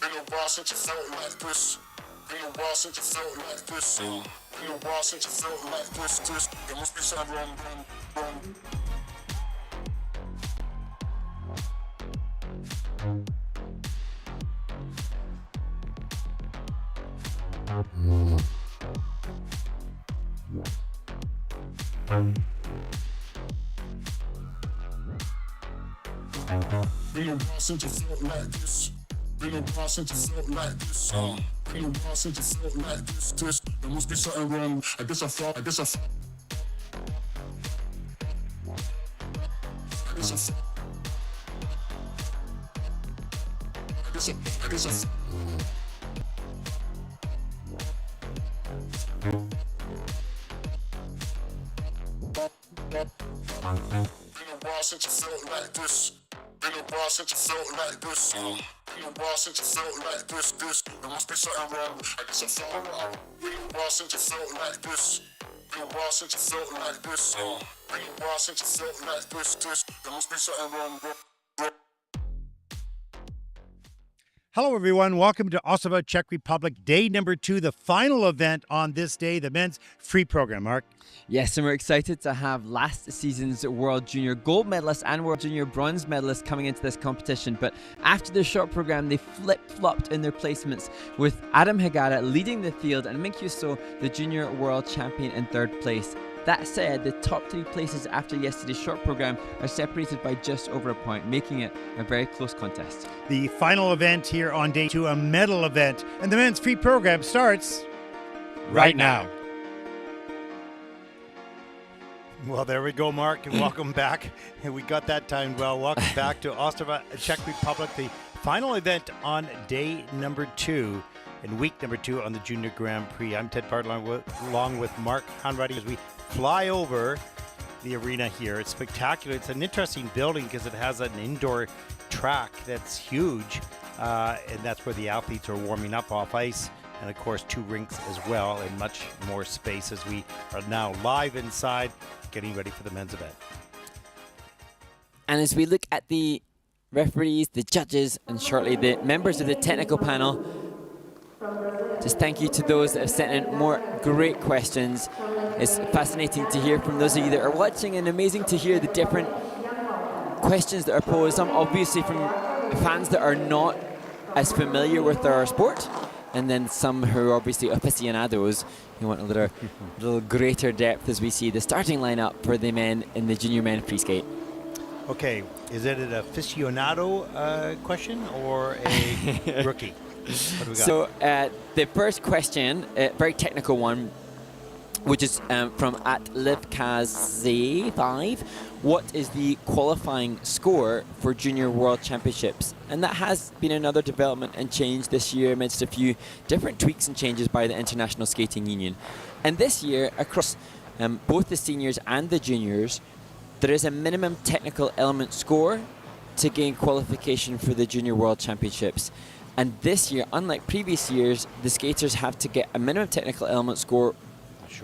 Been a while since you felt like this. Been a while since you felt like this. Been a while since you felt like this. There must be something wrong. Been a while since you felt like this. Been a while since you felt like this. Been a while since you felt like this. There must be something wrong. I guess I thought. Since you felt like this. Been a while since you felt like this. Been a while since you felt like this. There must be something wrong. I guess I found out. Been a while since you felt like this. Been a while since you felt like this. Been a while since you felt like this. There must be something wrong. Hello, everyone. Welcome to Ostrava, Czech Republic, day number 2, the final event on this day, the men's free program. Mark? Yes, and we're excited to have last season's World Junior gold medalist and World Junior bronze medalist coming into this competition. But after the short program, they flip-flopped in their placements, with Adam Hagara leading the field and Minkyu Seo, the junior world champion, in 3rd place. That said, the top 3 places after yesterday's short program are separated by just over a point, making it a very close contest. The final event here on day 2, a medal event, and the men's free program starts right now. Well, there we go, Mark, and welcome back. We got that timed well. Welcome back to Ostrava, Czech Republic, the final event on day number 2 and week number 2 on the Junior Grand Prix. I'm Ted Part along with Mark Hanratty as we fly over the arena here. It's spectacular. It's an interesting building because it has an indoor track that's huge, and that's where the athletes are warming up off ice. And of course 2 rinks as well, and much more space as we are now live inside getting ready for the men's event. And as we look at the referees, the judges, and shortly the members of the technical panel, just thank you to those that have sent in more great questions. It's fascinating to hear from those of you that are watching, and amazing to hear the different questions that are posed. Some obviously from fans that are not as familiar with our sport, and then some who are obviously aficionados who want a little greater depth as we see the starting lineup for the men in the junior men free skate. Okay, is it an aficionado question or a rookie? What do we got? So the first question, a very technical one, which is from @Lucaz5. What is the qualifying score for Junior World Championships? And that has been another development and change this year amidst a few different tweaks and changes by the International Skating Union. And this year, across both the seniors and the juniors, there is a minimum technical element score to gain qualification for the Junior World Championships. And this year, unlike previous years, the skaters have to get a minimum technical element score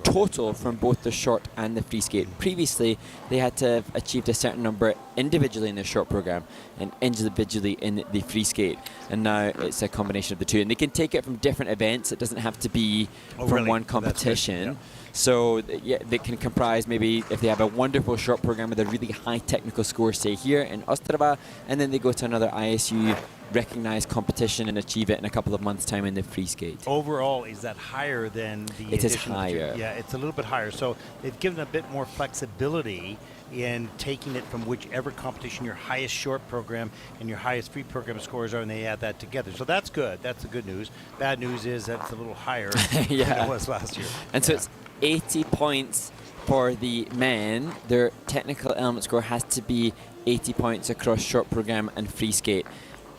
total from both the short and the free skate. Previously, they had to have achieved a certain number individually in the short program and individually in the free skate. And now it's a combination of the two. And they can take it from different events. It doesn't have to be from one competition. Yeah. So yeah, they can comprise maybe if they have a wonderful short program with a really high technical score, say here in Ostrava, and then they go to another ISU recognized competition and achieve it in a couple of months' time in the free skate. Overall, is that higher than the It is higher. Yeah, it's a little bit higher. So they've given a bit more flexibility in taking it from whichever competition your highest short program and your highest free program scores are, and they add that together. So that's good. That's the good news. Bad news is that it's a little higher than it was last year. And so it's 80 points for the men. Their technical element score has to be 80 points across short program and free skate.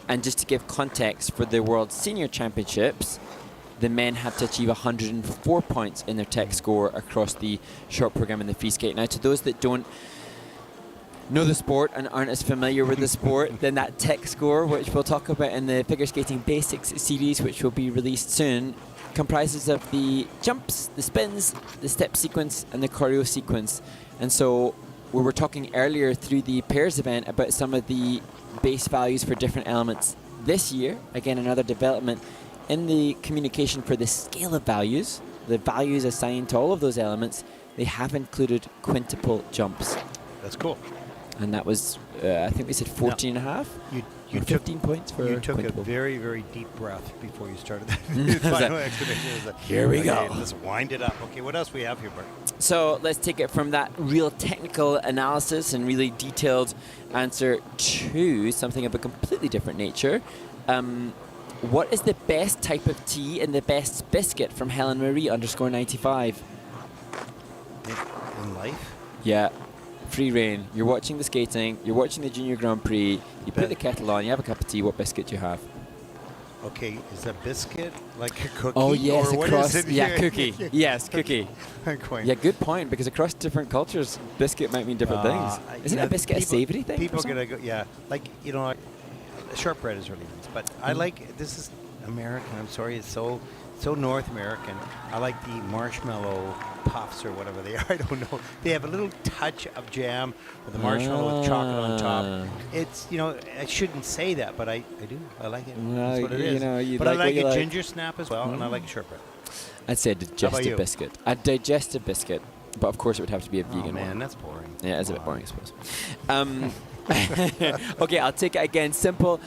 And just to give context, for the World Senior Championships, the men have to achieve 104 points in their tech score across the short program and the free skate. Now, to those that don't know the sport and aren't as familiar with the sport, then that tech score, which we'll talk about in the Figure Skating Basics series, which will be released soon, comprises of the jumps, the spins, the step sequence, and the choreo sequence. And so we were talking earlier through the pairs event about some of the base values for different elements this year, again, another development in the communication for the scale of values, the values assigned to all of those elements, they have included quintuple jumps. That's cool. And that was, I think we said 14 and a half? You or 15 points for You took quintuple. a very, very deep breath before you started that final explanation. It was like, Here we go. Let's wind it up. Okay, what else we have here, Bert? So let's take it from that real technical analysis and really detailed answer to something of a completely different nature. What is the best type of tea and the best biscuit from Helen Marie _95? In life? Yeah. Free reign. You're watching the skating, you're watching the Junior Grand Prix, you put the kettle on, you have a cup of tea, what biscuit do you have? Okay, is that biscuit like a cookie? Oh yes, or what across, is it? yeah, cookie. Yes, cookie. Quite. Yeah, good point, because across different cultures, biscuit might mean different things. Isn't a biscuit a savoury thing? People are going to go, yeah, like, you know, like, shortbread is really nice, but I like, this is American, I'm sorry, it's so North American. I like the marshmallow puffs or whatever they are. I don't know. They have a little touch of jam with the marshmallow with chocolate on top. It's, you know, I shouldn't say that, but I do. I like it. Well, That's what it is. know, but I like a ginger snap as well, and I like a shortbread. I'd say a digestive biscuit. A digestive biscuit, but of course it would have to be a vegan one. Man, that's boring. Yeah, it's a bit boring, I suppose. Okay, I'll take it again. Simple.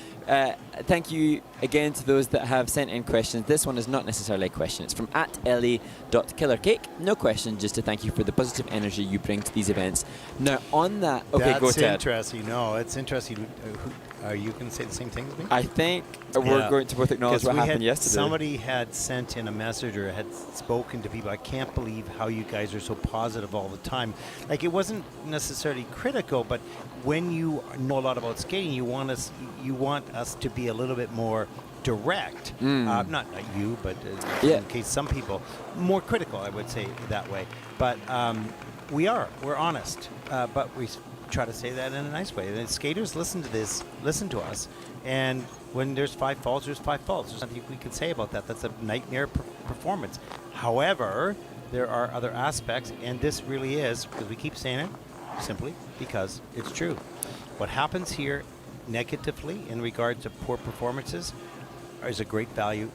Thank you again to those that have sent in questions. This one is not necessarily a question. It's from @ellie.killercake. No question, just to thank you for the positive energy you bring to these events. Now, on that... Okay, that's go Ted. interesting. No, it's interesting. Are you going to say the same thing as me? I think we're going to both acknowledge what happened yesterday. Somebody had sent in a message or had spoken to people. I can't believe how you guys are so positive all the time. Like, it wasn't necessarily critical, but when you know a lot about skating, you want us to be a little bit more direct. Not you, but in case some people more critical, I would say that way. But we're honest, but we try to say that in a nice way. And skaters listen to us, and when there's 5 faults, there's 5 faults. There's nothing we can say about that. That's a nightmare performance. However, there are other aspects, and this really is, because we keep saying it, simply because it's true. What happens here negatively in regards to poor performances is a great value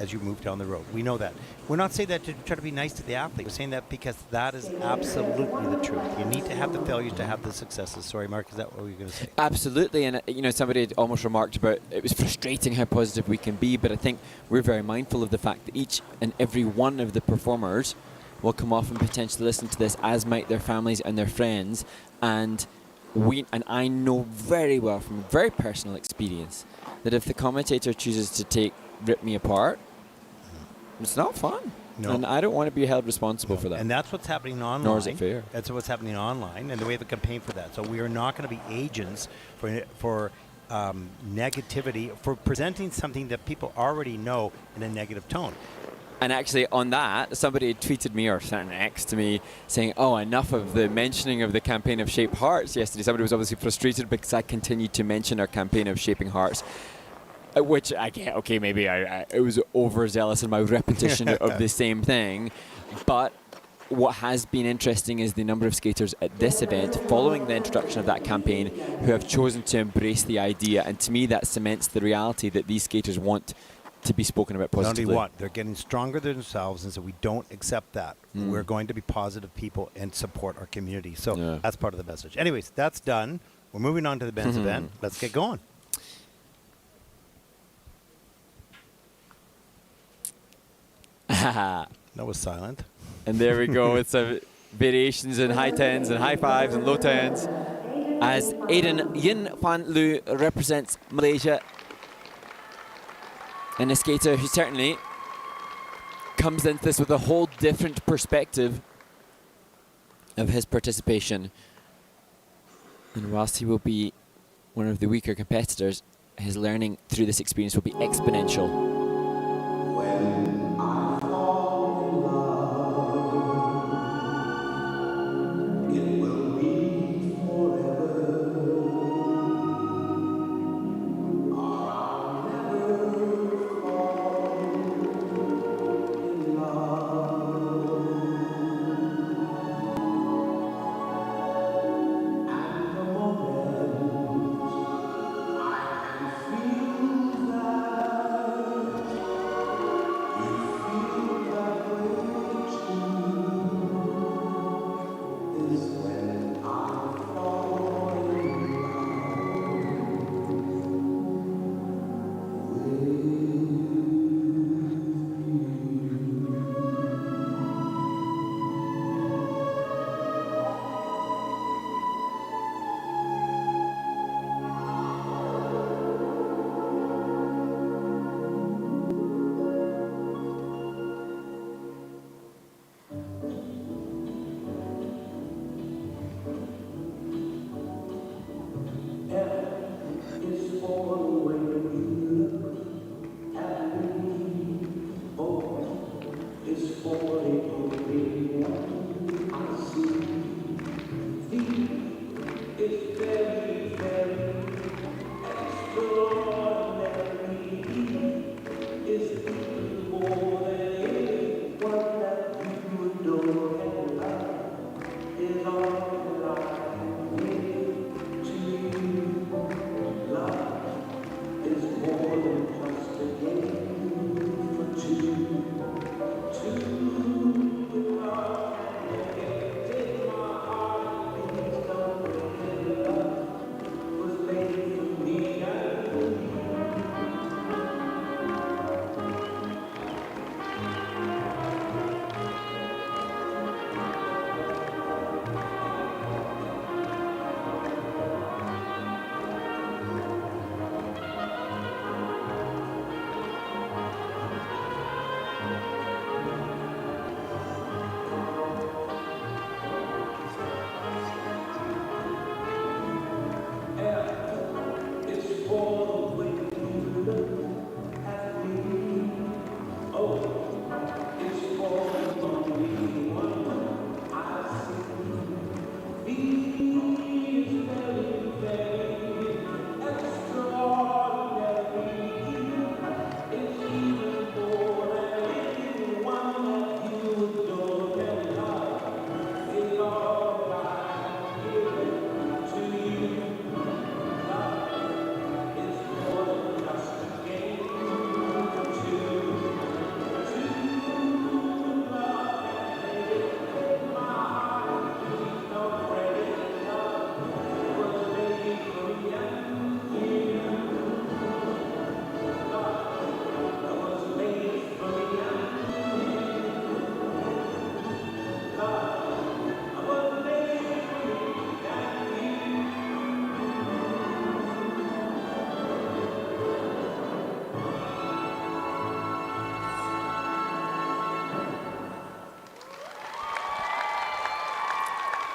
as you move down the road. We know that. We're not saying that to try to be nice to the athlete. We're saying that because that is absolutely the truth. You need to have the failures to have the successes. Sorry, Mark, is that what you were going to say? Absolutely, and you know, somebody had almost remarked about it was frustrating how positive we can be, but I think we're very mindful of the fact that each and every one of the performers will come off and potentially listen to this, as might their families and their friends, and I know very well from very personal experience that if the commentator chooses to rip me apart, it's not fun. No. And I don't want to be held responsible for that. And that's what's happening online. Nor is it fair. That's what's happening online, and we have a campaign for that. So we are not going to be agents for negativity, for presenting something that people already know in a negative tone. And actually, on that, somebody had tweeted me or sat next to me saying, "Oh, enough of the mentioning of the campaign of Shape Hearts yesterday." Somebody was obviously frustrated because I continued to mention our campaign of Shaping Hearts, which I get. Okay, maybe it was overzealous in my repetition of the same thing. But what has been interesting is the number of skaters at this event, following the introduction of that campaign, who have chosen to embrace the idea. And to me, that cements the reality that these skaters want to be spoken about positively. Not only what, they're getting stronger themselves, and so we don't accept that. We're going to be positive people and support our community. So that's part of the message. Anyways, that's done. We're moving on to the men's event. Let's get going. That was silent. And there we go with some variations in high tens and high fives and low tens as Aiden Yin Fan Loo represents Malaysia. And a skater who certainly comes into this with a whole different perspective of his participation. And whilst he will be one of the weaker competitors, his learning through this experience will be exponential.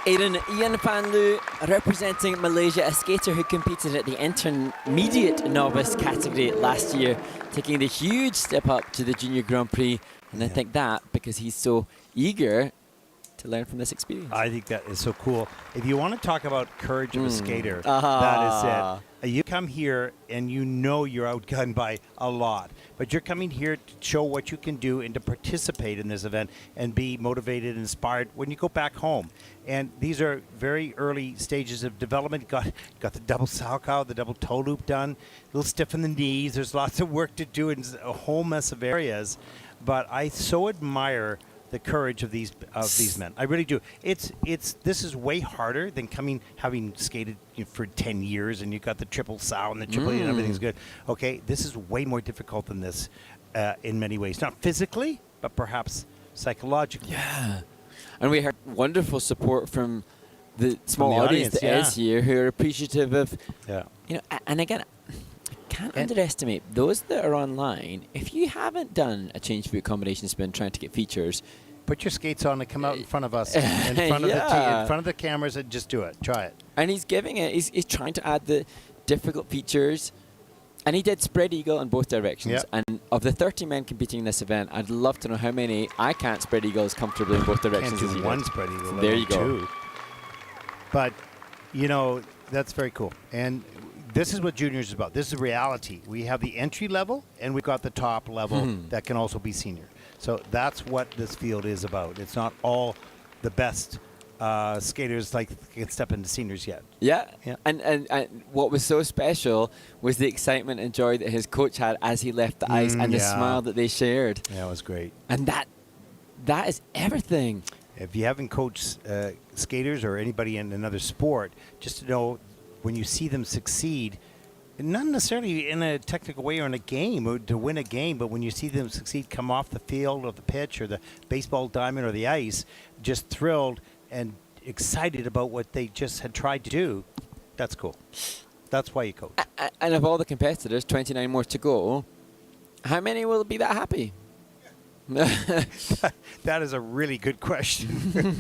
Aiden Yin Fan Loo, representing Malaysia, a skater who competed at the intermediate novice category last year, taking the huge step up to the Junior Grand Prix. And I think that because he's so eager to learn from this experience. I think that is so cool. If you want to talk about courage of a skater, that is it. You come here and you know you're outgunned by a lot, but you're coming here to show what you can do and to participate in this event and be motivated and inspired when you go back home. And these are very early stages of development. Got the double salchow, the double toe loop done, a little stiff in the knees. There's lots of work to do in a whole mess of areas, but I so admire the courage of these men. I really do. This is way harder than having skated for 10 years and you got the triple sow and the triple and everything's good. Okay, this is way more difficult than this in many ways. Not physically, but perhaps psychologically. Yeah. And we heard wonderful support from the small audience that is here, who are appreciative of, and again, can't underestimate those that are online. If you haven't done a change foot combination spin trying to get features, put your skates on and come out in front of us, in front of in front of the cameras, and just do it. Try it. And he's giving it. He's trying to add the difficult features, and he did spread eagle in both directions. Yep. And of the 30 men competing in this event, I'd love to know how many I can't spread eagles comfortably in both directions. Can't do one spread eagle. There you go. Two. But that's very cool. And this is what juniors is about. This is reality. We have the entry level, and we've got the top level that can also be senior. So that's what this field is about. It's not all the best skaters can step into seniors yet. Yeah. And what was so special was the excitement and joy that his coach had as he left the ice and the smile that they shared. Yeah, it was great. And that is everything. If you haven't coached skaters or anybody in another sport, just to know when you see them succeed, not necessarily in a technical way or in a game or to win a game, but when you see them succeed, come off the field or the pitch or the baseball diamond or the ice, just thrilled and excited about what they just had tried to do, that's cool. That's why you coach. And of all the competitors, 29 more to go, how many will be that happy? That is a really good question.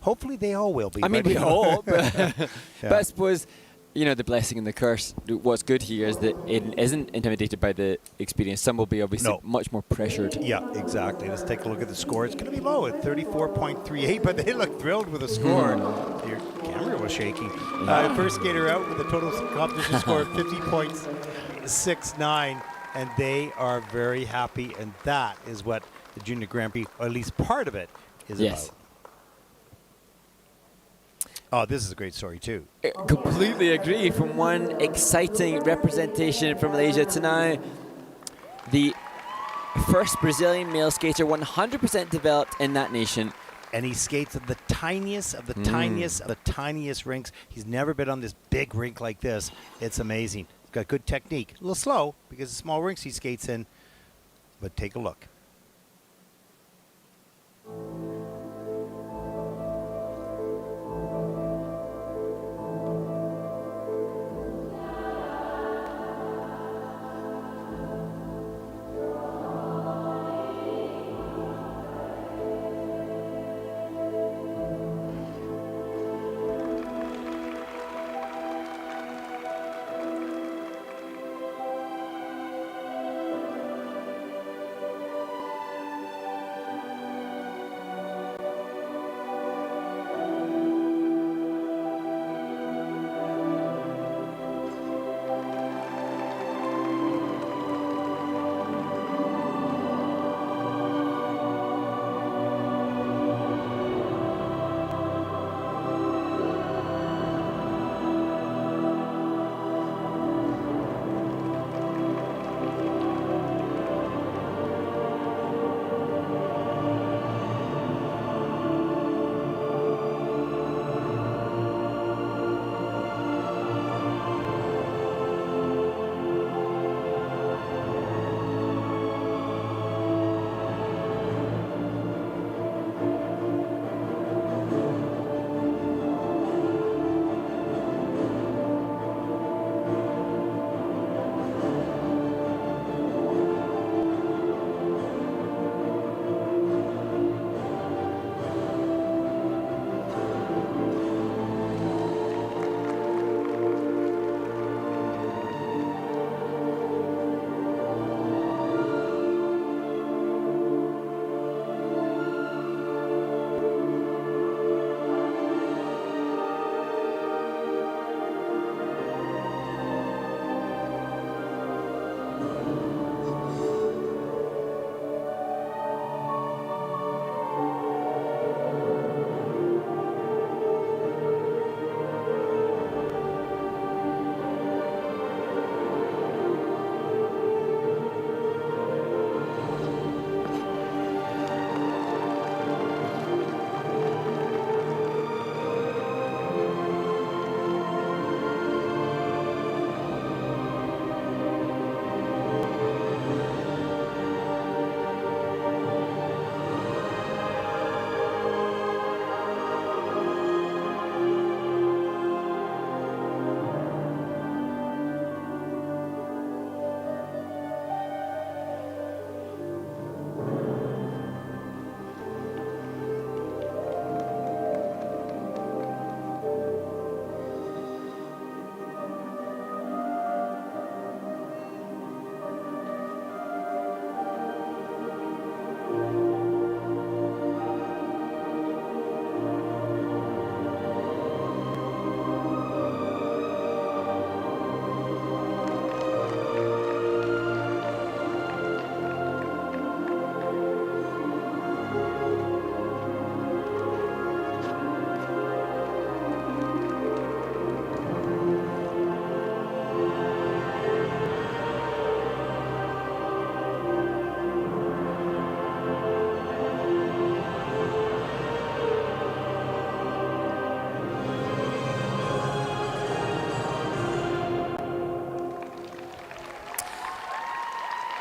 Hopefully they all will be. I mean, we hope. But I suppose, the blessing and the curse, what's good here is that Aiden isn't intimidated by the experience. Some will be obviously much more pressured. Yeah, exactly. Let's take a look at the score. It's going to be low at 34.38, but they look thrilled with the score. Your camera was shaking. First skater out with a total competition score of 50.69, and they are very happy, and that is what the Junior Grand Prix, or at least part of it, is Yes. about. Oh, this is a great story, too. Completely agree. From one exciting representation from Malaysia to now the first Brazilian male skater 100% developed in that nation. And he skates at the tiniest of the tiniest of the tiniest rinks. He's never been on this big rink like this. It's amazing. He's got good technique. A little slow because of small rinks he skates in. But take a look.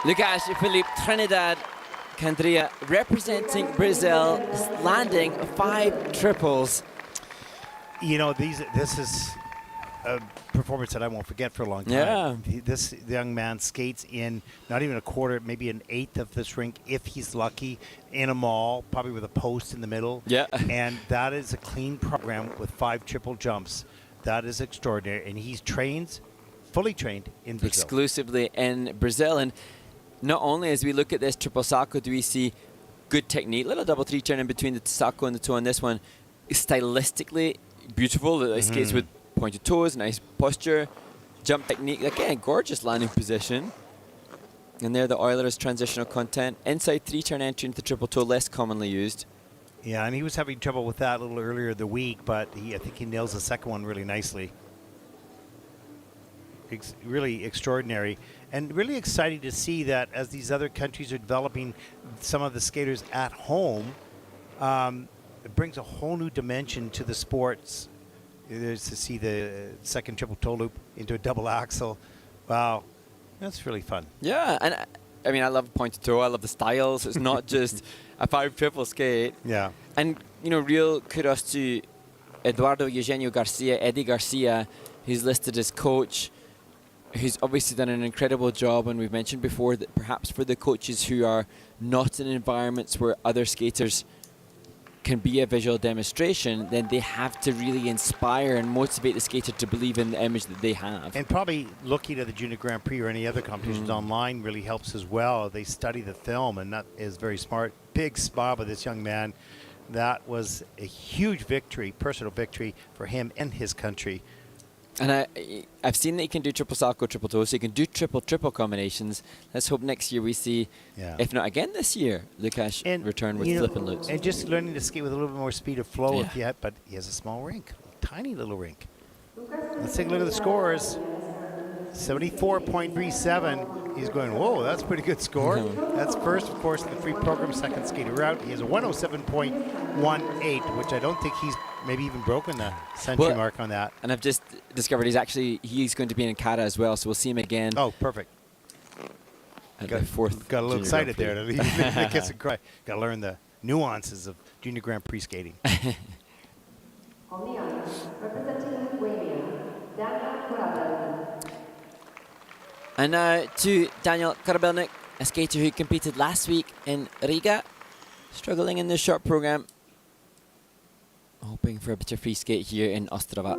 Lucaz, Filipe, Trindade, Candria representing Brazil, landing 5 triples. You know, this is a performance that I won't forget for a long time. Yeah. This young man skates in not even a quarter, maybe an eighth of this rink, if he's lucky, in a mall, probably with a post in the middle. Yeah. And that is a clean program with 5 triple jumps. That is extraordinary. And he's fully trained in Brazil. Exclusively in Brazil. And not only as we look at this triple salto do we see good technique, little double 3 turn in between the salto and the toe on this one, stylistically beautiful. The skates with pointed toes, nice posture, jump technique, again, gorgeous landing position. And there the Oellerer's transitional content. Inside 3 turn entry into the triple toe, less commonly used. Yeah, and he was having trouble with that a little earlier in the week, but I think he nails the second one really nicely. Really extraordinary, and really exciting to see that as these other countries are developing some of the skaters at home, it brings a whole new dimension to the sports. There's to see the second triple toe loop into a double axel. Wow, that's really fun. Yeah, and I mean, I love point to toe. I love the styles. It's not just a 5 triple skate. Yeah. And, you know, real kudos to Eduardo Eugenio Garcia, Eddie Garcia, who's listed as coach, who's obviously done an incredible job. And we've mentioned before that perhaps for the coaches who are not in environments where other skaters can be a visual demonstration, then they have to really inspire and motivate the skater to believe in the image that they have. And probably looking at the Junior Grand Prix or any other competitions online really helps as well. They study the film, and that is very smart. Big smile by this young man. That was a huge victory, personal victory for him and his country. And I've seen that he can do triple salchow, triple toe, so he can do triple combinations. Let's hope next year we see, if not again this year, Lucaz return with flip and loops. And just learning to skate with a little bit more speed of flow, but he has a small rink, tiny little rink. Let's take a look at the scores. 74.37. He's going, whoa, that's a pretty good score. That's first, of course, in the free program, second skater out. He has a 107.18, which I don't think he's maybe even broken the century mark on that. And I've just discovered he's going to be in Kata as well, so we'll see him again. Oh, perfect. Got a little excited there. To kiss and cry. Got to learn the nuances of Junior Grand Prix skating. On the ice, representing Lithuania, Daiya Ebihara. And now to Daniel Korabelnik, a skater who competed last week in Riga, struggling in the short program, hoping for a better free skate here in Ostrava.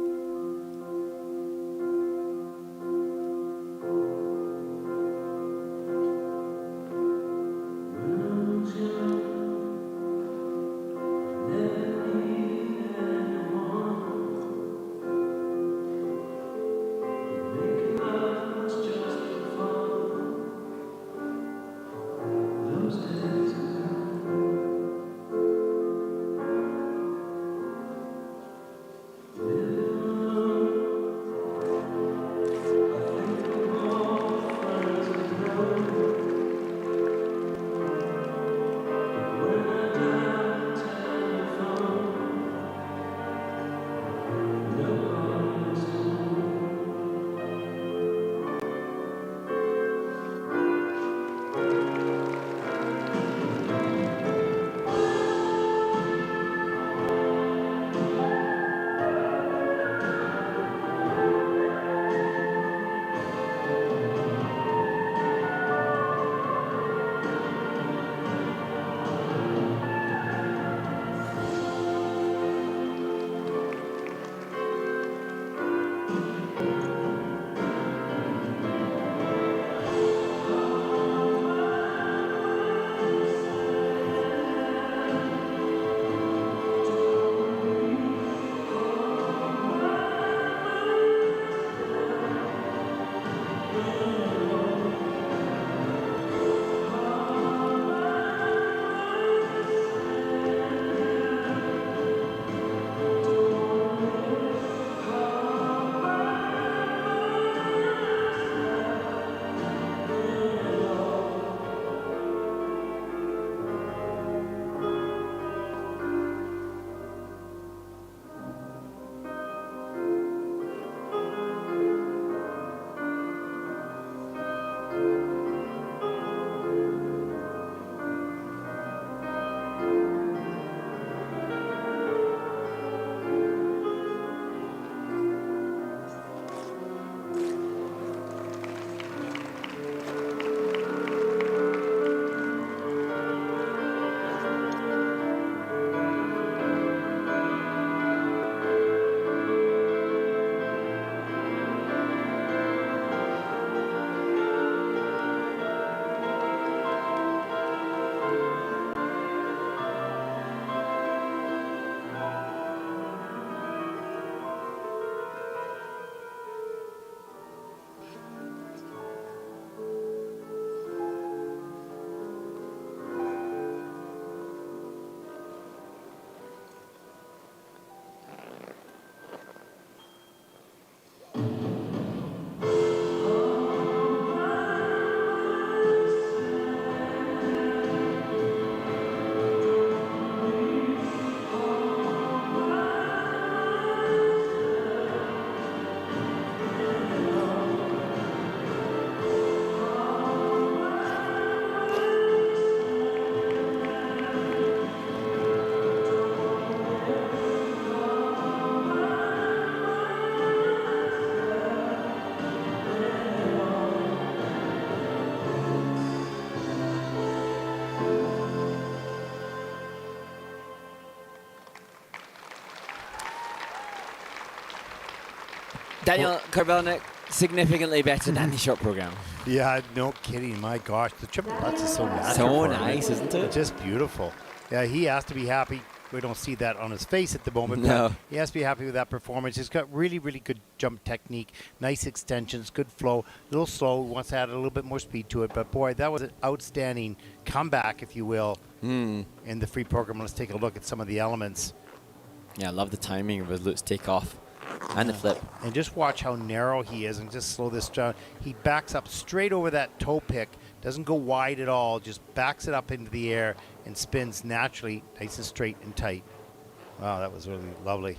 Daniel Korabelnik, significantly better than the short program. Yeah, no kidding. My gosh, the triple Lutz is so natural. So for him. nice, isn't it? Just beautiful. Yeah, he has to be happy. We don't see that on his face at the moment. No. But he has to be happy with that performance. He's got really, really good jump technique, nice extensions, good flow. A little slow. Wants to add a little bit more speed to it. But boy, that was an outstanding comeback, if you will, in the free program. Let's take a look at some of the elements. Yeah, I love the timing of his Lutz takeoff and the flip. And just watch how narrow he is, and just slow this down. He backs up straight over that toe pick, doesn't go wide at all, just backs it up into the air and spins naturally, nice and straight and tight. Wow, that was really lovely.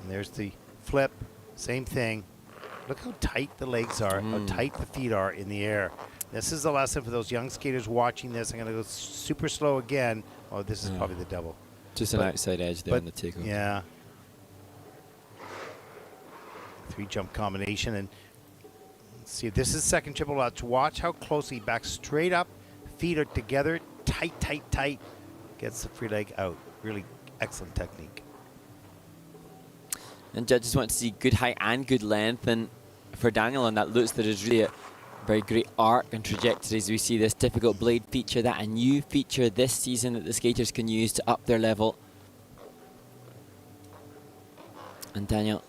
And there's the flip, same thing. Look how tight the legs are, how tight the feet are in the air. This is the lesson for those young skaters watching this. I'm going to go super slow again. Oh, this is probably the double. Just an outside edge there on the takeoff. Yeah. 3-jump combination. And let's see, this is second triple Lutz. Watch how closely he backs straight up. Feet are together, tight, tight, tight. Gets the free leg out. Really excellent technique. And judges want to see good height and good length. And for Daniel on that Lutz, there is really a very great arc and trajectories. We see this difficult blade feature, that a new feature this season that the skaters can use to up their level. And Daniel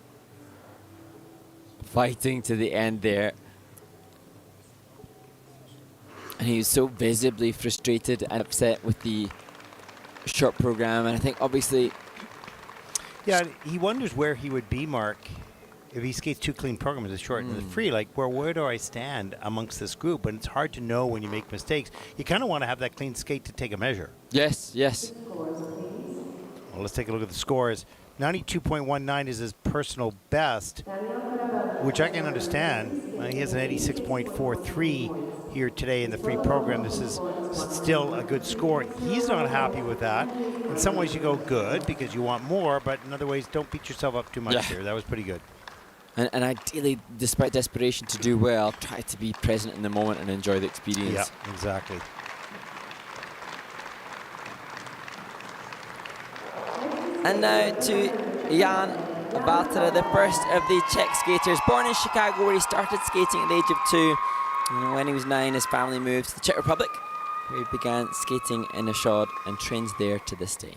fighting to the end there. And he was so visibly frustrated and upset with the short program. And I think obviously... Yeah, he wonders where he would be, Mark, if he skates 2 clean programs, the short and the free. Like, where do I stand amongst this group? And it's hard to know when you make mistakes. You kind of want to have that clean skate to take a measure. Yes, yes. Well, let's take a look at the scores. 92.19 is his personal best, which I can understand. He has an 86.43 here today in the free program. This is still a good score. He's not happy with that. In some ways you go good because you want more, but in other ways don't beat yourself up too much here. That was pretty good. And ideally, despite desperation to do well, try to be present in the moment and enjoy the experience. Yeah, exactly. And now to Jan Valtera, the first of the Czech skaters. Born in Chicago, where he started skating at the age of 2. And when he was 9, his family moved to the Czech Republic, where he began skating in Ostrava and trains there to this day.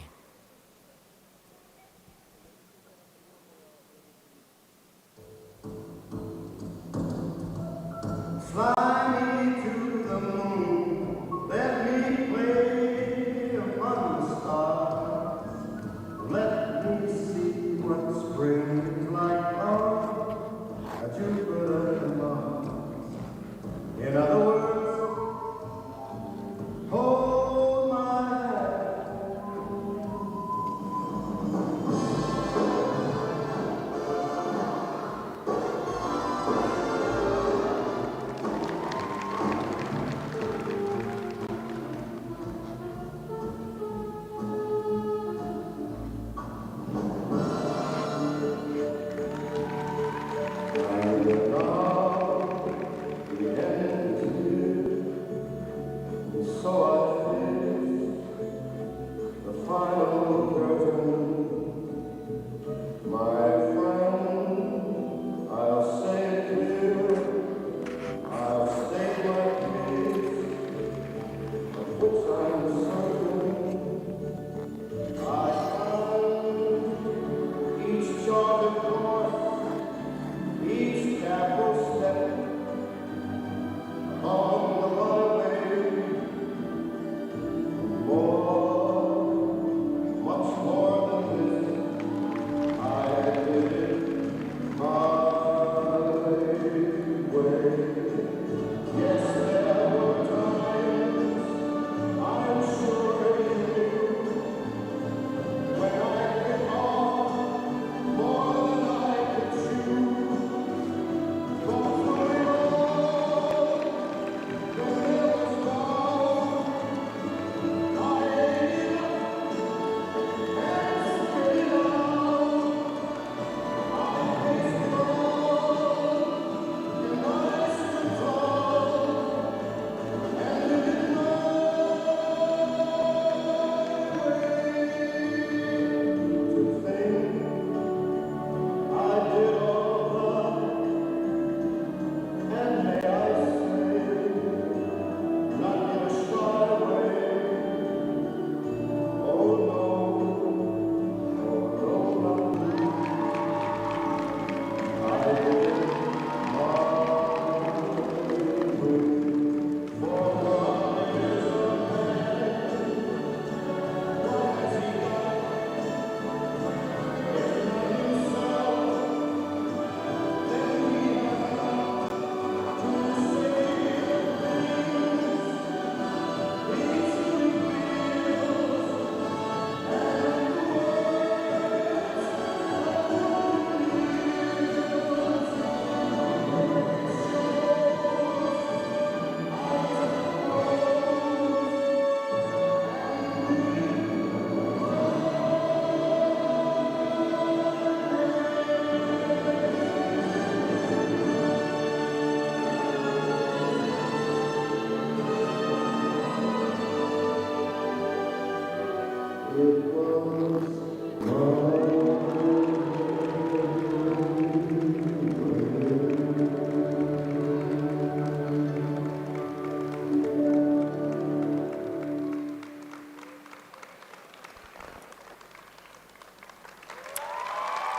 Fly me to the moon, let me play among the stars. Let me see what spring is like on Jupiter and Mars. In other words, hold my hand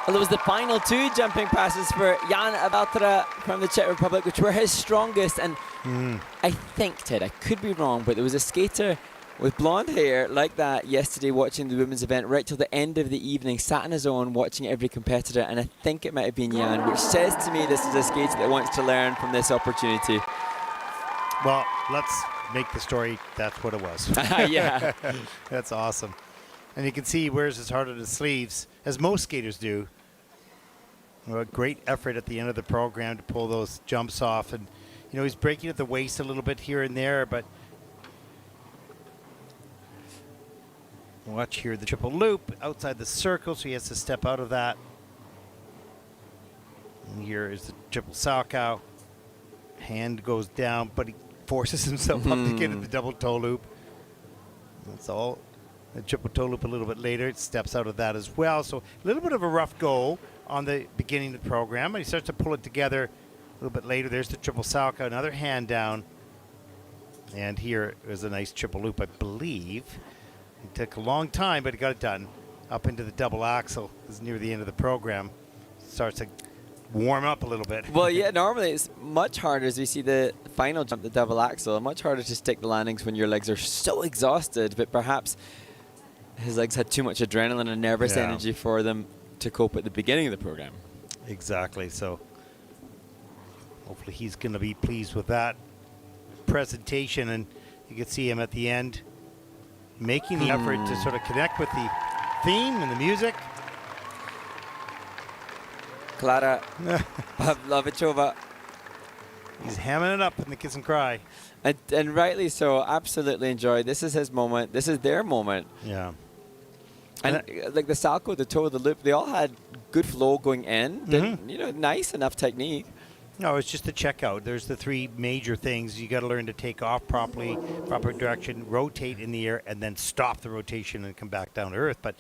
Well, it was the final two jumping passes for Jan Valtera from the Czech Republic, which were his strongest. And I think, Ted, I could be wrong, but there was a skater with blonde hair like that yesterday watching the women's event right till the end of the evening, sat on his own watching every competitor, and I think it might have been Jan, which says to me this is a skater that wants to learn from this opportunity. Well, let's make the story that's what it was. Yeah. That's awesome. And you can see he wears his heart on his sleeves, as most skaters do. A great effort at the end of the program to pull those jumps off. And, you know, he's breaking at the waist a little bit here and there, but watch here, the triple loop outside the circle, so he has to step out of that. And here is the triple Salchow. Hand goes down, but he forces himself up to get at the double toe loop. That's all. The triple toe loop a little bit later. It steps out of that as well. So a little bit of a rough go on the beginning of the program. And he starts to pull it together a little bit later. There's the triple Salchow, another hand down. And here is a nice triple loop, I believe. It took a long time, but he got it done. Up into the double axel. This is near the end of the program. Starts to warm up a little bit. Well, yeah, normally it's much harder as we see the final jump, the double axel. Much harder to stick the landings when your legs are so exhausted, but perhaps his legs had too much adrenaline and nervous energy for them to cope at the beginning of the program. Exactly. So hopefully he's going to be pleased with that presentation, and you can see him at the end making the effort to sort of connect with the theme and the music. Klara Pavlovichova. He's hamming it up in the kiss and cry. And rightly so. Absolutely enjoyed. This is his moment. This is their moment. Yeah. And like the Salchow, the toe of the loop, they all had good flow going in. You know, nice enough technique. No, it's just the checkout. There's the three major things. You got to learn to take off properly, proper direction, rotate in the air, and then stop the rotation and come back down to earth. But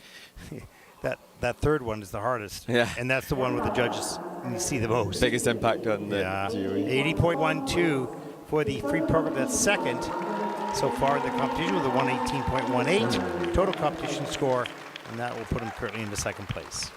that third one is the hardest. Yeah. And that's the one where the judges see the most. Biggest impact on the GOE. 80.12 for the free program. That's second so far in the competition with a 118.18 total competition score. And that will put him currently into second place.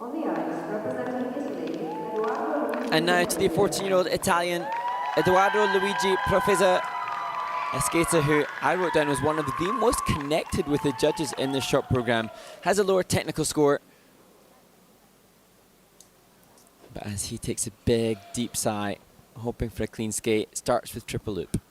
On the ice, representing Italy, Edoardo Luigi. And now to the 14-year-old Italian, Edoardo Luigi Profaizer, a skater who I wrote down was one of the most connected with the judges in this short program. Has a lower technical score. But as he takes a big, deep sigh, hoping for a clean skate, starts with triple loop.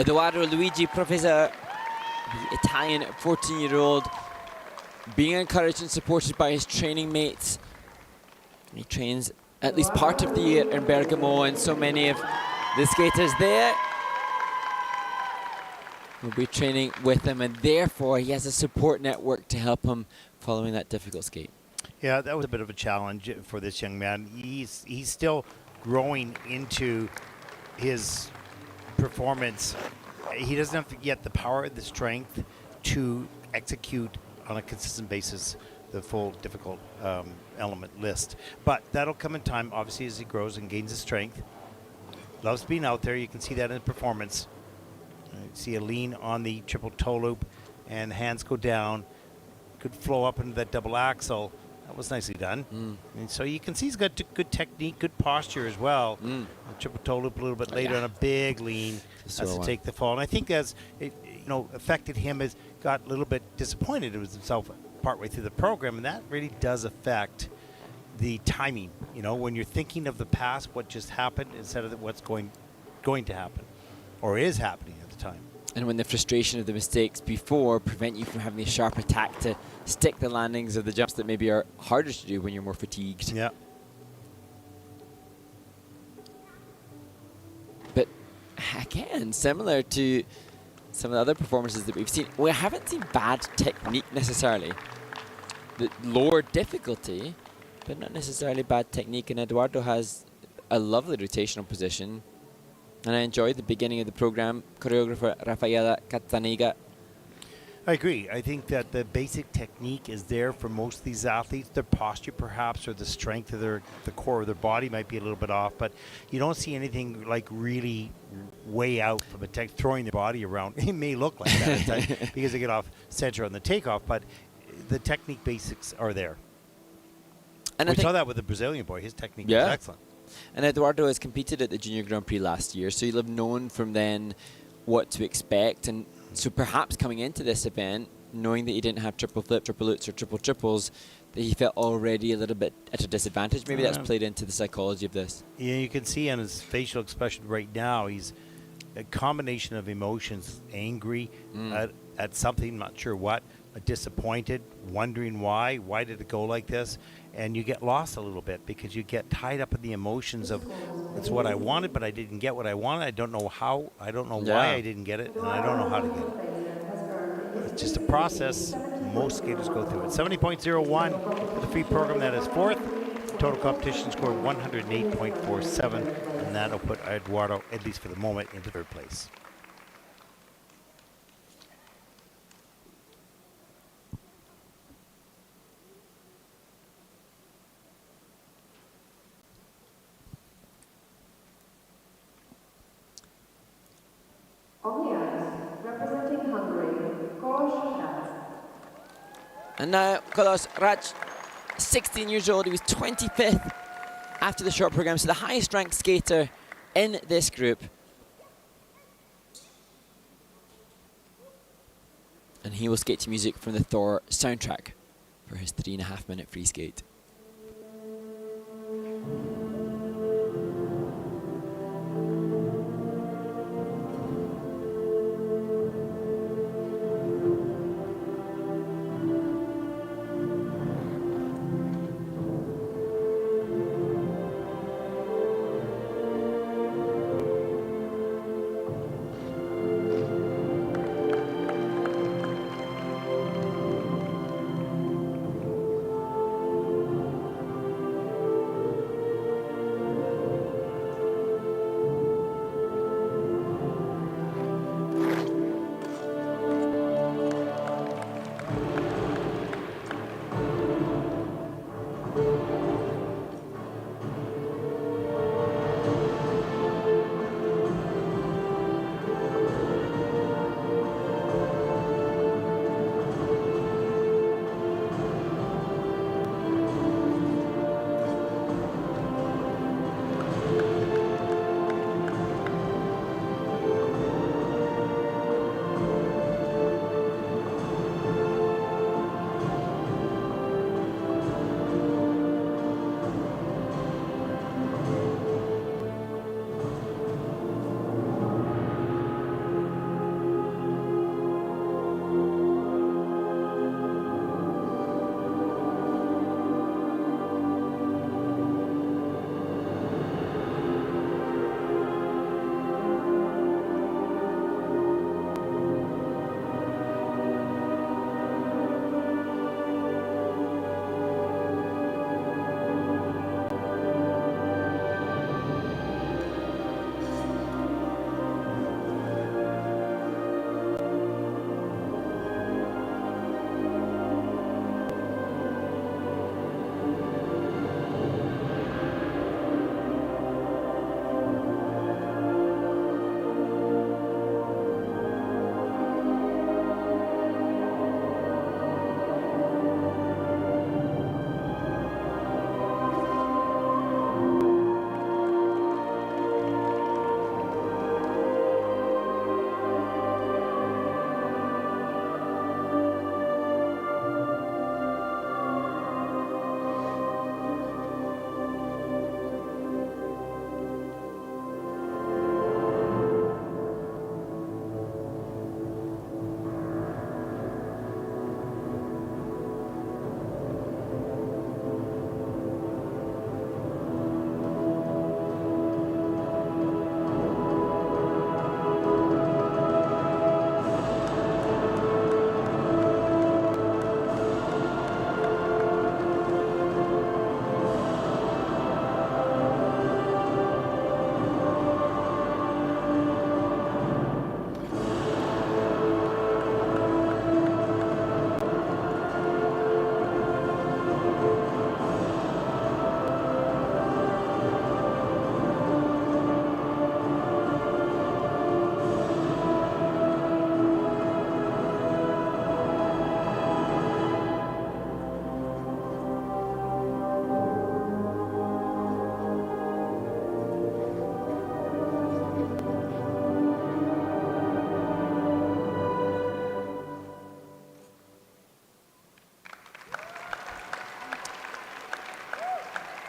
Edoardo Luigi Profaizer, the Italian 14-year-old, being encouraged and supported by his training mates. He trains at least part of the year in Bergamo, and so many of the skaters there will be training with him, and therefore he has a support network to help him following that difficult skate. Yeah, that was a bit of a challenge for this young man. He's still growing into his performance. He doesn't have yet the power, the strength to execute on a consistent basis the full difficult element list. But that'll come in time, obviously, as he grows and gains his strength. Loves being out there. You can see that in his performance. You see a lean on the triple toe loop, and hands go down. Could flow up into that double axel. That was nicely done. And so you can see he's got good technique, good posture as well. The triple toe loop a little bit later on a big lean has to take the fall. And I think as it affected him, as got a little bit disappointed with himself partway through the program, and that really does affect the timing. When you're thinking of the past, what just happened, instead of what's going to happen or is happening at the time. And when the frustration of the mistakes before prevent you from having a sharp attack to stick the landings of the jumps that maybe are harder to do when you're more fatigued. Yeah. But again, similar to some of the other performances that we've seen, we haven't seen bad technique necessarily. The lower difficulty, but not necessarily bad technique. And Edoardo has a lovely rotational position. And I enjoyed the beginning of the program. Choreographer Raffaella Cazzaniga. I agree. I think that the basic technique is there for most of these athletes. Their posture, perhaps, or the strength of the core of their body might be a little bit off, but you don't see anything like really way out from a throwing their body around. It may look like that at times because they get off center on the takeoff, but the technique basics are there. And we saw that with the Brazilian boy. His technique was excellent. And Edoardo has competed at the Junior Grand Prix last year, so you'll have known from then what to expect. And so perhaps coming into this event, knowing that he didn't have triple flip, triple lutz, or triple triples, that he felt already a little bit at a disadvantage. Maybe that's played into the psychology of this. Yeah, you can see on his facial expression right now, he's a combination of emotions, angry at something, not sure what, disappointed, wondering why did it go like this? And you get lost a little bit because you get tied up in the emotions of, it's what I wanted, but I didn't get what I wanted. I don't know how, I don't know why I didn't get it, and I don't know how to get it. It's just a process most skaters go through it. 70.01 for the free program, that is fourth. Total competition score 108.47, and that'll put Edoardo, at least for the moment, into third place. On the ice, representing Hungary, Kolos Rac. And now Kolos Rac, 16 years old. He was 25th after the short program, so the highest ranked skater in this group. And he will skate to music from the Thor soundtrack for his 3.5-minute free skate.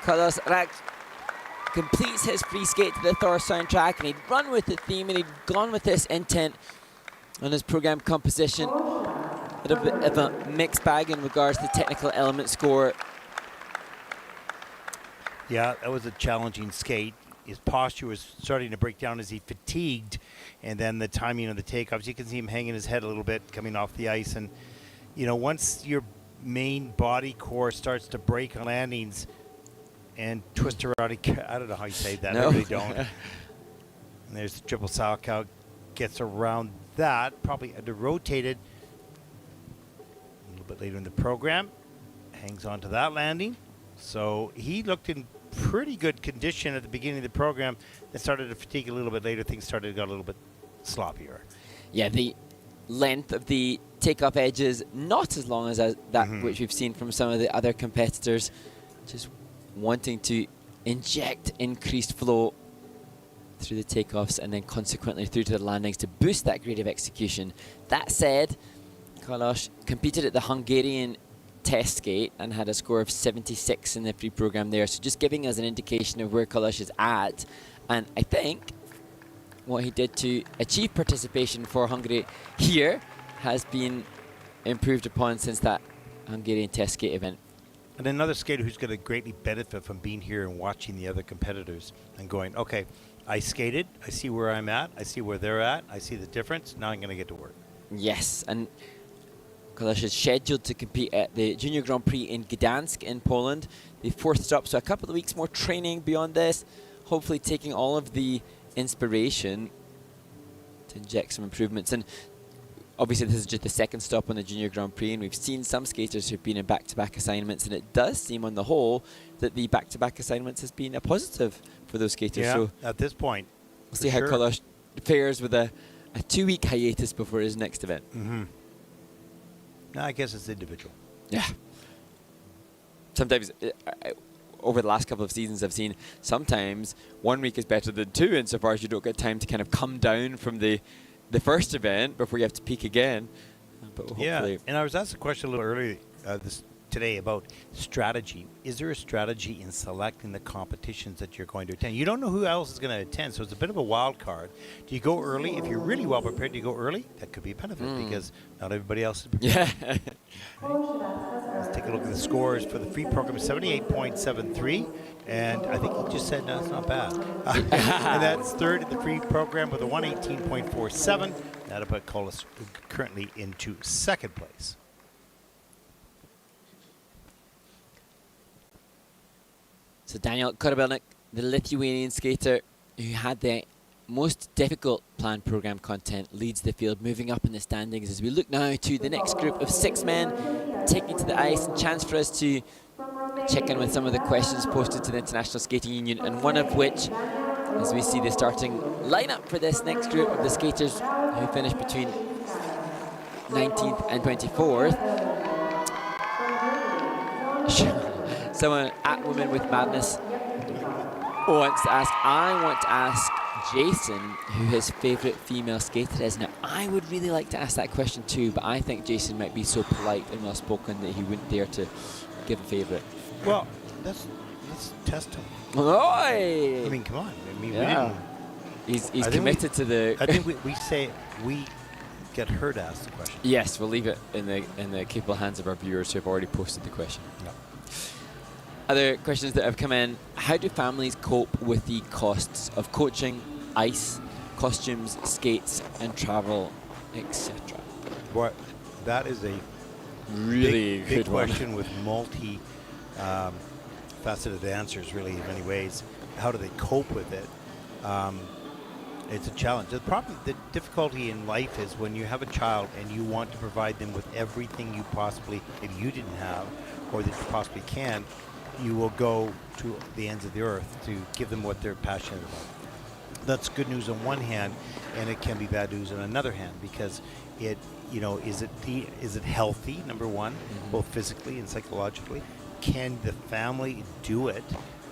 Kolos Rac completes his free skate to the Thor soundtrack, and he'd run with the theme, and he'd gone with this intent on his program composition. A little bit of a mixed bag in regards to the technical element score. Yeah, that was a challenging skate. His posture was starting to break down as he fatigued, and then the timing of the takeoffs. You can see him hanging his head a little bit coming off the ice, and you know, once your main body core starts to break on landings and twist around, I don't know how you say that. No. I really don't. And there's the triple salchow, gets around that, probably under-rotated. A little bit later in the program, hangs on to that landing. So he looked in pretty good condition at the beginning of the program. Then started to fatigue a little bit later. Things started to get a little bit sloppier. Yeah, the length of the takeoff edges not as long as that which we've seen from some of the other competitors, just wanting to inject increased flow through the takeoffs and then consequently through to the landings to boost that grade of execution. That said, Kolos competed at the Hungarian test skate and had a score of 76 in the free program there, so just giving us an indication of where Kolos is at. And I think what he did to achieve participation for Hungary here has been improved upon since that Hungarian test skate event. And another skater who's going to greatly benefit from being here and watching the other competitors and going, okay, I skated, I see where I'm at, I see where they're at, I see the difference, now I'm going to get to work. Yes, and Kolos is scheduled to compete at the Junior Grand Prix in Gdansk in Poland, the 4th stop, so a couple of weeks more training beyond this, hopefully taking all of the inspiration to inject some improvements. And obviously this is just the 2nd stop on the Junior Grand Prix, and we've seen some skaters who've been in back-to-back assignments, and it does seem on the whole that the back-to-back assignments has been a positive for those skaters. Yeah, so at this point. We'll see how Kolos fares with a 2-week hiatus before his next event. No, I guess it's individual. Yeah. Sometimes, over the last couple of seasons, I've seen sometimes 1 week is better than 2 insofar as you don't get time to kind of come down from the first event before you have to peak again. But hopefully. And I was asked a question a little earlier today about strategy. Is there a strategy in selecting the competitions that you're going to attend? You don't know who else is going to attend, so it's a bit of a wild card. Do you go early? If you're really well prepared, do you go early? That could be a benefit because not everybody else is prepared. Yeah. Let's take a look at the scores for the free program. 78.73, and I think he just said no, it's not bad. And that's 3rd in the free program with a 118.47. That'll put Kolos currently into 2nd place. So Daniel Korabelnik, the Lithuanian skater who had the most difficult planned program content, leads the field, moving up in the standings as we look now to the next group of 6 men taking to the ice. And chance for us to check in with some of the questions posted to the International Skating Union, and one of which, as we see the starting lineup for this next group of the skaters who finish between 19th and 24th. Someone at Women with Madness wants to ask, I want to ask Jason who his favourite female skater is. Now, I would really like to ask that question too, but I think Jason might be so polite and well-spoken that he wouldn't dare to give a favourite. Well, let's test him. Oi! I mean, come on. I mean, Yeah. He's committed to the... I think we get her to ask the question. Yes, we'll leave it in the capable hands of our viewers who have already posted the question. No. Other questions that have come in: how do families cope with the costs of coaching, ice, costumes, skates, and travel, etc.? Boy, that is a Really big good one. question with faceted answers, really, in many ways. How do they cope with it? It's a challenge. The difficulty in life is when you have a child and you want to provide them with everything you possibly, if you didn't have, or that you possibly can, you will go to the ends of the earth to give them what they're passionate about. That's good news on one hand, and it can be bad news on another hand, because it, is it healthy, number one, both physically and psychologically? Can the family do it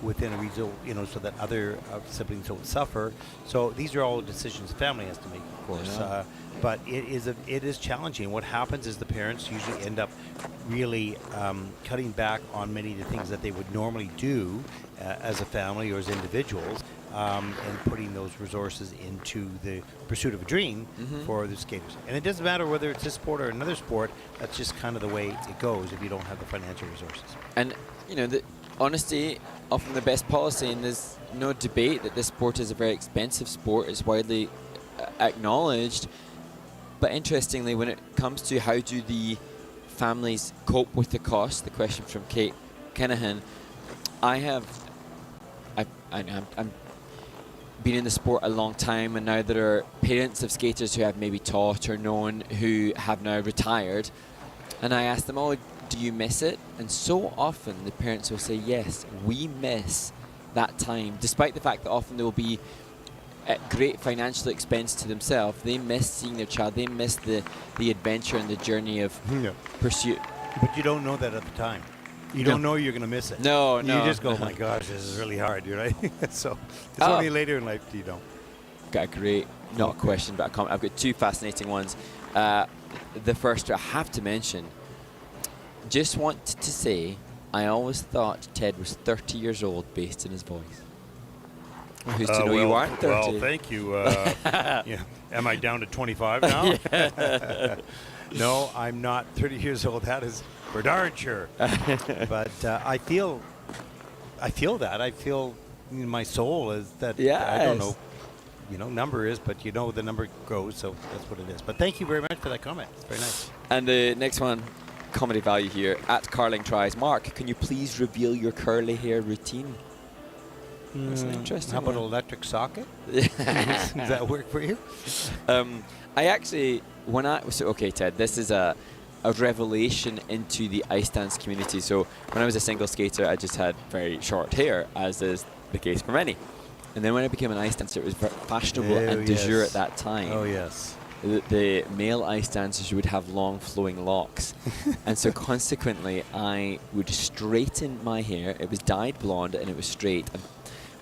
within a reason, so that other siblings don't suffer? So these are all decisions the family has to make, of course. Yeah. But it is challenging. What happens is the parents usually end up really cutting back on many of the things that they would normally do as a family or as individuals, and putting those resources into the pursuit of a dream for the skaters. And it doesn't matter whether it's this sport or another sport. That's just kind of the way it goes if you don't have the financial resources. And, you know, the honesty, often the best policy, and there's no debate that this sport is a very expensive sport. It's widely acknowledged. But interestingly, when it comes to how do the families cope with the cost, the question from Kate Kenahan, I'm been in the sport a long time, and now there are parents of skaters who have maybe taught or known who have now retired, and I ask them, oh, do you miss it? And so often the parents will say, yes, we miss that time, despite the fact that often they will be at great financial expense to themselves. They miss seeing their child, they miss the adventure and the journey of pursuit. But you don't know that at the time. You don't know you're going to miss it. No. You just go, oh my gosh, this is really hard, right? So it's only later in life you don't. Got a great, not a question, but a comment. I've got two fascinating ones. The first I have to mention, just want to say, I always thought Ted was 30 years old based on his voice. Who's to know you aren't 30? Well, thank you. Yeah. Am I down to 25 now? No, I'm not 30 years old. That is for darn sure. But I feel that. I feel in my soul is that. I don't know, number is, but the number grows, so that's what it is. But thank you very much for that comment. It's very nice. And the next one, comedy value here, at Carling Tries. Mark, can you please reveal your curly hair routine? That's an interesting How about one. an electric socket? Does that work for you? I actually, okay, Ted, this is a revelation into the ice dance community. So when I was a single skater, I just had very short hair, as is the case for many. And then when I became an ice dancer, it was very fashionable and de jour at that time. Oh, yes. The male ice dancers would have long flowing locks. And so consequently, I would straighten my hair. It was dyed blonde and it was straight. And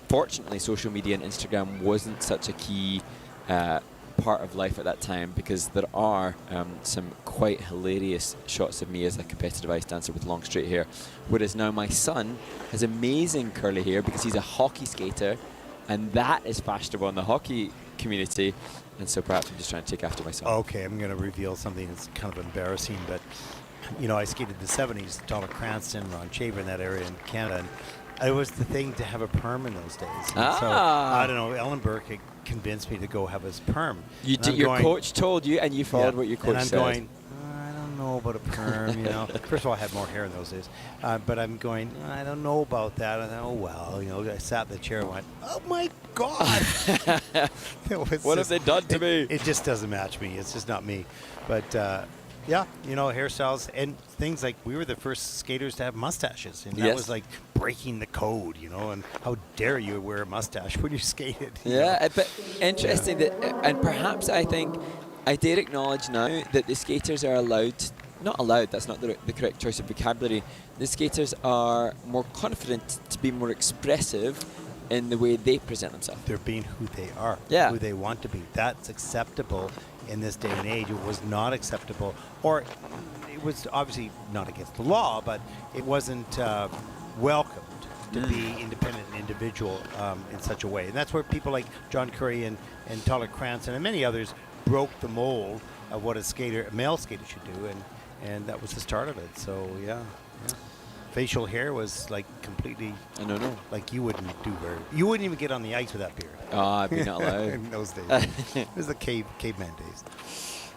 fortunately, social media and Instagram wasn't such a key part of life at that time, because there are some quite hilarious shots of me as a competitive ice dancer with long straight hair. Whereas now my son has amazing curly hair because he's a hockey skater, and that is fashionable in the hockey community. And so perhaps I'm just trying to take after my son. Okay, I'm going to reveal something that's kind of embarrassing, but I skated the 70s, Donald Cranston, Ron Shaver in that area in Canada, and it was the thing to have a perm in those days. So I don't know, Ellen Burke had convinced me to go have his perm. Your coach told you, and you followed what your coach said. And I'm going, I don't know about a perm, First of all, I had more hair in those days. But I'm going, I don't know about that. And oh, well, I sat in the chair and went, oh, my God. What have they done to me? It just doesn't match me. It's just not me. But, hairstyles and things like we were the first skaters to have mustaches. And that was like breaking the code, and how dare you wear a mustache when you skated. But interesting that, and perhaps I think I dare acknowledge now that the skaters are not allowed, that's not the correct choice of vocabulary. The skaters are more confident to be more expressive in the way they present themselves. They're being who they are, who they want to be. That's acceptable in this day and age. It was not acceptable, or it was obviously not against the law, but it wasn't welcomed to be independent and individual in such a way. And that's where people like John Curry and Tyler Cranston and many others broke the mold of what a male skater should do, and that was the start of it. So facial hair was like completely, like you wouldn't even get on the ice with that beard. I'd be not allowed. In those days. It was the caveman days.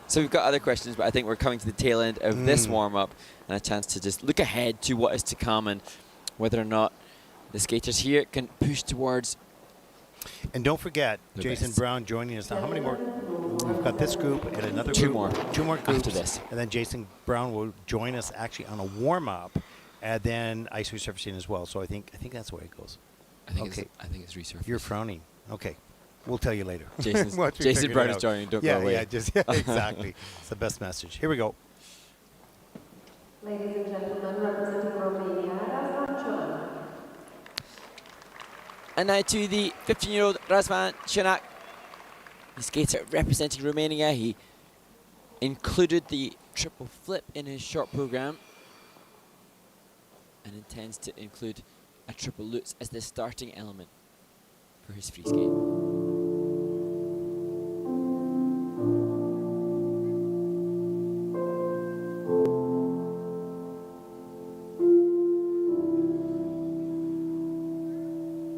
So we've got other questions, but I think we're coming to the tail end of this warm-up and a chance to just look ahead to what is to come and whether or not the skaters here can push towards. And don't forget, Jason Brown joining us now. How many more? We've got this group and another group. Two more groups. After this. And then Jason Brown will join us actually on a warm-up, and then ice resurfacing as well. So I think that's the way it goes. I think it's resurfacing. You're frowning. Okay. We'll tell you later. Jason Brown is joining. Don't go away. Exactly. It's the best message. Here we go. Ladies and gentlemen, representing Romania, Razvan Cionac. And now to the 15-year-old Razvan Cionac, the skater representing Romania. He included the triple flip in his short program and intends to include a triple Lutz as the starting element for his free skate.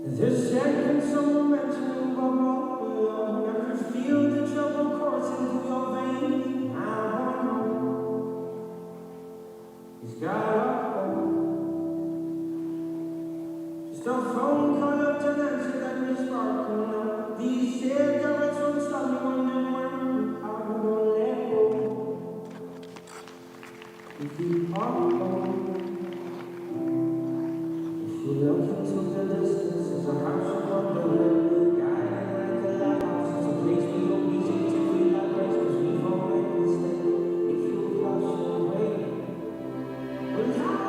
This second song mentioning Bob, I could feel the trouble coursing through your veins. I wonder, he's got a just a phone call up to Nancy that me sparkling up. These cigarettes won't stop me when I'm wearing. I won't let go. If you are alone, if you look into the distance, there's a house above the hill, guiding like a lighthouse. It's a place we hope we take to feel like grace, 'cause we've all made mistakes. If you flush it away, without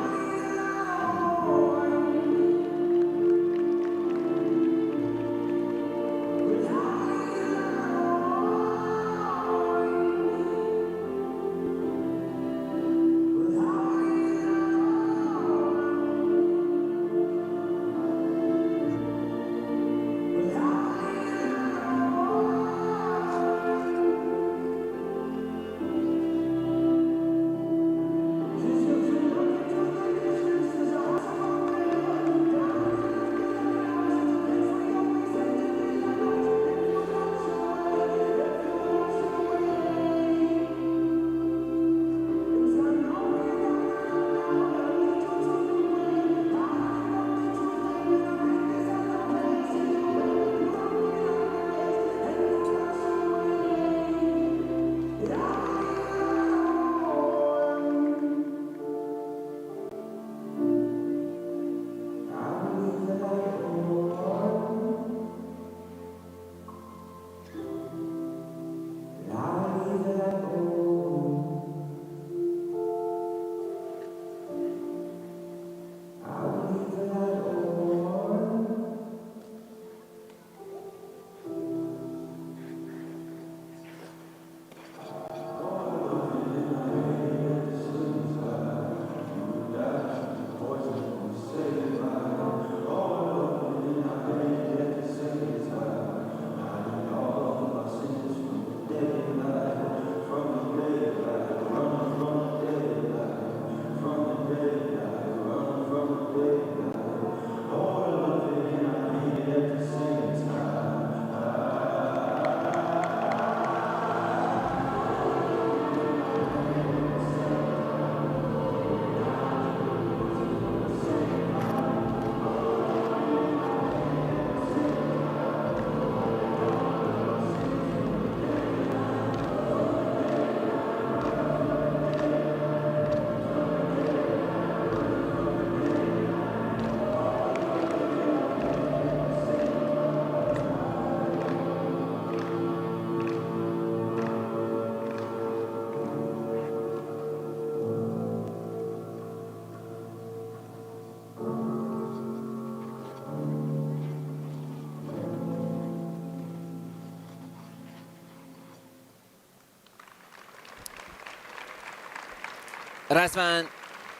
Razvan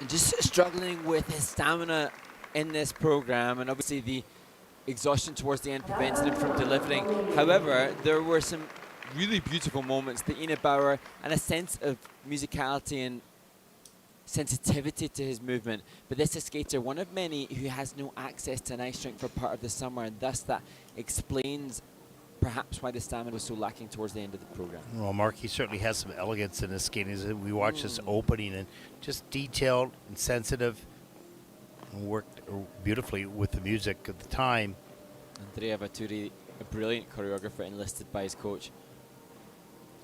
just struggling with his stamina in this program, and obviously the exhaustion towards the end prevented him from delivering. However, there were some really beautiful moments, the Ina Bauer, and a sense of musicality and sensitivity to his movement. But this is a skater, one of many who has no access to an ice rink for part of the summer, and thus that explains perhaps why the stamina was so lacking towards the end of the program. Well, Mark, he certainly has some elegance in his skating. As we watched this opening, and just detailed and sensitive, and worked beautifully with the music at the time. Andrea Vaturi, a brilliant choreographer enlisted by his coach.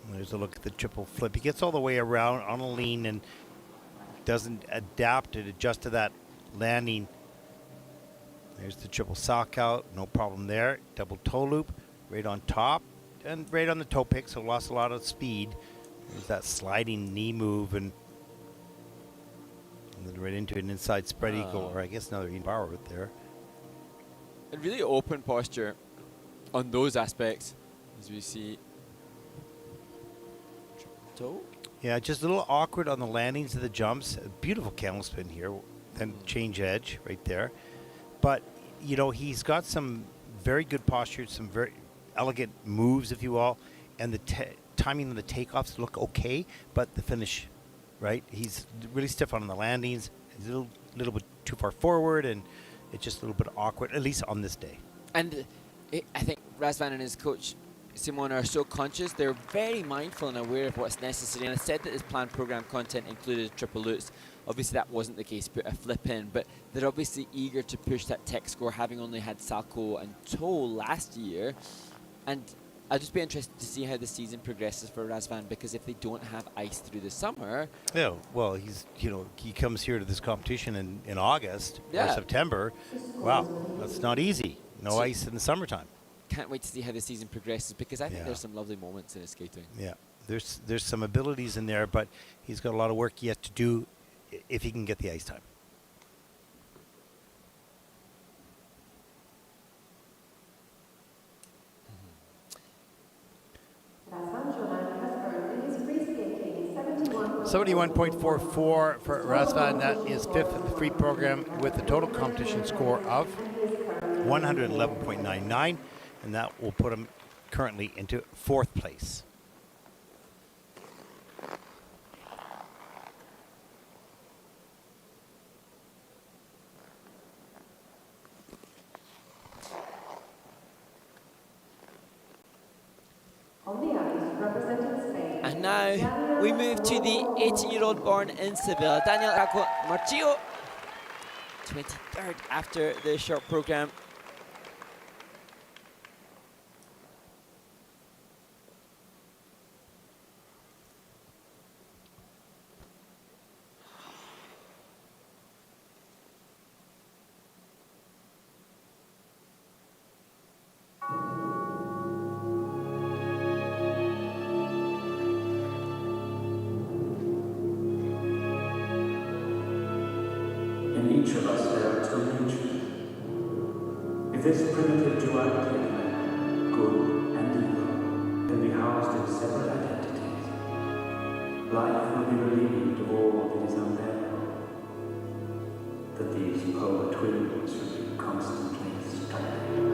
And there's a look at the triple flip. He gets all the way around on a lean and doesn't adapt and adjust to that landing. There's the triple sock out, no problem there. Double toe loop, right on top, and right on the toe pick, so lost a lot of speed. There's that sliding knee move, and then right into an inside spread eagle, or I guess another Ina right there. A really open posture on those aspects, as we see. Triple toe. Yeah, just a little awkward on the landings of the jumps. A beautiful camel spin here. then change edge right there. But, you know, he's got some very good posture, some very elegant moves, if you will, and the timing of the takeoffs look okay, but the finish, right? He's really stiff on the landings. He's a little bit too far forward, and it's just a little bit awkward, at least on this day. And I think Razvan and his coach Simon are so conscious. They're very mindful and aware of what's necessary. And I said that his planned program content included triple loops. Obviously that wasn't the case, put a flip in, but they're obviously eager to push that tech score, having only had Salko and Toll last year. And I'll just be interested to see how the season progresses for Razvan, because if they don't have ice through the summer... Yeah, well, he comes here to this competition in August or September. Wow, that's not easy. No ice in the summertime. Can't wait to see how the season progresses, because I think there's some lovely moments in his skating. Yeah, there's some abilities in there, but he's got a lot of work yet to do if he can get the ice time. Razvan Cionac has earned in his free skating 71.44 for Razvan. That is fifth in the free program with a total competition score of 111.99, and that will put him currently into fourth place. On the ice, representing Spain. And now we move to the 18-year-old born in Seville, Daniel Rouco Morcillo, 23rd after the short program. In each of us there are two natures. If this primitive duality of man, good and evil, can be housed in separate identities, life will be relieved of all that is unbearable. That these polar twins should be constantly striving.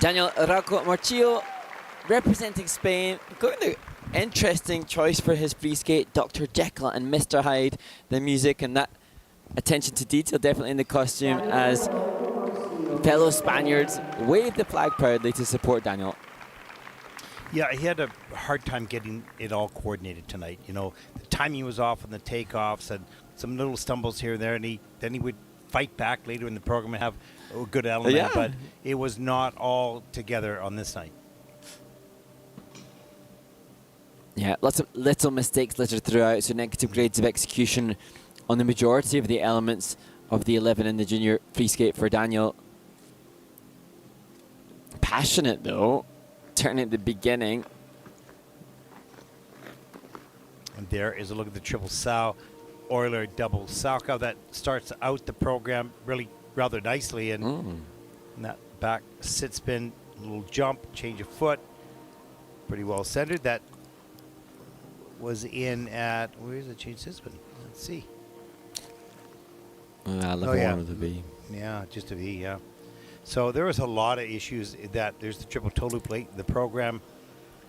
Daniel Rouco Morcillo, representing Spain, going the interesting choice for his free skate, Dr. Jekyll and Mr. Hyde. The music and that attention to detail definitely in the costume as fellow Spaniards wave the flag proudly to support Daniel. Yeah, he had a hard time getting it all coordinated tonight. You know, the timing was off on the takeoffs and some little stumbles here and there, and then he would fight back later in the program and have a good element, Yeah. but it was not all together on this night. Yeah, lots of little mistakes littered throughout, so negative grades of execution on the majority of the elements of the 11 in the junior free skate for Daniel. Passionate though, turning at the beginning. And there is a look at the triple sow, Oellerer double Salchow. That starts out the program really rather nicely, and that back sit spin, little jump, change of foot, pretty well centered. That was in at, where's the change sit spin? Let's see. Level yeah. one of the V. Yeah, just a V, yeah. So there was a lot of issues that there's the triple toe loop late in the program.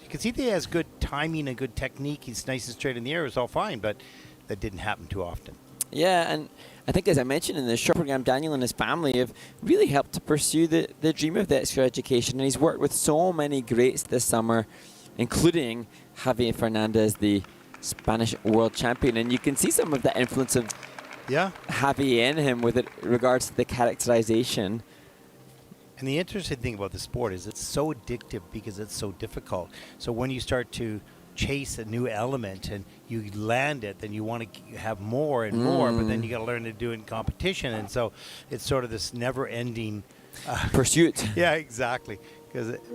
You can see that he has good timing and good technique. He's nice and straight in the air. It's all fine, but that didn't happen too often. Yeah, and I think as I mentioned in the short program, Daniel and his family have really helped to pursue the dream of the extra education, and he's worked with so many greats this summer, including Javier Fernandez, the Spanish world champion, and you can see some of the influence of Javi in him with it regards to the characterization. And the interesting thing about the sport is it's so addictive because it's so difficult. So when you start to chase a new element and you land it, then you want to have more and more, but then you got to learn to do it in competition. And so it's sort of this never-ending pursuit. Yeah, exactly.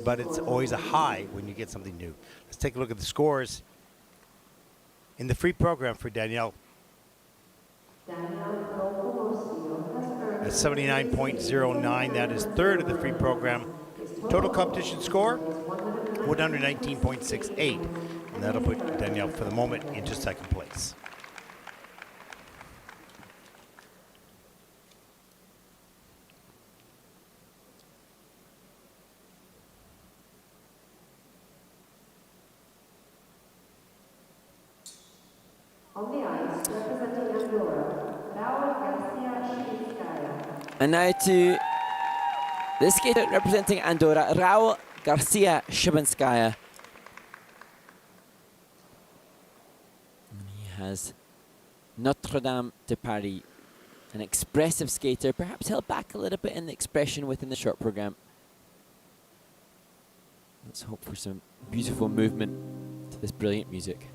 But it's always a high when you get something new. Let's take a look at the scores in the free program for Danielle. At 79.09, that is third of the free program. Total competition score, 119.68. And that'll put Danielle, for the moment, into second place. On the ice, representing Andorra, Raul Garcia Shinovskaia. And now to the skater representing Andorra, Raul Garcia Shinovskaia. He has Notre Dame de Paris, an expressive skater, perhaps held back a little bit in the expression within the short program. Let's hope for some beautiful movement to this brilliant music.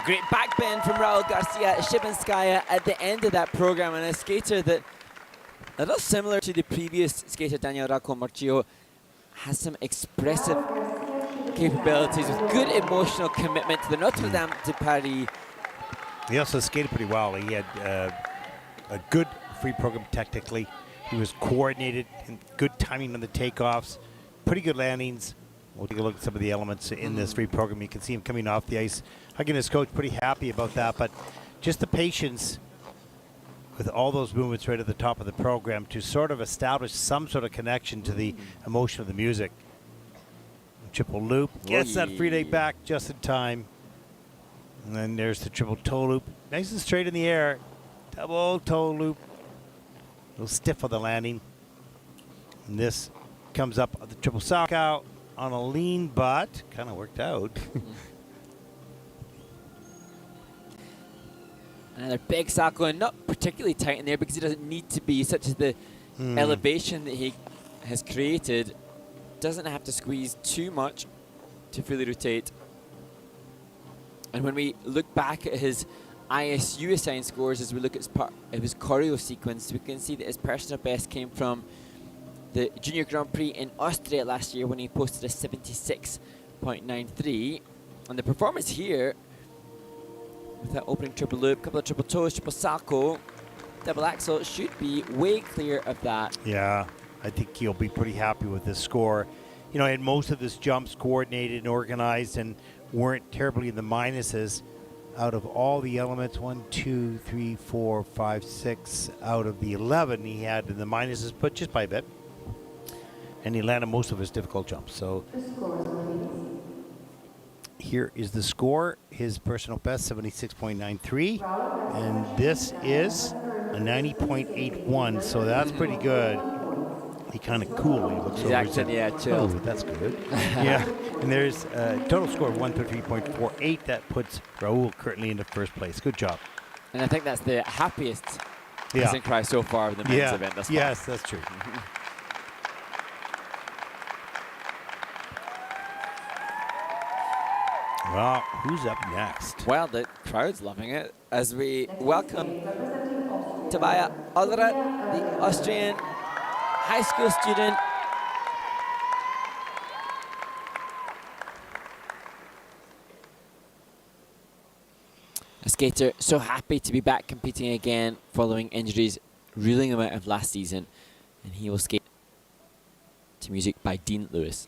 great back bend from Raul Garcia Shinovskaia at the end of that program, and a skater that, a little similar to the previous skater Daniel Rouco Morcillo, has some expressive capabilities with good emotional commitment to the Notre Dame de Paris. He also skated pretty well. He had a good free program technically. He was coordinated and good timing on the takeoffs, pretty good landings. We'll take a look at some of the elements in this free program. You can see him coming off the ice, hugging his coach, pretty happy about that. But just the patience with all those movements right at the top of the program to sort of establish some sort of connection to the emotion of the music. Triple loop, gets that free leg back just in time. And then there's the triple toe loop. Nice and straight in the air. Double toe loop. A little stiff on the landing. And this comes up the triple sock out on a lean butt. Kind of worked out. Another big sock going, not particularly tight in there because he doesn't need to be, such as the elevation that he has created. Doesn't have to squeeze too much to fully rotate. And when we look back at his ISU assigned scores, as we look at part of his choreo sequence, we can see that his personal best came from the Junior Grand Prix in Austria last year when he posted a 76.93. And the performance here, with that opening triple loop, couple of triple toes, triple salto, double axel, should be way clear of that. Yeah, I think he'll be pretty happy with this score. You know, and most of his jumps coordinated and organized and weren't terribly in the minuses. Out of all the elements, 1, 2, 3, 4, 5, 6 out of the 11 he had in the minuses, but just by a bit. And he landed most of his difficult jumps. So here is the score. His personal best, 76.93. And this is a 90.81. So that's pretty good. He kind of cool. He looks over. Yeah, chill. Oh, that's good. Yeah. And there's a total score of 133.48. That puts Raul currently into first place. Good job. And I think that's the happiest Hissing cry so far of the men's event thus far. Yes, that's true. Well, who's up next? Well, the crowd's loving it as we welcome Tobia Oellerer, the Austrian high school student. A skater so happy to be back competing again following injuries ruling him out of last season. And he will skate to music by Dean Lewis.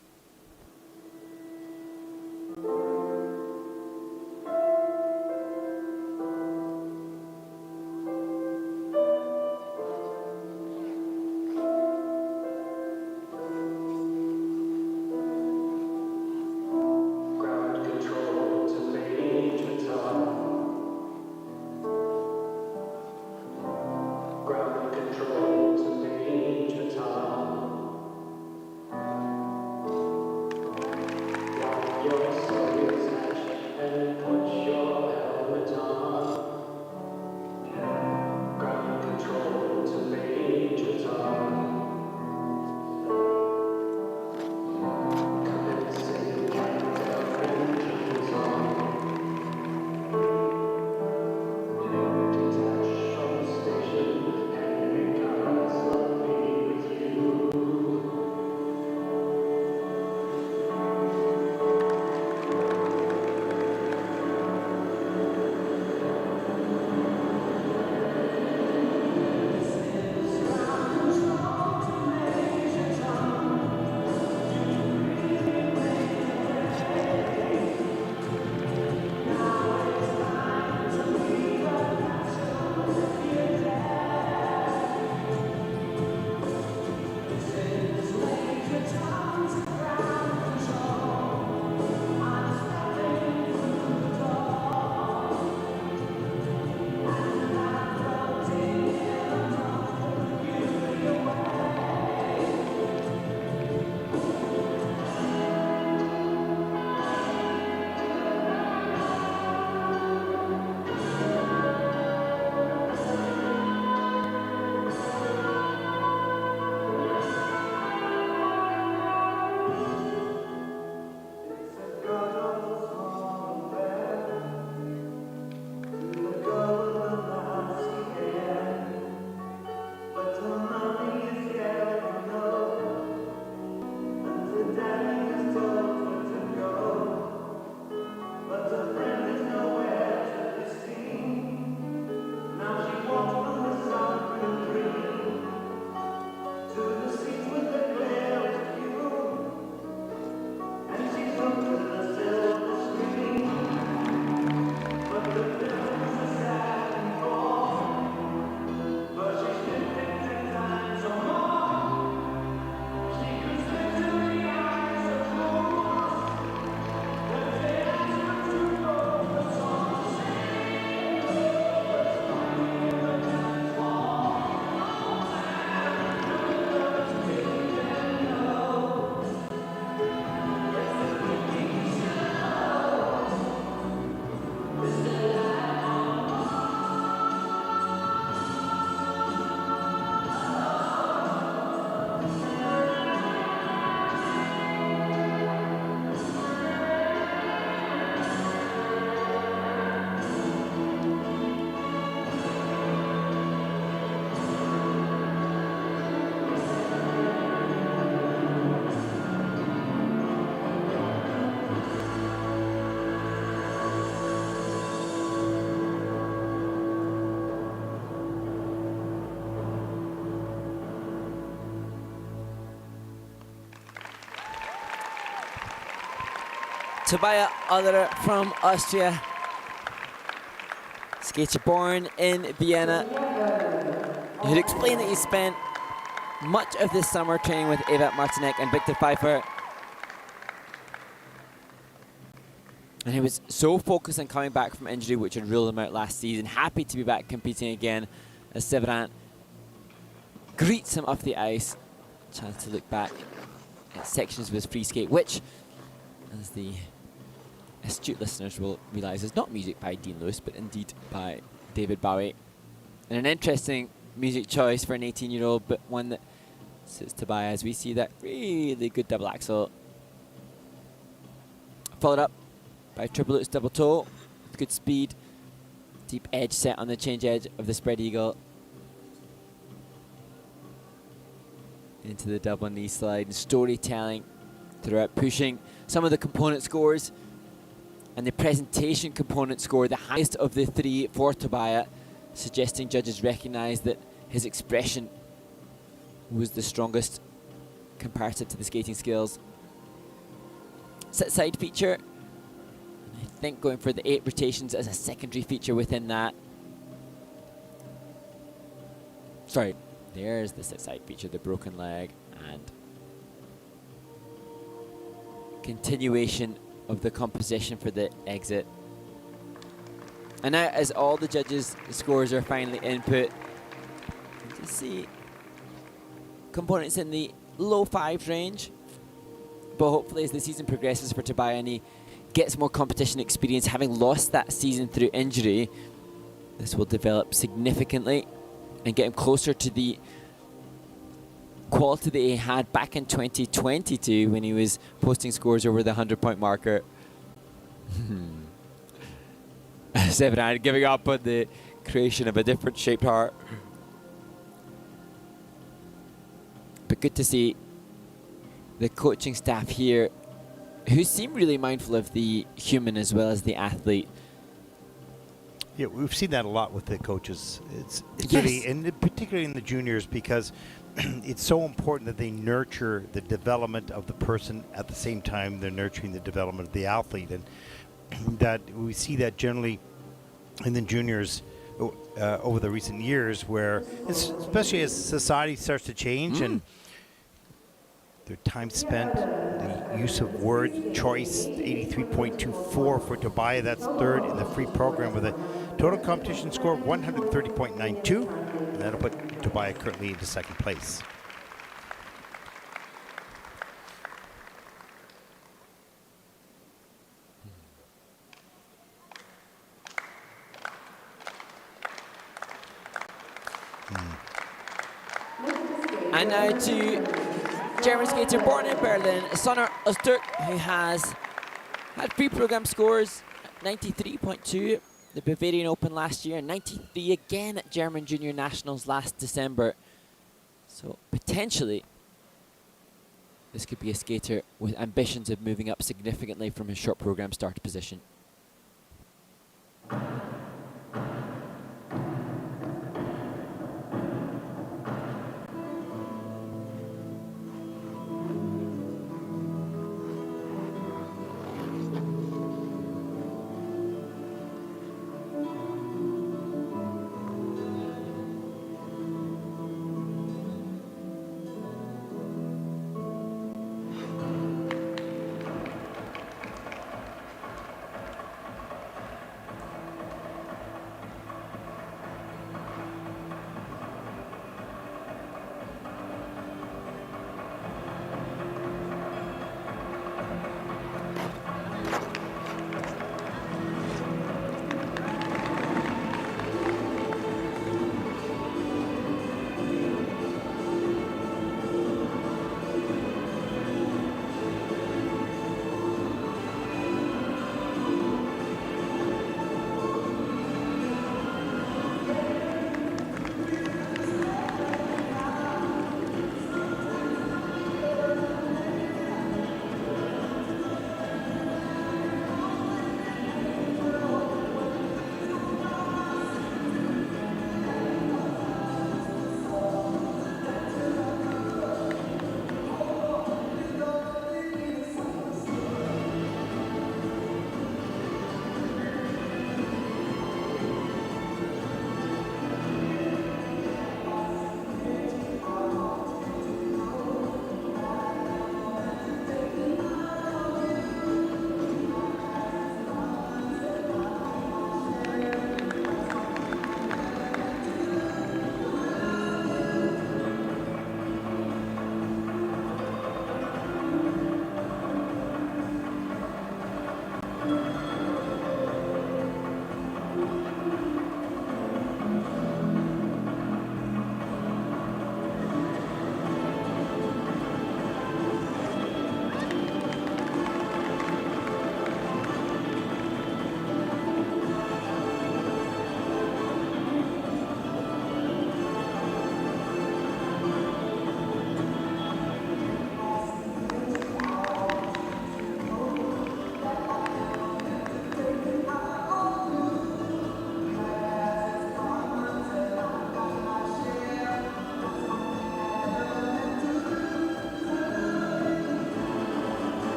Tobia Oellerer from Austria. Skater born in Vienna. He'd explained that he spent much of this summer training with Eva Martinek and Victor Pfeiffer. And he was so focused on coming back from injury, which had ruled him out last season. Happy to be back competing again as Severin greets him off the ice. Chance to look back at sections of his free skate, which, as the astute listeners will realise, is not music by Dean Lewis, but indeed by David Bowie. And an interesting music choice for an 18-year-old, but one that suits Tobia as we see that really good double axel. Followed up by triple lutz double toe, with good speed. Deep edge set on the change edge of the spread eagle. Into the double knee slide and storytelling throughout, pushing some of the component scores. And the presentation component score, the highest of the three for Tobia, suggesting judges recognize that his expression was the strongest comparative to the skating skills. Set side feature, I think going for the 8 rotations as a secondary feature within that. Sorry, there's the set side feature, the broken leg, and continuation of the composition for the exit. And now, as all the judges' scores are finally input, you see components in the low 5s range. But hopefully, as the season progresses for Tobia and he gets more competition experience, having lost that season through injury, this will develop significantly and get him closer to the quality that he had back in 2022 when he was posting scores over the 100-point marker. Severin giving up on the creation of a different shaped heart. But good to see the coaching staff here, who seem really mindful of the human as well as the athlete. Yeah, we've seen that a lot with the coaches. It's Yes. really, and particularly in the juniors, because it's so important that they nurture the development of the person at the same time they're nurturing the development of the athlete, and that we see that generally in the juniors over the recent years, where especially as society starts to change and their time spent, the use of word choice, 83.24 for Tobia. That's third in the free program with a total competition score of 130.92. And that'll put Tobia currently into second place. And now to German skater born in Berlin, Sonner Oztturk, who has had free program scores at 93.2 at the Bavarian Open last year, and 93 again at German Junior Nationals last December. So potentially, this could be a skater with ambitions of moving up significantly from his short program start position.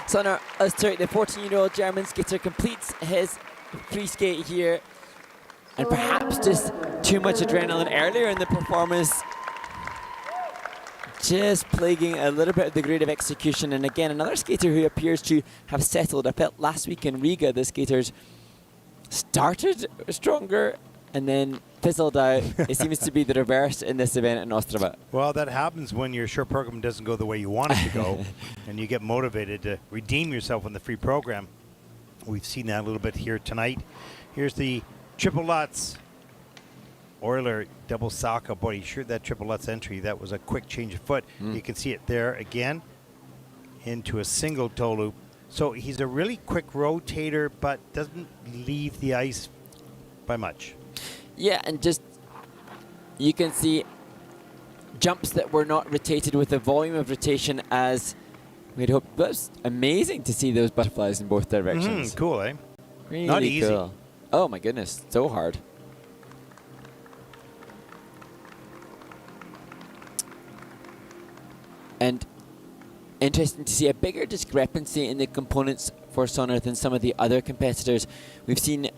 Sonner Oztturk, the 14-year-old German skater, completes his free skate here. And perhaps just too much adrenaline earlier in the performance, just plaguing a little bit of the grade of execution. And again, another skater who appears to have settled. I felt last week in Riga, the skaters started stronger and then fizzled out. It seems to be the reverse in this event in Ostrava. Well, that happens when your short program doesn't go the way you want it to go, and you get motivated to redeem yourself in the free program. We've seen that a little bit here tonight. Here's the triple Lutz. Oellerer, double Saka. Boy, you sure that triple Lutz entry, that was a quick change of foot. You can see it there again into a single toe loop. So he's a really quick rotator, but doesn't leave the ice by much. Yeah, and just you can see jumps that were not rotated with the volume of rotation as we'd hoped. That's amazing to see those butterflies in both directions. Cool, eh? Really Not easy. cool. Oh my goodness, so hard. And interesting to see a bigger discrepancy in the components for Sonner than some of the other competitors. We've seen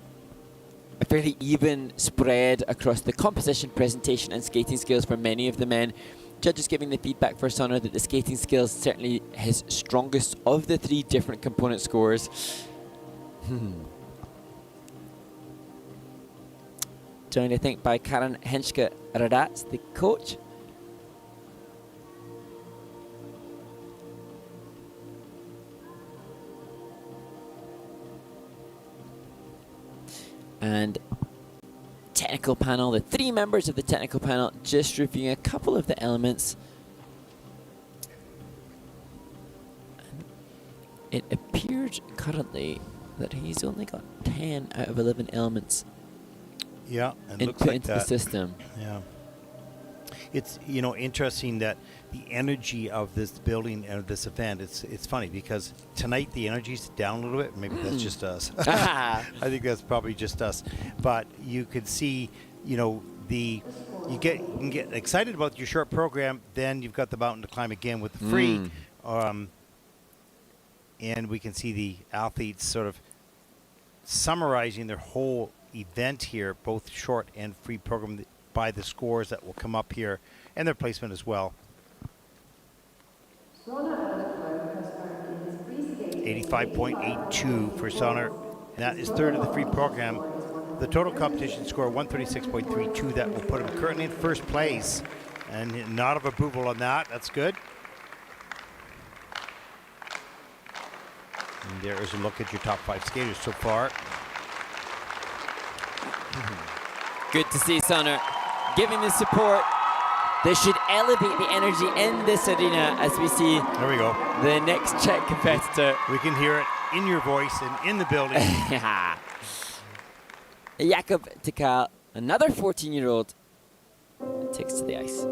a fairly even spread across the composition, presentation and skating skills for many of the men. Judges giving the feedback for Sonner that the skating skills certainly his strongest of the three different component scores. Joined, I think, by Karen Henschke-Radatz, the coach. And technical panel, the three members of the technical panel just reviewing a couple of the elements. And it appears currently that he's only got 10 out of 11 elements Yeah, and looks input like into that. the system. Yeah. It's, you know, interesting that the energy of this building and of this event, it's funny because tonight the energy's down a little bit. Maybe that's just us. I think that's probably just us. But you could see, you know, you can get excited about your short program, then you've got the mountain to climb again with the free. And we can see the athletes sort of summarizing their whole event here, both short and free program, by the scores that will come up here and their placement as well. 85.82 for Sonner. That is third of the free program. The total competition score 136.32. That will put him currently in first place. And nod of approval on that. That's good. And there is a look at your top 5 skaters so far. Good to see Sonner giving the support. This should elevate the energy in this arena as we see There we go. the next Czech competitor. We can hear it in your voice and in the building. Jakub Tykal, another 14-year-old, takes to the ice.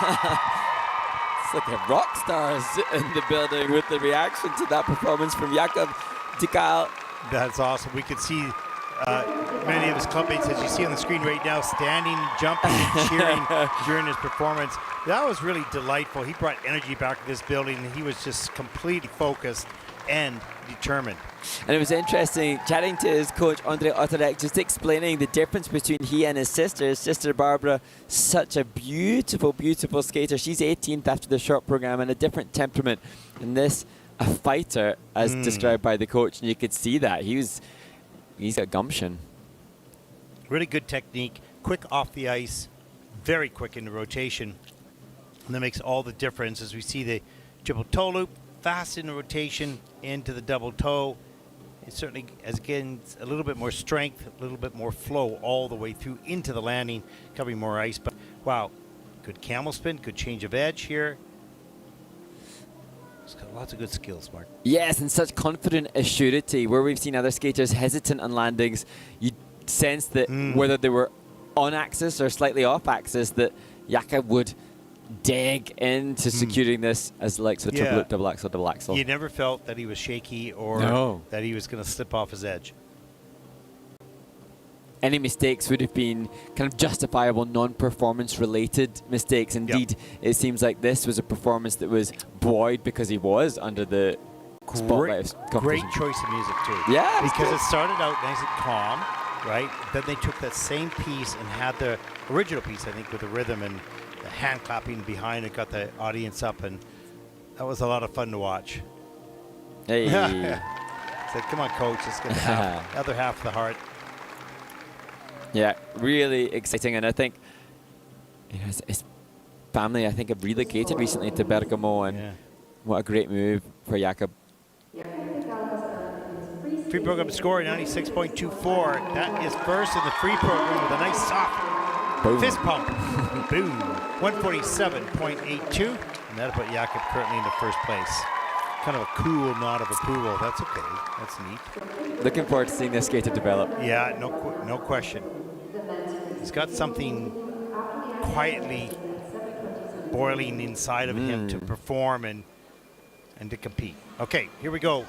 It's like a rock stars in the building with the reaction to that performance from Jakub Tykal. That's awesome. We could see many of his clubmates, as you see on the screen right now, standing and jumping and cheering during his performance. That was really delightful. He brought energy back to this building, and he was just completely focused and determined. And it was interesting chatting to his coach, Andre Oztturk, just explaining the difference between he and his sister Barbara. Such a beautiful, beautiful skater. She's 18th after the short program and a different temperament. And this, a fighter, as described by the coach, and you could see that. He's got gumption. Really good technique, quick off the ice, very quick in the rotation. And that makes all the difference as we see the triple toe loop, fast in the rotation into the double toe. It certainly, as again, a little bit more strength, a little bit more flow all the way through into the landing, covering more ice. But wow, good camel spin, good change of edge here. He's got lots of good skills, Mark. Yes, and such confident assurity. Where we've seen other skaters hesitant on landings, you sense that whether they were on axis or slightly off axis, that Jakub would dig into securing this as like so triple loop, double axel, double axel. You never felt that he was shaky or that he was going to slip off his edge. Any mistakes would have been kind of justifiable non-performance related mistakes. Indeed, it seems like this was a performance that was buoyed because he was under the spotlight of competition. Great choice of music too. Yeah, because it started out nice and calm, right? Then they took that same piece and had the original piece, I think, with the rhythm and the hand clapping behind it, got the audience up, and that was a lot of fun to watch. Hey. Said, come on, coach, let's get the other half of the heart. Yeah, really exciting, and I think his family, I think, have relocated recently to Bergamo, and what a great move for Jakub. Free program score 96.24. That is first in the free program with a nice soft fist pump. Boom. 147.82, and that'll put Jakub currently into first place. Kind of a cool nod of approval. That's okay. That's neat. Looking forward to seeing this skater develop. Yeah, no question. He's got something quietly boiling inside of him to perform and to compete. Okay, here we go.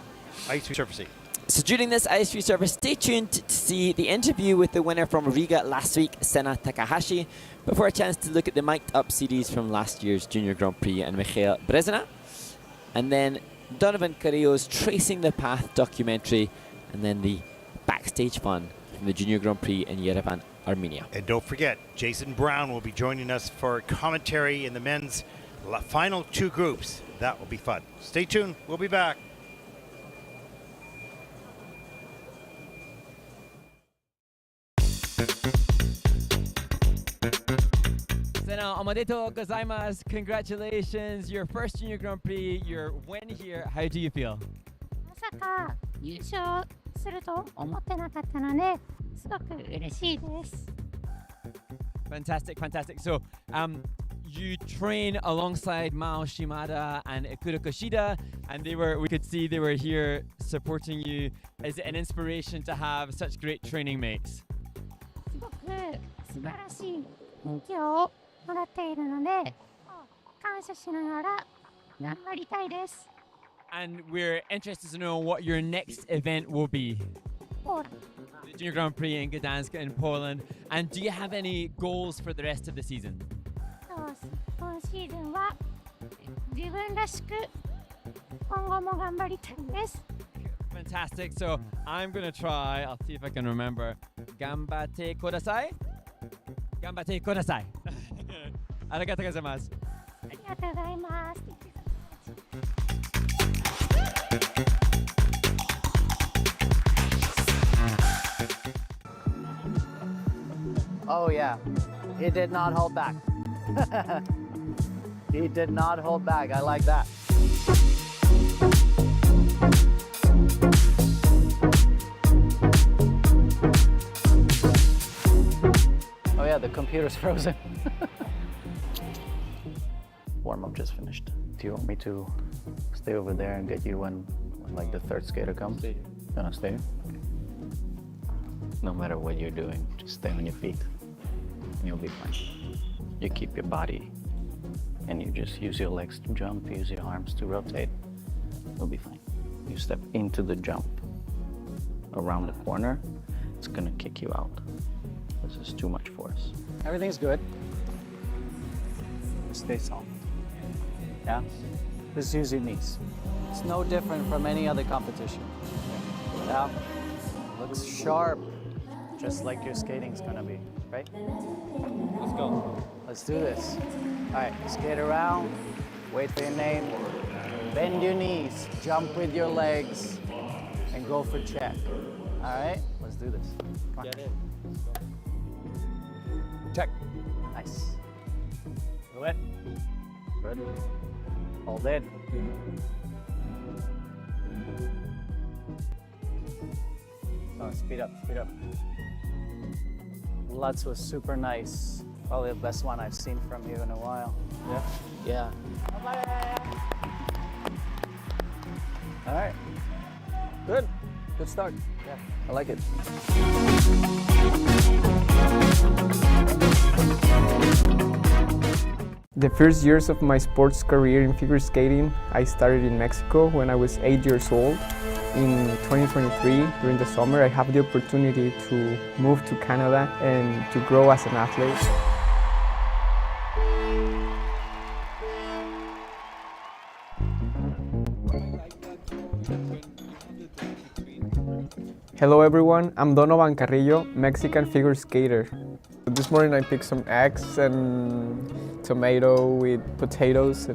Ice resurfacing. So during this ice resurface, stay tuned to see the interview with the winner from Riga last week, Sena Takahashi, before a chance to look at the mic'd up series from last year's Junior Grand Prix and Michael Brezina. And then Donovan Carrillo's Tracing the Path documentary, and then the backstage fun from the Junior Grand Prix in Yerevan, Armenia. And don't forget, Jason Brown will be joining us for commentary in the men's final two groups. That will be fun. Stay tuned. We'll be back. Sena, omedetou gozaimasu. Congratulations. Your first Junior Grand Prix, your win here. How do you feel? まさか優勝すると思ってなかったのですごく嬉しいです。 Fantastic, fantastic. So, you train alongside Mao Shimada and Ikuro Koshida, and we could see they were here supporting you. Is it an inspiration to have such great training mates? すごく素晴らしい人気をもらっているので感謝しながら頑張りたいです。 And we're interested to know what your next event will be. ポーランド The Junior Grand Prix in Gdansk in Poland. And do you have any goals for the rest of the season? 今シーズンは自分らしく今後も頑張りたいです。 Fantastic. So I'm going to try. I'll see if I can remember. Ganbatte kodasai. Ganbatte kodasai. Arigatou gozaimasu. ありがとうございます。 Oh yeah, he did not hold back. He did not hold back. I like that. Oh yeah, the computer's frozen. Warm-up just finished. Do you want me to stay over there and get you when like the third skater comes? You wanna stay? Okay. No matter what you're doing, just stay on your feet and you'll be fine. You keep your body and you just use your legs to jump, use your arms to rotate, you'll be fine. You step into the jump around the corner, it's gonna kick you out. This is too much force. Everything's good. Just stay soft. Yeah? Just use your knees. It's no different from any other competition. Yeah? Looks sharp, just like your skating's gonna be, right? Let's go. Let's do this. All right, skate around, wait for your name, bend your knees, jump with your legs, and go for check. All right, let's do this. Come on. Get in. Check. Nice. Do it. Good. Hold it. Oh, speed up, speed up. Lutz was super nice. Probably the best one I've seen from you in a while. Yeah? Yeah. All right. Good. Good start. Yeah, I like it. The first years of my sports career in figure skating, I started in Mexico when I was 8 years old. In 2023, during the summer, I have the opportunity to move to Canada and to grow as an athlete. Hello everyone, I'm Donovan Carrillo, Mexican figure skater. This morning I picked some eggs and tomato with potatoes.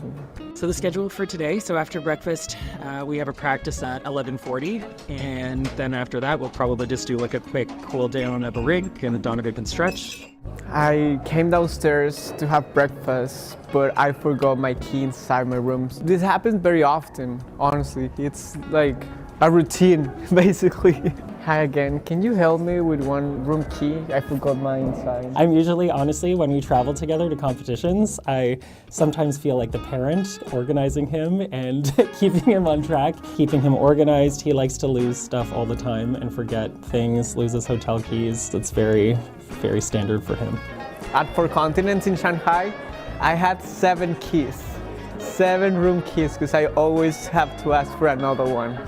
So the schedule for today, so after breakfast we have a practice at 11:40, and then after that we'll probably just do like a quick cool down of a rink and Donovan can stretch. I came downstairs to have breakfast, but I forgot my key inside my room. This happens very often, honestly. It's like a routine, basically. Hi again, can you help me with one room key? I forgot mine inside. I'm usually, honestly, when we travel together to competitions, I sometimes feel like the parent organizing him and keeping him on track, keeping him organized. He likes to lose stuff all the time and forget things, lose his hotel keys. It's very, very standard for him. At Four Continents in Shanghai, I had 7 keys. 7 room keys, because I always have to ask for another one.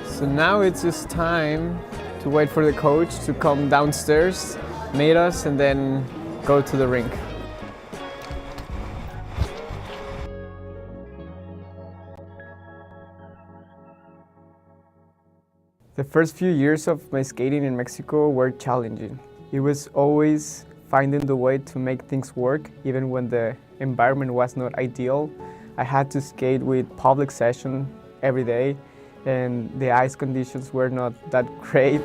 So now it's just time to wait for the coach to come downstairs, meet us, and then go to the rink. The first few years of my skating in Mexico were challenging. It was always finding the way to make things work, even when the environment was not ideal. I had to skate with public session every day, and the ice conditions were not that great.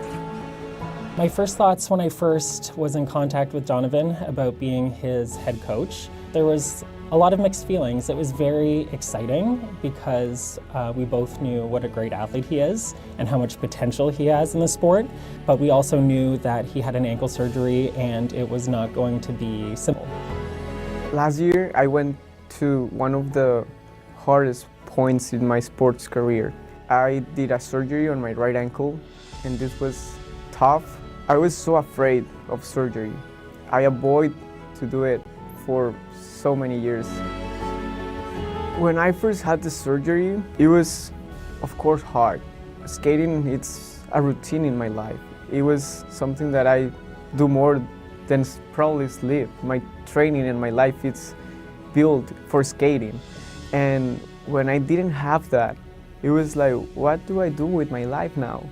My first thoughts when I first was in contact with Donovan about being his head coach, there was a lot of mixed feelings. It was very exciting because we both knew what a great athlete he is and how much potential he has in the sport, but we also knew that he had an ankle surgery and it was not going to be simple. Last year, I went to one of the hardest points in my sports career. I did a surgery on my right ankle, and this was tough. I was so afraid of surgery. I avoided to do it for so many years. When I first had the surgery, it was, of course, hard. Skating, it's a routine in my life. It was something that I do more than probably sleep. My training and my life is built for skating. And when I didn't have that, it was like, what do I do with my life now?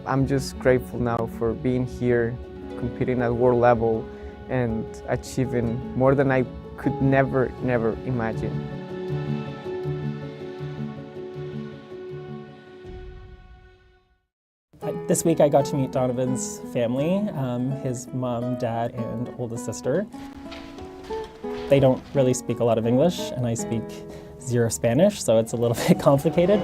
I'm just grateful now for being here, competing at world level, and achieving more than I could never imagine. This week I got to meet Donovan's family, his mom, dad, and oldest sister. They don't really speak a lot of English, and I speak 0 Spanish, so it's a little bit complicated.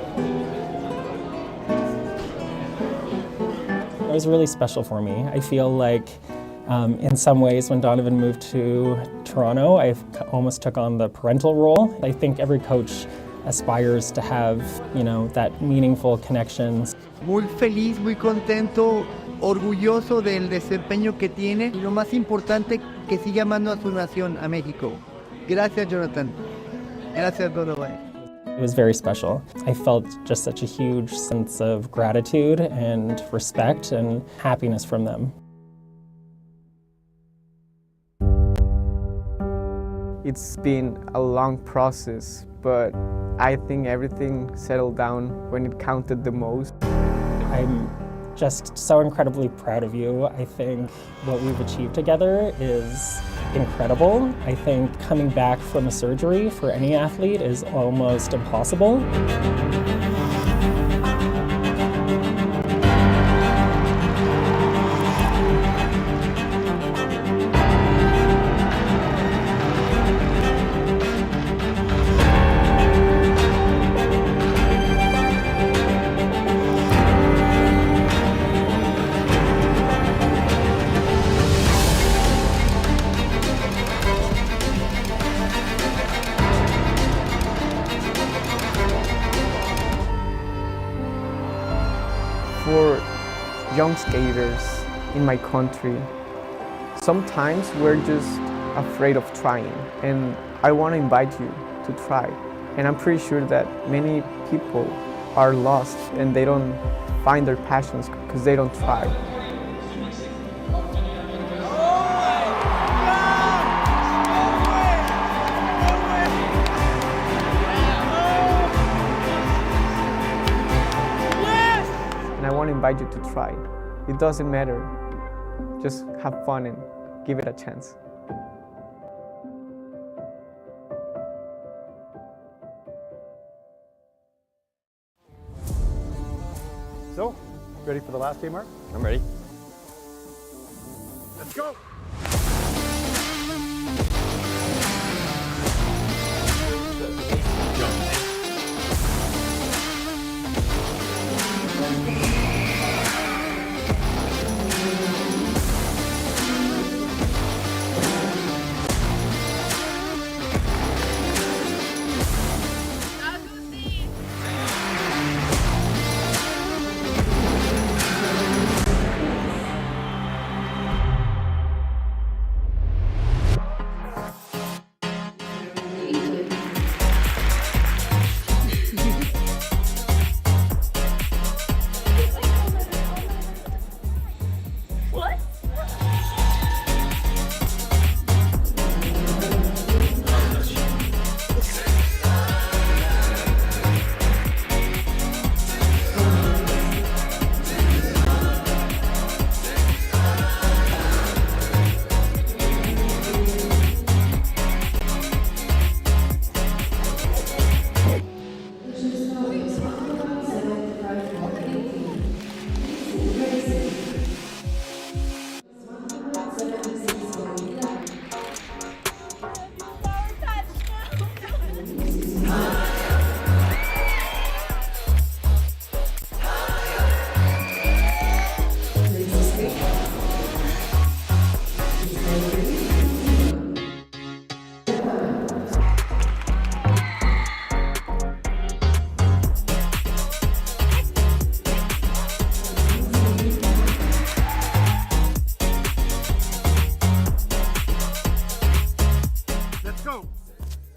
It was really special for me. I feel like in some ways when Donovan moved to Toronto, I almost took on the parental role. I think every coach aspires to have, that meaningful connection. Muy feliz, muy contento, orgulloso del desempeño que tiene y lo más importante, que sigue amando a su nación, a México. Gracias, Jonathan. Gracias, Godoy. It was very special. I felt just such a huge sense of gratitude and respect and happiness from them. It's been a long process, but I think everything settled down when it counted the most. I'm just so incredibly proud of you. I think what we've achieved together is incredible. I think coming back from a surgery for any athlete is almost impossible. For young skaters in my country, sometimes we're just afraid of trying, and I want to invite you to try. And I'm pretty sure that many people are lost and they don't find their passions because they don't try. I want to invite you to try. It doesn't matter. Just have fun and give it a chance. So, ready for the last day, Mark? I'm ready. Let's go!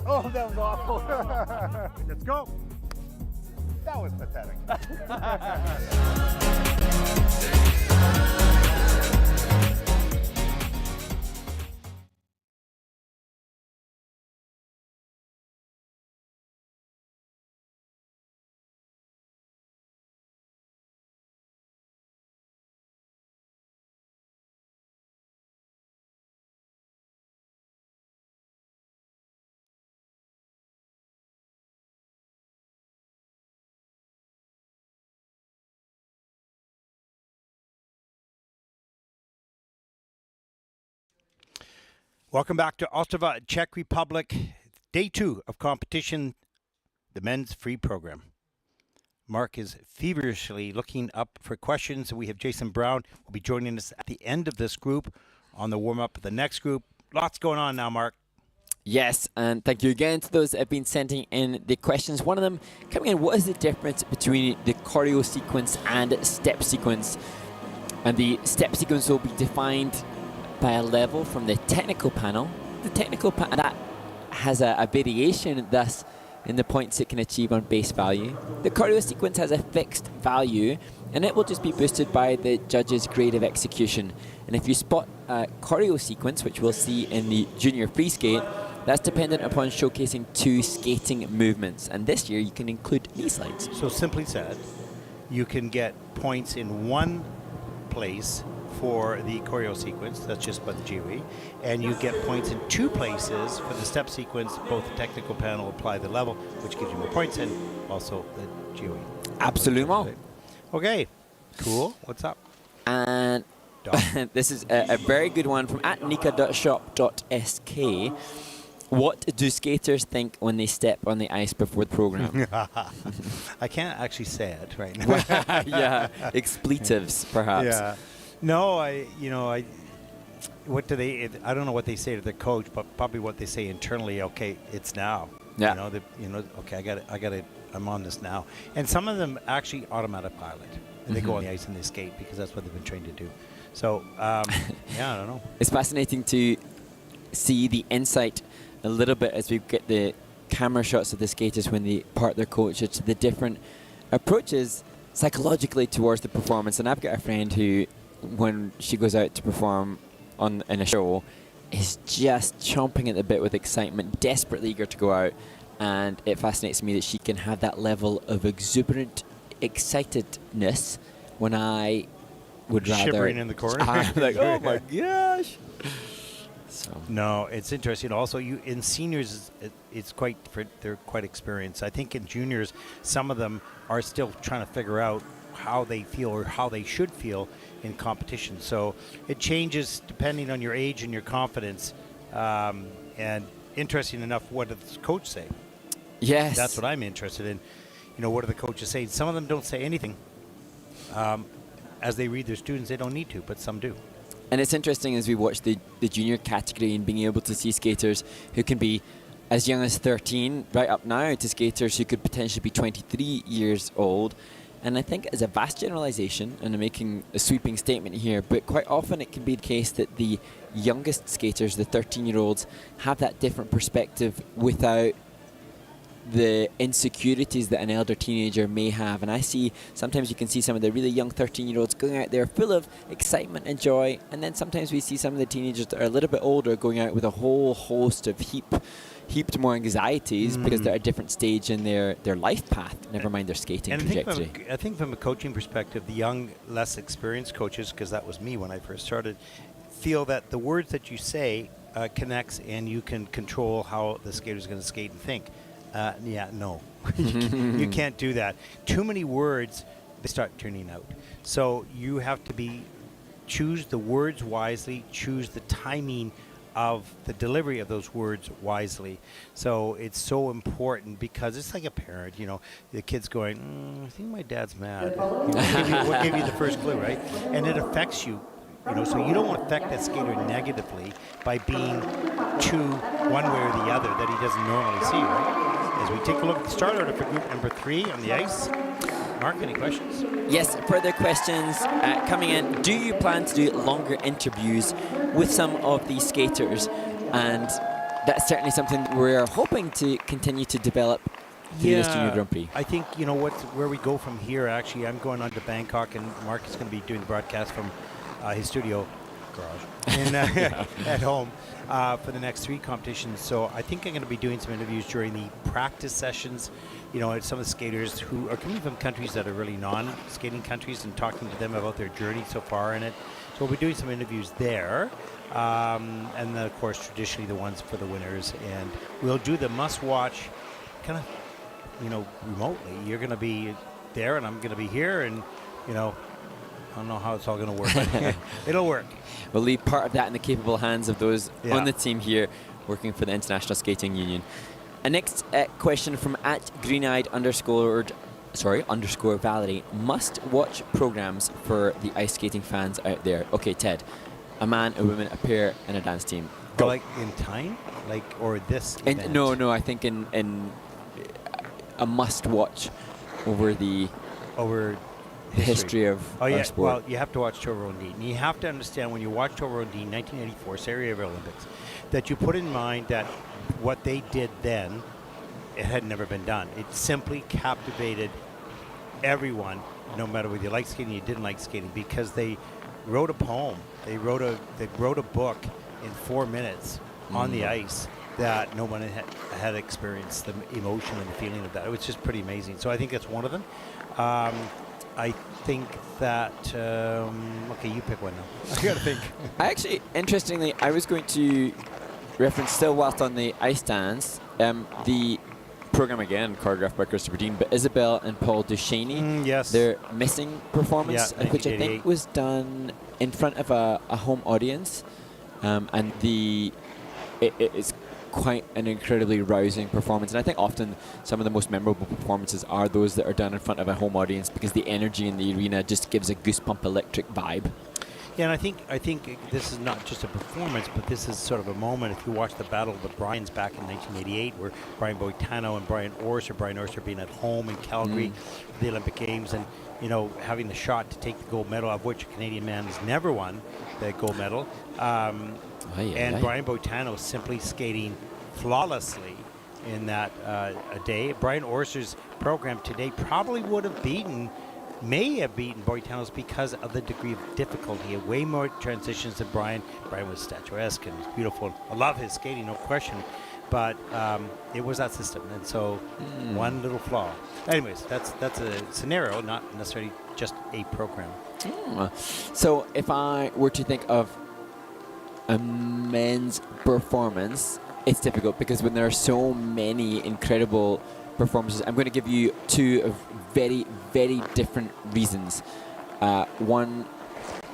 Oh, that was awful. Let's go. That was pathetic. Welcome back to Ostrava, Czech Republic. Day 2 of competition, the men's free program. Mark is feverishly looking up for questions. We have Jason Brown will be joining us at the end of this group on the warm-up of the next group. Lots going on now, Mark. Yes, and thank you again to those that have been sending in the questions. One of them coming in, what is the difference between the choreo sequence and step sequence? And the step sequence will be defined by a level from the technical panel. The technical panel, that has a variation, thus in the points it can achieve on base value. The choreo sequence has a fixed value, and it will just be boosted by the judge's grade of execution. And if you spot a choreo sequence, which we'll see in the junior free skate, that's dependent upon showcasing 2 skating movements. And this year you can include knee slides. So simply said, you can get points in one place for the choreo sequence, that's just by the GOE, and you get points in 2 places for the step sequence. Both the technical panel apply the level, which gives you more points, and also the GOE. Absolument. Okay, cool. What's up? And this is a very good one from @nika.shop.sk. What do skaters think when they step on the ice before the program? I can't actually say it right now. Yeah, expletives perhaps. Yeah. No, what do they? I don't know what they say to the coach, but probably what they say internally. Okay, it's now. Yeah. Okay, I got it. I'm on this now. And some of them actually automatic pilot, and they go on the ice and they skate because that's what they've been trained to do. So yeah, I don't know. It's fascinating to see the insight a little bit as we get the camera shots of the skaters when they part their coaches to the different approaches psychologically towards the performance. And I've got a friend who, when she goes out to perform in a show, is just chomping at the bit with excitement, desperately eager to go out. And it fascinates me that she can have that level of exuberant excitedness when I would rather... Shivering in the corner. I'm like, oh my gosh. So. No, it's interesting. Also, in seniors, they're quite experienced. I think in juniors, some of them are still trying to figure out how they feel or how they should feel in competition. So it changes depending on your age and your confidence. And interesting enough, what does the coach say? Yes. That's what I'm interested in. What do the coaches say? Some of them don't say anything. As they read their students, they don't need to, but some do. And it's interesting as we watch the junior category and being able to see skaters who can be as young as 13 right up now to skaters who could potentially be 23 years old. And I think as a vast generalization, and I'm making a sweeping statement here, but quite often it can be the case that the youngest skaters, the 13-year-olds, have that different perspective without the insecurities that an elder teenager may have. And I see, sometimes you can see some of the really young 13-year-olds going out there full of excitement and joy, and then sometimes we see some of the teenagers that are a little bit older going out with a whole host of heaped more anxieties because they're at a different stage in their life path, never mind their skating trajectory. I think from a coaching perspective, the young, less experienced coaches, because that was me when I first started, feel that the words that you say connects and you can control how the skater's going to skate and think. No. You can't do that. Too many words, they start turning out. So you have to choose the words wisely, choose the timing of the delivery of those words wisely. So it's so important because it's like a parent, the kid's going, I think my dad's mad. We'll give you the first clue, right? And it affects you. So you don't want to affect that skater negatively by being too one way or the other that he doesn't normally see, right? As we take a look at the start order for group number 3 on the ice. Mark, any questions? Yes, further questions coming in. Do you plan to do longer interviews with some of these skaters? And that's certainly something we're hoping to continue to develop through this Junior Grand Prix. I think, where we go from here, actually, I'm going on to Bangkok, and Mark is going to be doing the broadcast from his studio garage at home for the next 3 competitions. So I think I'm going to be doing some interviews during the practice sessions. Some of the skaters who are coming from countries that are really non-skating countries and talking to them about their journey so far in it. So we'll be doing some interviews there. And then, of course, traditionally the ones for the winners. And we'll do the must-watch kind of, remotely. You're going to be there and I'm going to be here and, I don't know how it's all going to work, but it'll work. We'll leave part of that in the capable hands of those on the team here working for the International Skating Union. A next question from @greeneyed_Valerie. Must-watch programs for the ice skating fans out there. Okay, Ted. A man, a woman, a pair, and a dance team. Go. Like in time? Or this event? No, I think in a must-watch over the history of our sport. Well, you have to watch Tobia and you have to understand when you watch Tobia 1984 Sarajevo Olympics that you put in mind that what they did then, it had never been done. It simply captivated everyone, no matter whether you liked skating or you didn't like skating, because they wrote a poem. They wrote a book in 4 minutes on the ice that no one had experienced the emotion and the feeling of that. It was just pretty amazing. So I think that's one of them. I think that okay, you pick one now. I gotta think. Interestingly, I was going to reference, still whilst on the ice dance, the program again choreographed by Christopher Dean, but Isabelle and Paul Duchesne, yes, their Missing performance, Yeah, which I think was done in front of a home audience, and it is quite an incredibly rousing performance. And I think often some of the most memorable performances are those that are done in front of a home audience, because the energy in the arena just gives a goosebump electric vibe. Yeah, and I think this is not just a performance, but this is sort of a moment. If you watch the Battle of the Bryans back in 1988, where Brian Boitano and Brian Orser being at home in Calgary for the Olympic Games, and having the shot to take the gold medal, of which a Canadian man has never won the gold medal, and Brian Boitano simply skating flawlessly in that day. Brian Orser's program today probably may have beaten Boitano's because of the degree of difficulty. He had way more transitions than Brian. Brian was statuesque and was beautiful. I love his skating, no question. But it was that system, and so one little flaw. Anyways, that's a scenario, not necessarily just a program. So if I were to think of a men's performance, it's difficult, because when there are so many incredible performances, I'm going to give you two of very, very different reasons. One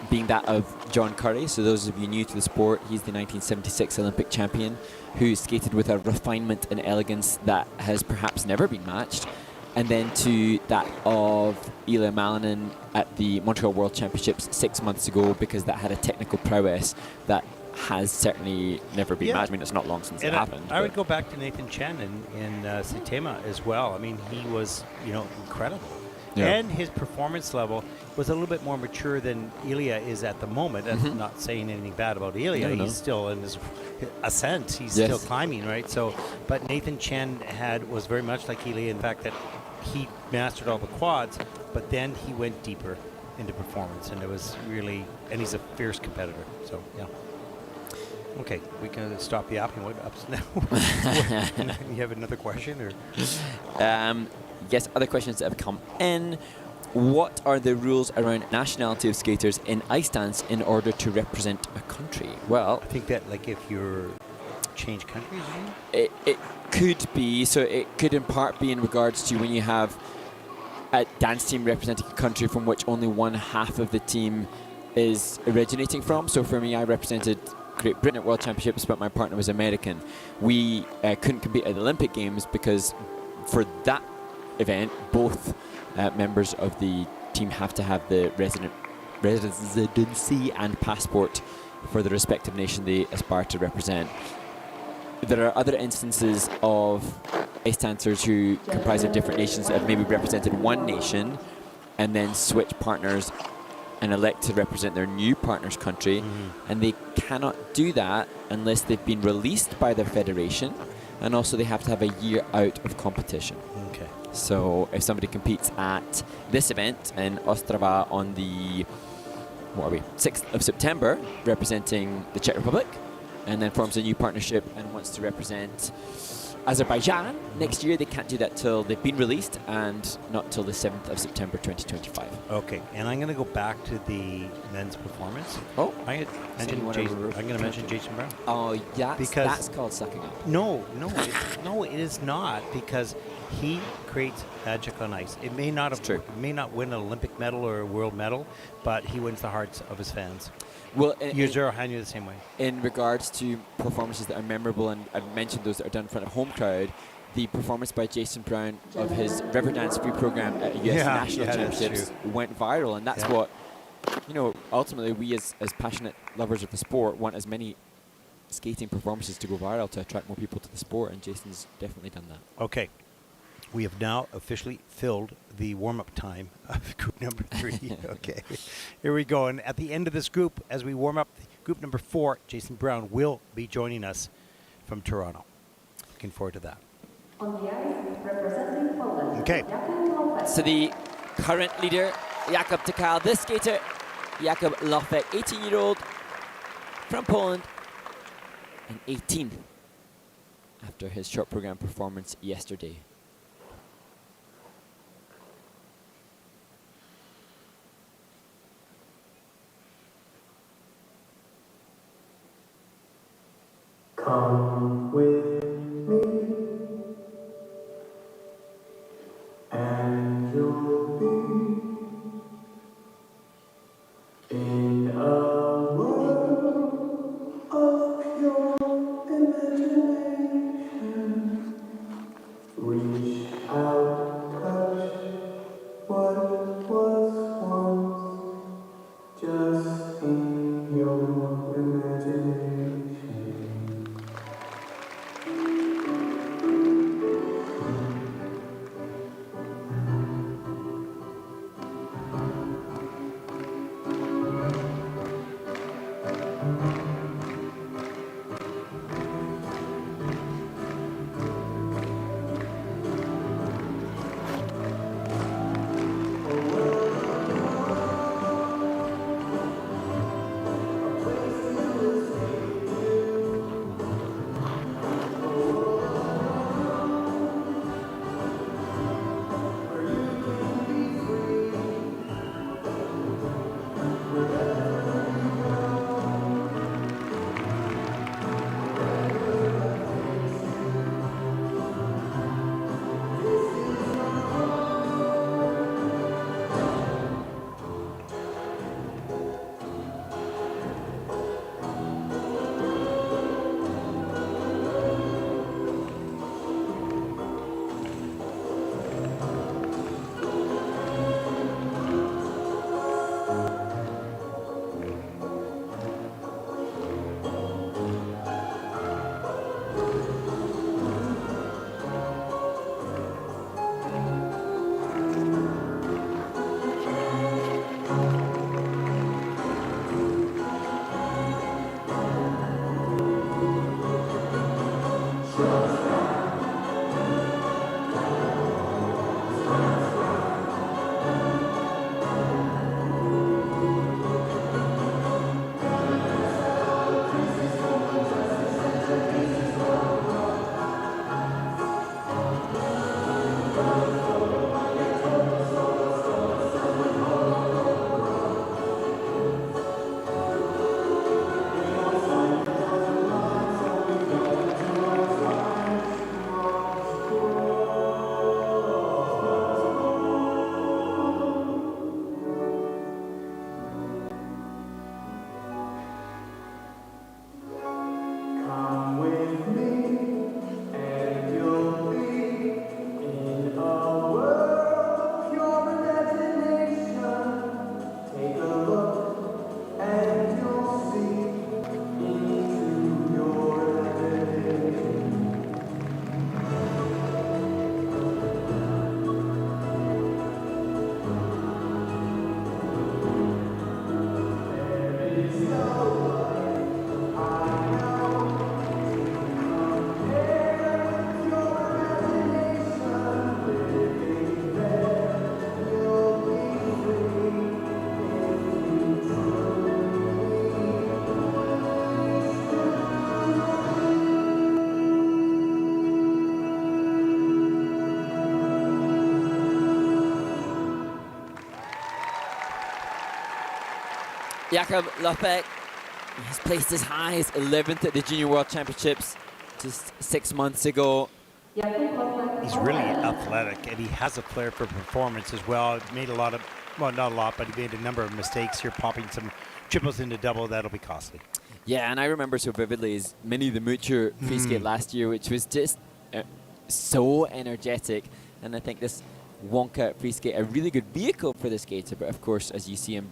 being that of John Curry. So those of you new to the sport, he's the 1976 Olympic champion who skated with a refinement and elegance that has perhaps never been matched. And then to that of Ilya Malinin at the Montreal World Championships 6 months ago, because that had a technical prowess that has certainly never been matched. I mean, it's not long since it happened. I would go back to Nathan Chen in Saitama as well. I mean, he was, incredible. Yeah. And his performance level was a little bit more mature than Ilya is at the moment. I'm not saying anything bad about Ilya. He's still in his ascent. He's still climbing, right? So, but Nathan Chen was very much like Ilya in fact that he mastered all the quads, but then he went deeper into performance, and it was really, and he's a fierce competitor. So, yeah. Okay, we can stop yapping. What up now? You have another question, or? Yes, other questions that have come in. What are the rules around nationality of skaters in ice dance in order to represent a country? Well, I think that if you're change countries, it could be. So it could in part be in regards to when you have a dance team representing a country from which only one half of the team is originating from. So for me, I represented Great Britain at World Championships, but my partner was American. We couldn't compete at the Olympic Games because for that event, both members of the team have to have the residency and passport for the respective nation they aspire to represent. There are other instances of ice dancers who comprise of different nations that have maybe represented one nation and then switch partners and elect to represent their new partner's country, and they cannot do that unless they've been released by their federation, and also they have to have a year out of competition. Okay. So if somebody competes at this event in Ostrava on the 6th of September, representing the Czech Republic, and then forms a new partnership and wants to represent Azerbaijan next year, they can't do that till they've been released, and not till the 7th of September 2025. Okay, and I'm going to go back to the men's performance. Oh, I'm going to mention Jason Brown. Oh, yeah, because that's called sucking up. No, it is not, because he creates magic on ice. It may not win an Olympic medal or a world medal, but he wins the hearts of his fans. Well, Yuzuru Hanyu the same way. In regards to performances that are memorable, and I've mentioned those that are done in front of home crowd, the performance by Jason Brown of his River Dance Free program at US National Championships went viral, and that's what, ultimately we as passionate lovers of the sport want as many skating performances to go viral to attract more people to the sport, and Jason's definitely done that. Okay. We have now officially filled the warm-up time of group number 3. Okay, here we go. And at the end of this group, as we warm up group number 4, Jason Brown will be joining us from Toronto. looking forward to that. On the ice, representing Poland, Okay. Jakub Lofek. So the current leader, Jakub Tykal, this skater, Jakub Lofek, 18-year-old from Poland, and 18th after his short program performance yesterday. Come with me, and you'll be in a world of pure imagination. Reach out, touch what was once just in your imagination. Jakub Lofek has placed as high as 11th at the Junior World Championships just 6 months ago. He's really athletic, and he has a flair for performance as well. Made a lot of, well, not a lot, but he made a number of mistakes here, popping some triples into double. That'll be costly. Yeah, and I remember so vividly is mini the Mucho free skate last year, which was just so energetic. And I think this Wonka free skate, a really good vehicle for the skater, but of course, as you see him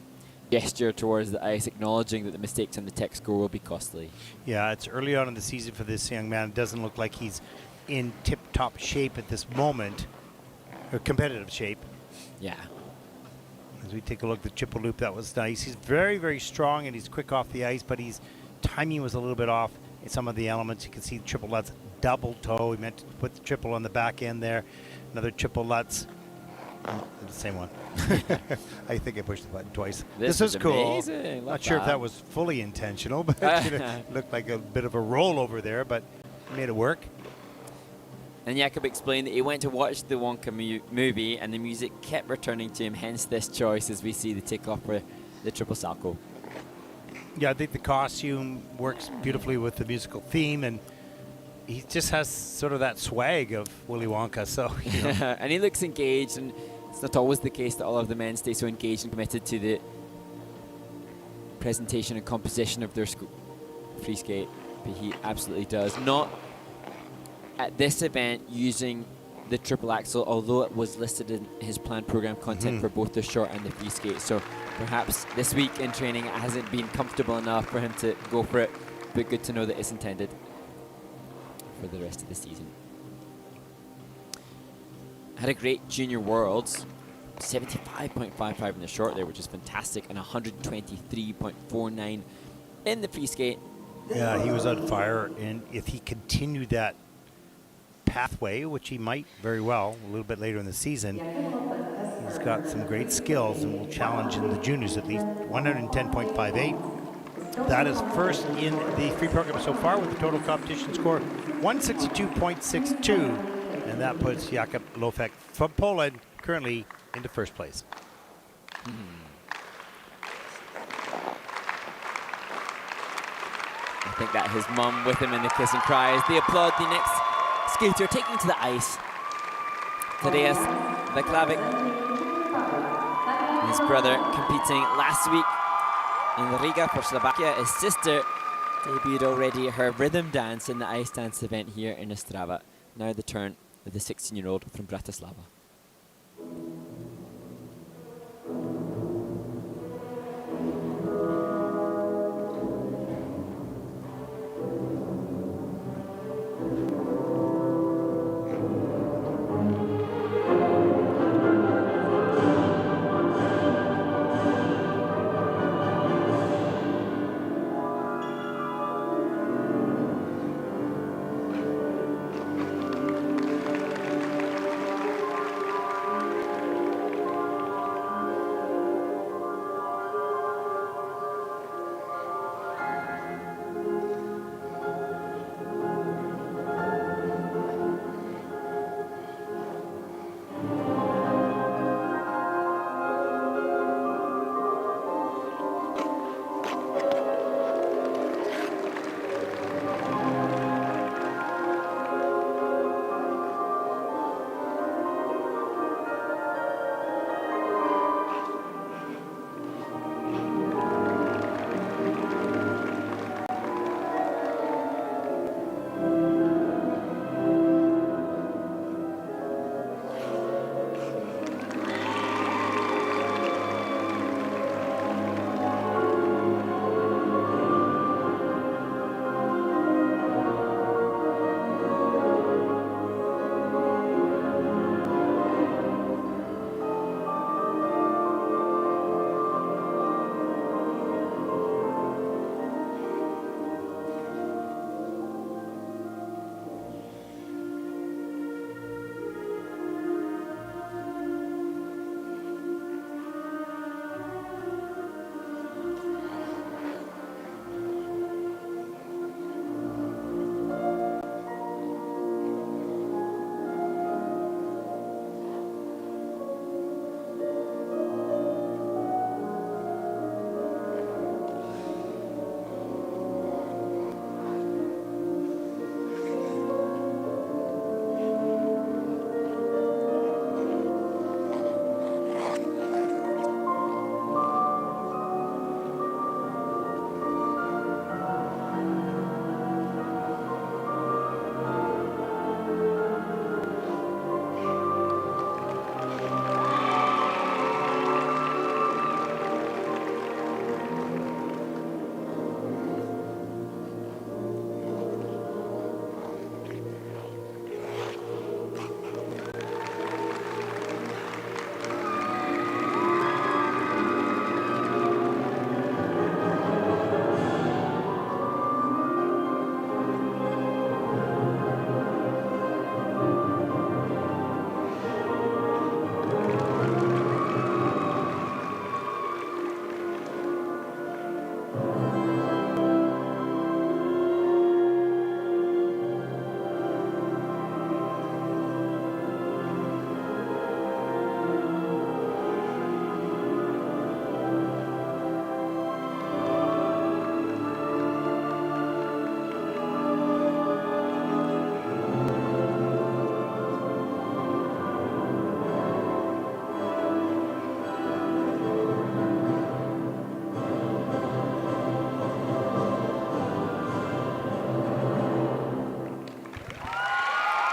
gesture towards the ice, acknowledging that the mistakes on the tech score will be costly. Yeah, it's early on in the season for this young man. It doesn't look like he's in tip-top shape at this moment, or competitive shape. Yeah. As we take a look at the triple loop, that was nice. He's very, very strong, and he's quick off the ice, but his timing was a little bit off in some of the elements. You can see the triple lutz double toe. He meant to put the triple on the back end there. Another triple Lutz. The same one. I think I pushed the button twice. This is cool. Amazing. Not sure if that was fully intentional, but it looked like a bit of a rollover there, but made it work. And Jakub explained that he went to watch the Wonka movie and the music kept returning to him, hence this choice as we see the takeoff for the triple salto. Yeah, I think the costume works beautifully with the musical theme, and he just has sort of that swag of Willy Wonka. So, you know. And he looks engaged, and it's not always the case that all of the men stay so engaged and committed to the presentation and composition of their free skate, but he absolutely does. Not at this event using the triple axel, although it was listed in his planned program content for both the short and the free skate. So perhaps this week in training it hasn't been comfortable enough for him to go for it, but good to know that it's intended for the rest of the season. Had a great junior worlds, 75.55 in the short there, which is fantastic, and 123.49 in the free skate. Yeah, he was on fire, and if he continued that pathway, which he might very well a little bit later in the season, he's got some great skills and will challenge in the juniors at least. 110.58. That is first in the free program so far with the total competition score 162.62, and that puts Jakub Lofek from Poland currently into first place. I think that his mum with him in the kiss and cry as they applaud the next skater taking to the ice. Tadeas Vaclavik, his brother competing last week in Riga for Slovakia. His sister debuted already her rhythm dance in the ice dance event here in Ostrava. Now the turn of the 16-year-old from Bratislava.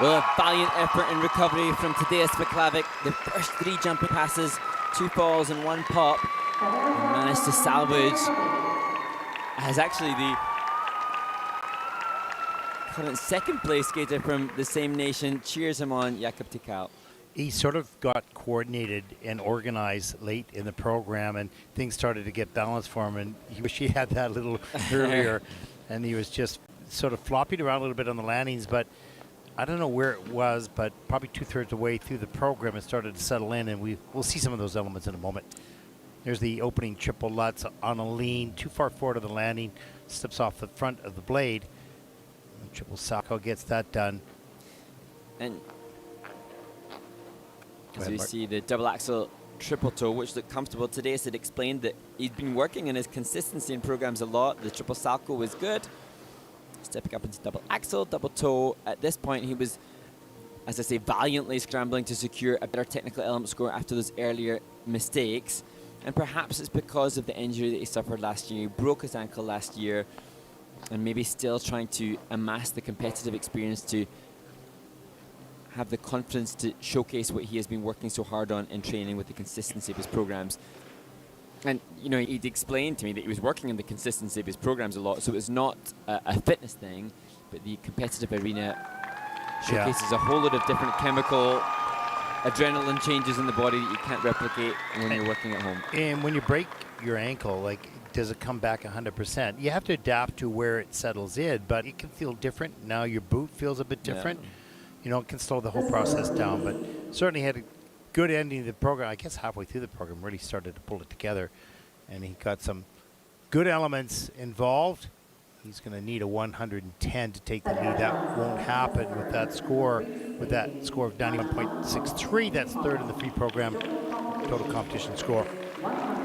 Well, a valiant effort in recovery from Tadeas Vaclavik. The first 3 jumping passes, 2 falls and 1 pop. And managed to salvage as actually the current second place skater from the same nation cheers him on, Jakub Tykal. He sort of got coordinated and organized late in the program, and things started to get balanced for him, and he wish he had that a little earlier. And he was just sort of flopping around a little bit on the landings, but I don't know where it was, but probably 2/3 of the way through the program it started to settle in, and we'll see some of those elements in a moment. There's the opening triple Lutz on a lean, too far forward of the landing, slips off the front of the blade. And triple Sacco gets that done. And as we see the double axel triple toe, which looked comfortable today, had explained that he'd been working on his consistency in programs a lot. The triple Salco was good. Stepping up into double axel, double toe. At this point, he was, as I say, valiantly scrambling to secure a better technical element score after those earlier mistakes. And perhaps it's because of the injury that he suffered last year. He broke his ankle last year, and maybe still trying to amass the competitive experience to have the confidence to showcase what he has been working so hard on in training with the consistency of his programs. And, you know, he'd explained to me that he was working on the consistency of his programs a lot, so it's not a fitness thing, but the competitive arena showcases a whole lot of different chemical adrenaline changes in the body that you can't replicate when you're working at home. And when you break your ankle, like, does it come back 100%? You have to adapt to where it settles in, but it can feel different. Now your boot feels a bit different. Yeah. You know, it can slow the whole process down, but certainly had a good ending of the program. I guess halfway through the program really started to pull it together, and he got some good elements involved. He's going to need a 110 to take the lead. That won't happen with that score of 91.63. That's third in the free program. Total competition score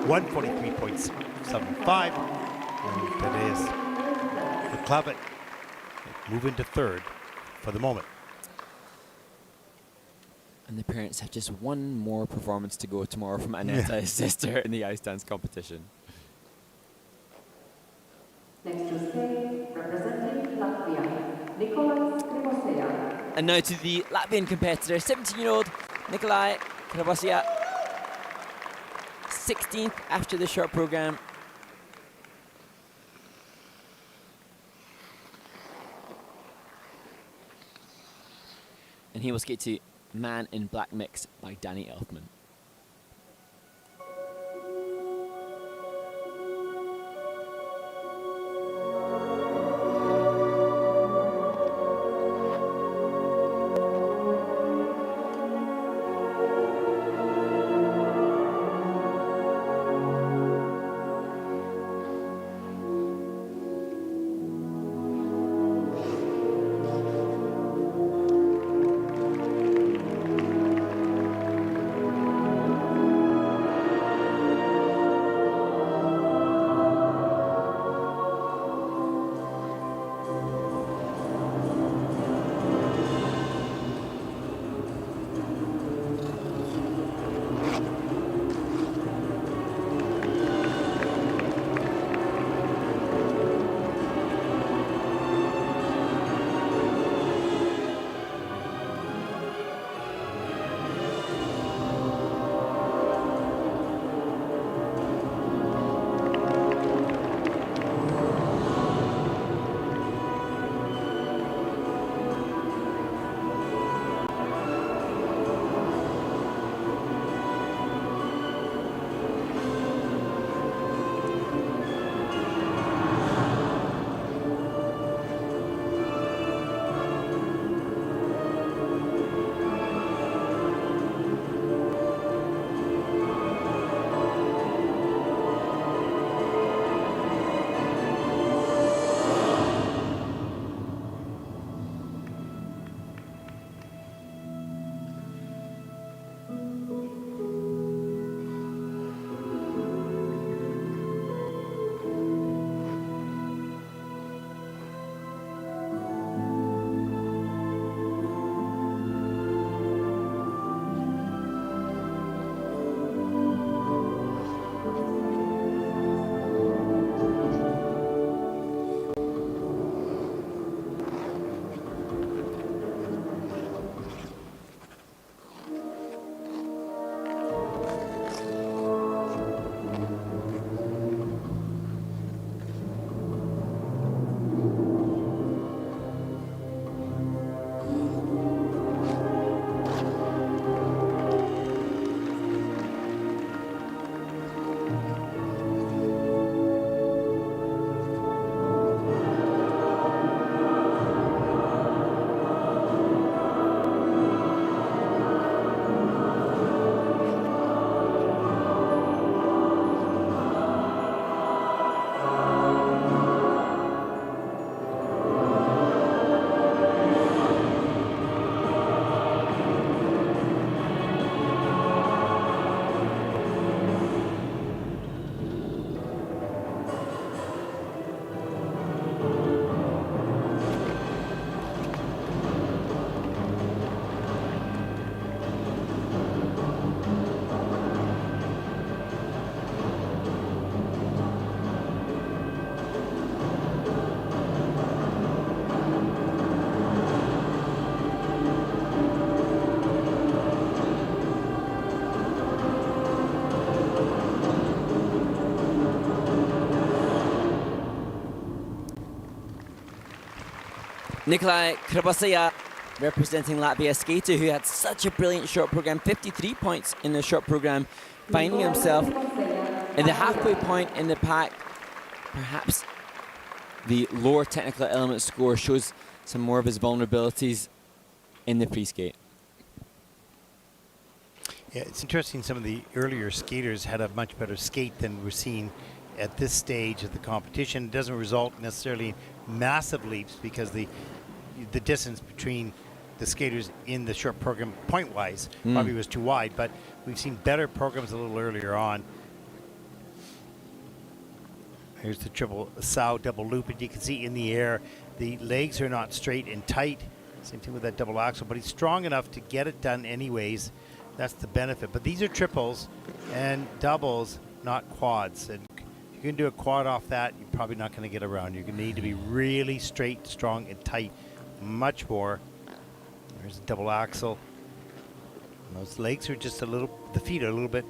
143.75. And Tadeas Vaclavik moving to third for the moment. And the parents have just one more performance to go tomorrow from Aneta, his sister, in the ice dance competition. Next to skate, representing Latvia, Nikolajs Krivoseja. And now to the Latvian competitor, 17-year-old Nikolajs Krivoseja, 16th after the short program. And he will skate to Man in Black Mix by Danny Elfman. Nikolajs Krivoseja, representing Latvia skater who had such a brilliant short program, 53 points in the short program, finding himself in the halfway point in the pack. Perhaps the lower technical element score shows some more of his vulnerabilities in the free skate. Yeah, it's interesting. Some of the earlier skaters had a much better skate than we're seeing at this stage of the competition. It doesn't result necessarily in massive leaps because the distance between the skaters in the short program point-wise probably was too wide, but we've seen better programs a little earlier on. Here's the triple sow double loop, and you can see in the air the legs are not straight and tight. Same thing with that double axel, but he's strong enough to get it done anyways. That's the benefit. But these are triples and doubles, not quads. And if you're going to do a quad off that, you're probably not going to get around. You're going to need to be really straight, strong, and tight. Much more. There's a double axel. And those legs are just a little, the feet are a little bit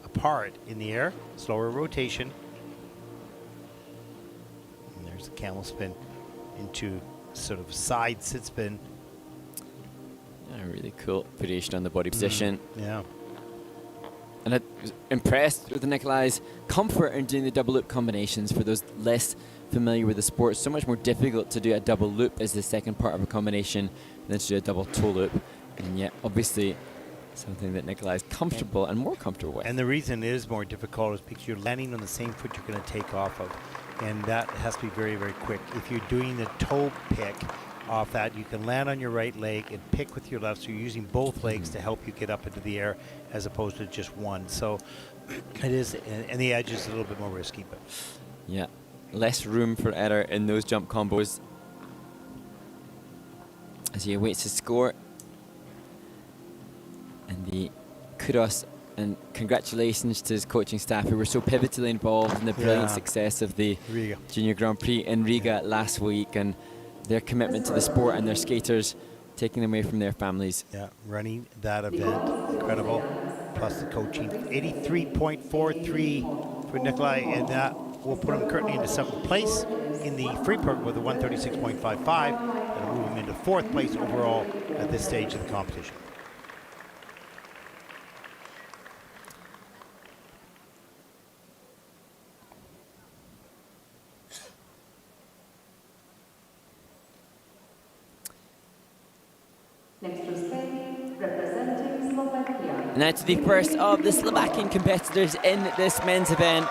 apart in the air. Slower rotation. And there's the camel spin into sort of side sit spin. A really cool variation on the body position. Yeah. And I was impressed with Nikolaj's comfort in doing the double loop combinations. For those less familiar with the sport, so much more difficult to do a double loop as the second part of a combination than to do a double toe loop. And yet, obviously, something that Nikolaj is comfortable and more comfortable with. And the reason it is more difficult is because you're landing on the same foot you're going to take off of. And that has to be very, very quick. If you're doing the toe pick off that, you can land on your right leg and pick with your left, so you're using both legs to help you get up into the air as opposed to just one. So it is, and the edge is a little bit more risky. But yeah, less room for error in those jump combos as he awaits his score. And the kudos and congratulations to his coaching staff who were so pivotally involved in the brilliant success of the Riga Junior Grand Prix in Riga last week, and their commitment to the sport and their skaters, taking them away from their families. Yeah, running that event, incredible. Plus the coaching, 83.43 for Nikolaj, and that will put him currently into 7th place in the free program with a 136.55. That'll move him into 4th place overall at this stage of the competition. Next to skate, representing Slovakia. Now to the first of the Slovakian competitors in this men's event,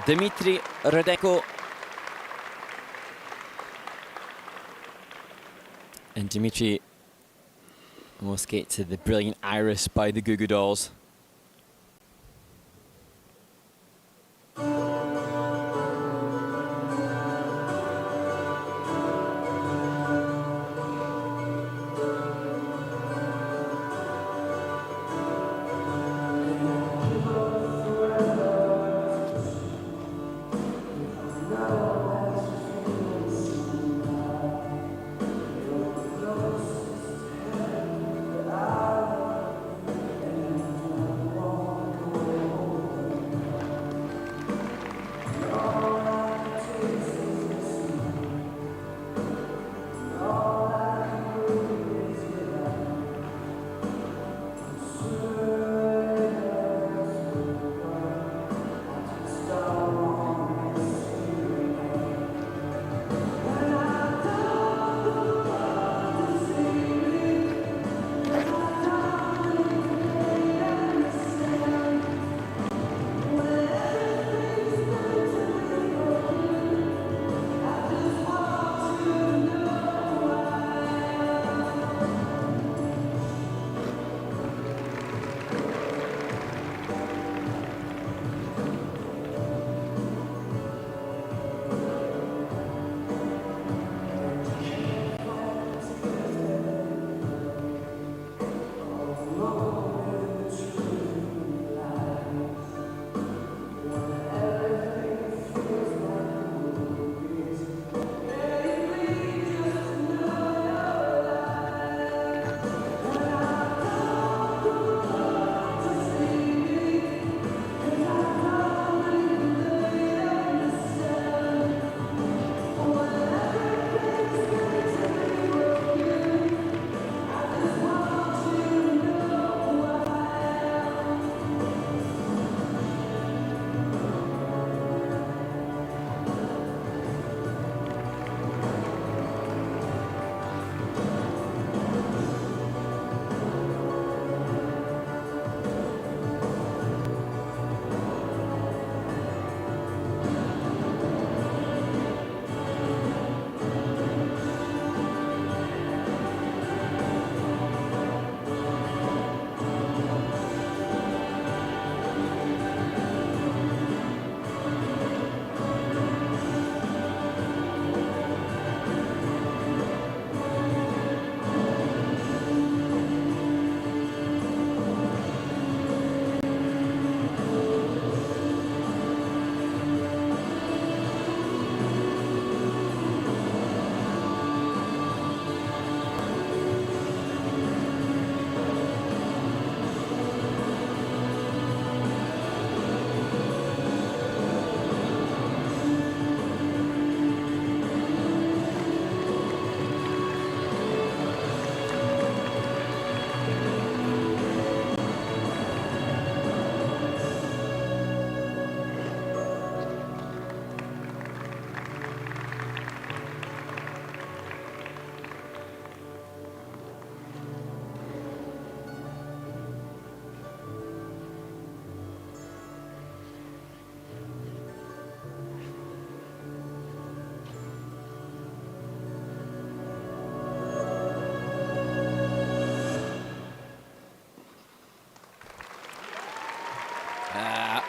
Dmitry Rudenko. And Dmitry will skate to the brilliant Iris by the Goo Goo Dolls.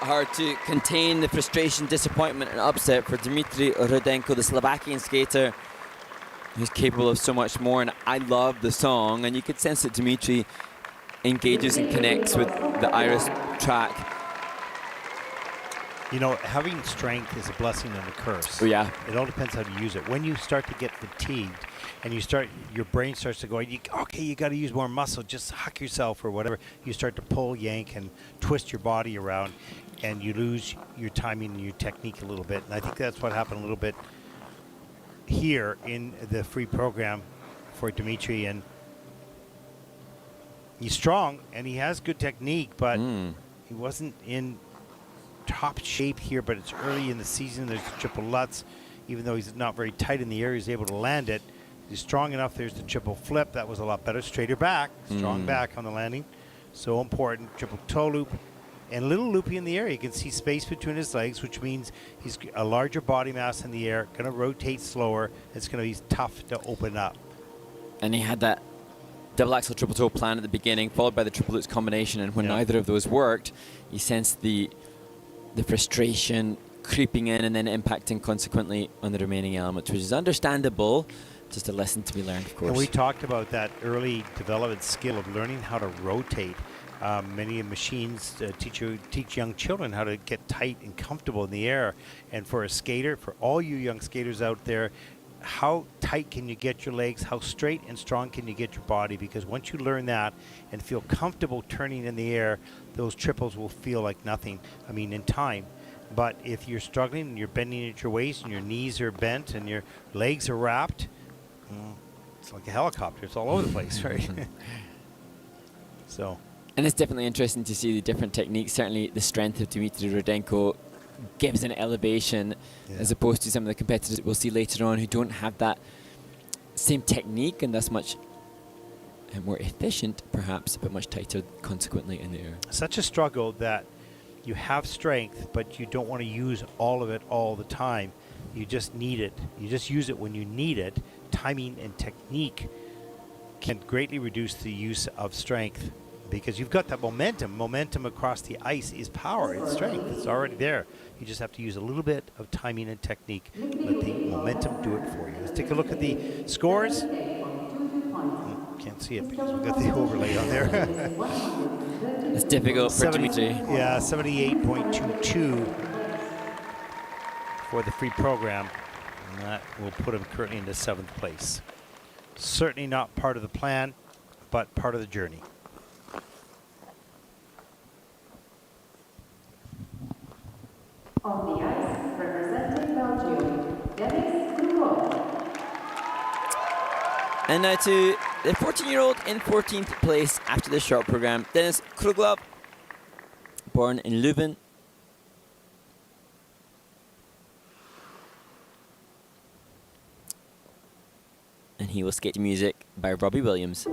hard to contain the frustration, disappointment and upset for Dmitry Rudenko, the Slovakian skater who's capable of so much more. And I love the song, and you could sense that Dmitry engages and connects with the Irish track. You know, having strength is a blessing and a curse. Oh, yeah. It all depends how to use it. When you start to get fatigued and your brain starts to go, okay, you got to use more muscle, just huck yourself or whatever. You start to pull, yank, and twist your body around, and you lose your timing and your technique a little bit. And I think that's what happened a little bit here in the free program for Dmitry. And he's strong and he has good technique, but he wasn't in top shape here. But it's early in the season. There's the triple Lutz. Even though he's not very tight in the air, he's able to land it. He's strong enough. There's the triple flip. That was a lot better. Straighter back. Strong back on the landing. So important. Triple toe loop. And a little loopy in the air. You can see space between his legs, which means he's a larger body mass in the air. Going to rotate slower. It's going to be tough to open up. And he had that double axel triple toe plan at the beginning, followed by the triple lutz combination. And when neither of those worked, you sensed the frustration creeping in and then impacting consequently on the remaining elements, which is understandable. Just a lesson to be learned, of course. And we talked about that early development skill of learning how to rotate. Many machines teach young children how to get tight and comfortable in the air. And for a skater, for all you young skaters out there, how tight can you get your legs? How straight and strong can you get your body? Because once you learn that and feel comfortable turning in the air, those triples will feel like nothing, in time. But if you're struggling and you're bending at your waist and your knees are bent and your legs are wrapped, it's like a helicopter. It's all over the place, right? So. And it's definitely interesting to see the different techniques. Certainly the strength of Dmitry Rudenko gives an elevation as opposed to some of the competitors we'll see later on who don't have that same technique and thus much more efficient, perhaps, but much tighter consequently in the air. Such a struggle that you have strength, but you don't want to use all of it all the time. You just need it. You just use it when you need it. Timing and technique can greatly reduce the use of strength because you've got that momentum. Momentum across the ice is power. It's strength. It's already there. You just have to use a little bit of timing and technique. Let the momentum do it for you. Let's take a look at the scores. Can't see it because we've got the overlay on there. It's difficult for Dmitry. Yeah, 78.22 for the free program. And that will put him currently into 7th place. Certainly not part of the plan, but part of the journey. On the ice, representing Belgium, Denis Kruglov. And now to the 14-year-old in 14th place after the short program, Denis Kruglov, born in Leuven. And he will skate to music by Robbie Williams.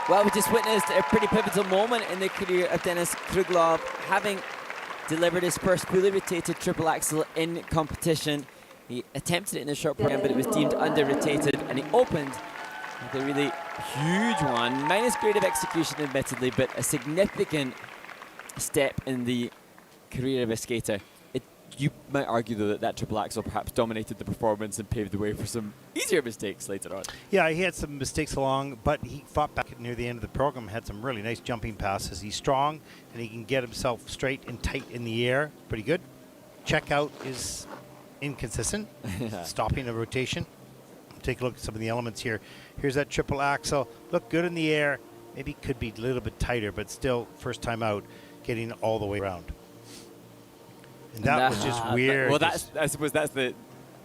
Well, we just witnessed a pretty pivotal moment in the career of Denis Kruglov, having delivered his first fully rotated triple axel in competition. He attempted it in the short program, but it was deemed under-rotated, and he opened with a really huge one, minus grade of execution admittedly, but a significant step in the career of a skater. You might argue, though, that triple axel perhaps dominated the performance and paved the way for some easier mistakes later on. Yeah, he had some mistakes along, but he fought back near the end of the program, had some really nice jumping passes. He's strong, and he can get himself straight and tight in the air. Pretty good. Checkout is inconsistent, stopping the rotation. Take a look at some of the elements here. Here's that triple axel. Look good in the air. Maybe could be a little bit tighter, but still, first time out, getting all the way around. And that was just weird. Well, I suppose that's the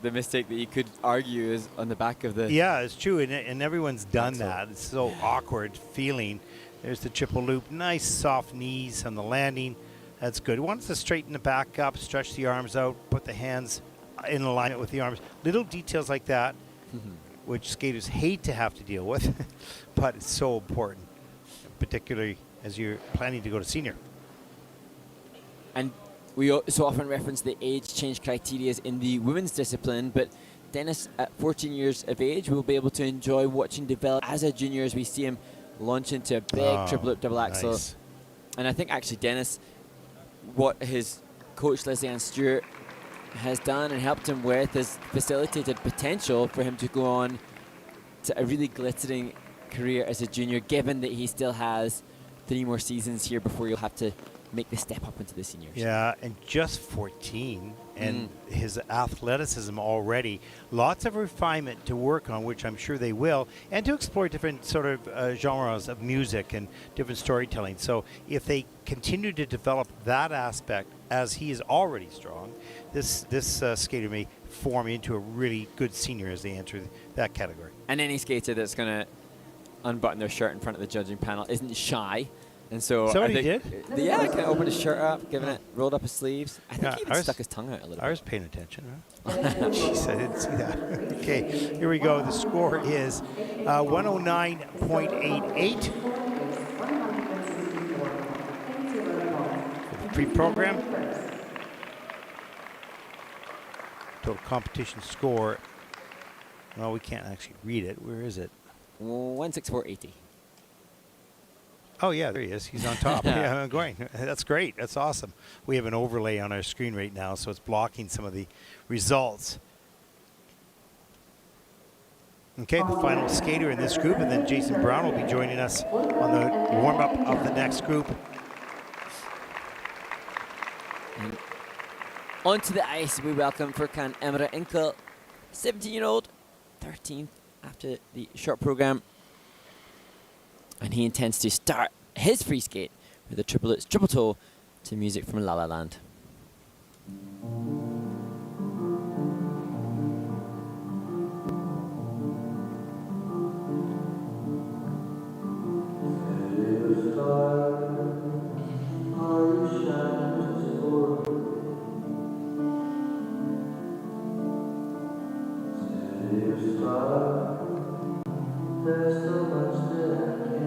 mistake that you could argue is on the back of the... Yeah, it's true, and everyone's done that. It's so awkward feeling. There's the triple loop. Nice soft knees on the landing. That's good. He wants to straighten the back up, stretch the arms out, put the hands in alignment with the arms. Little details like that, which skaters hate to have to deal with, but it's so important, particularly as you're planning to go to senior. And we so often reference the age change criteria in the women's discipline, but Denis, at 14 years of age, will be able to enjoy watching develop as a junior as we see him launch into a big triple loop double axel. Nice. And I think actually Denis, what his coach Leslie-Ann Stewart has done and helped him with has facilitated potential for him to go on to a really glittering career as a junior, given that he still has 3 more seasons here before you'll have to make the step up into the seniors. Yeah, and just 14, and his athleticism already. Lots of refinement to work on, which I'm sure they will, and to explore different sort of genres of music and different storytelling. So if they continue to develop that aspect, as he is already strong, this skater may form into a really good senior as they enter that category. And any skater that's going to unbutton their shirt in front of the judging panel isn't shy. And so Somebody did? Yeah, kind of opened his shirt up, giving it, rolled up his sleeves. I think he even stuck his tongue out a little bit. I was paying attention. Huh? Jeez, I didn't see that. Okay, here we go. The score is 109.88. For the pre-program. Total competition score. Well, we can't actually read it. Where is it? 164.80. Oh, yeah, there he is. He's on top. Yeah, I'm going. That's great. That's awesome. We have an overlay on our screen right now, so it's blocking some of the results. Okay, the final skater in this group, and then Jason Brown will be joining us on the warm-up of the next group. And onto the ice, we welcome Furkan Emre Incel, 17-year-old, 13th after the short program. And he intends to start his free skate with a triple toe to music from La La Land. There's so much that I can't see.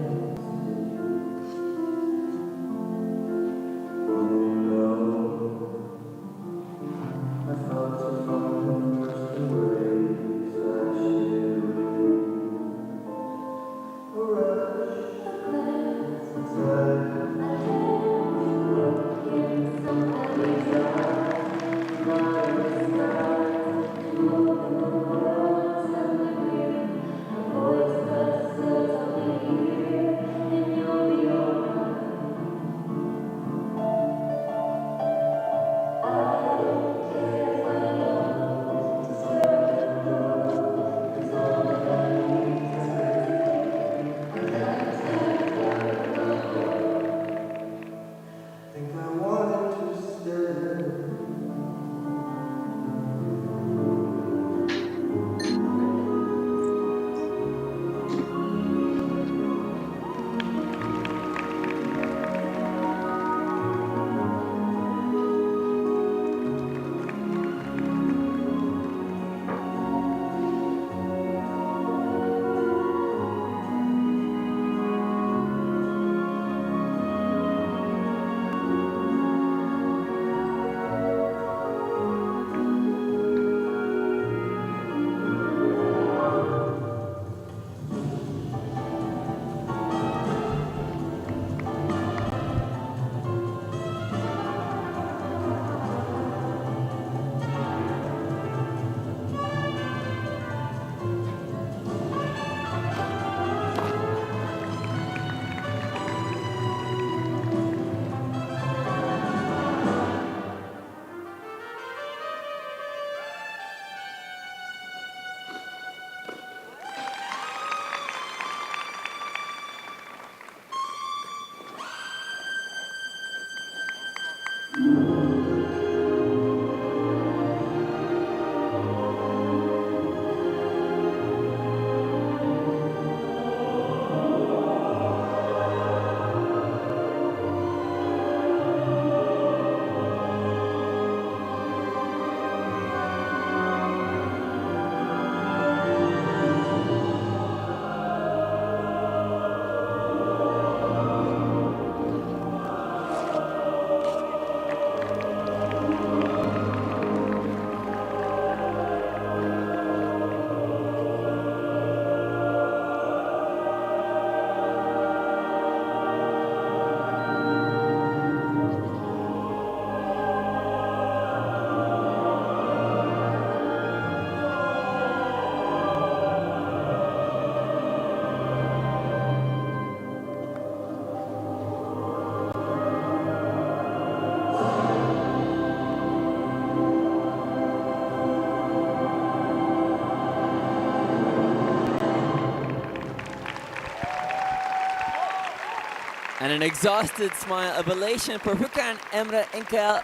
And an exhausted smile of elation for Furkan Emre Incel,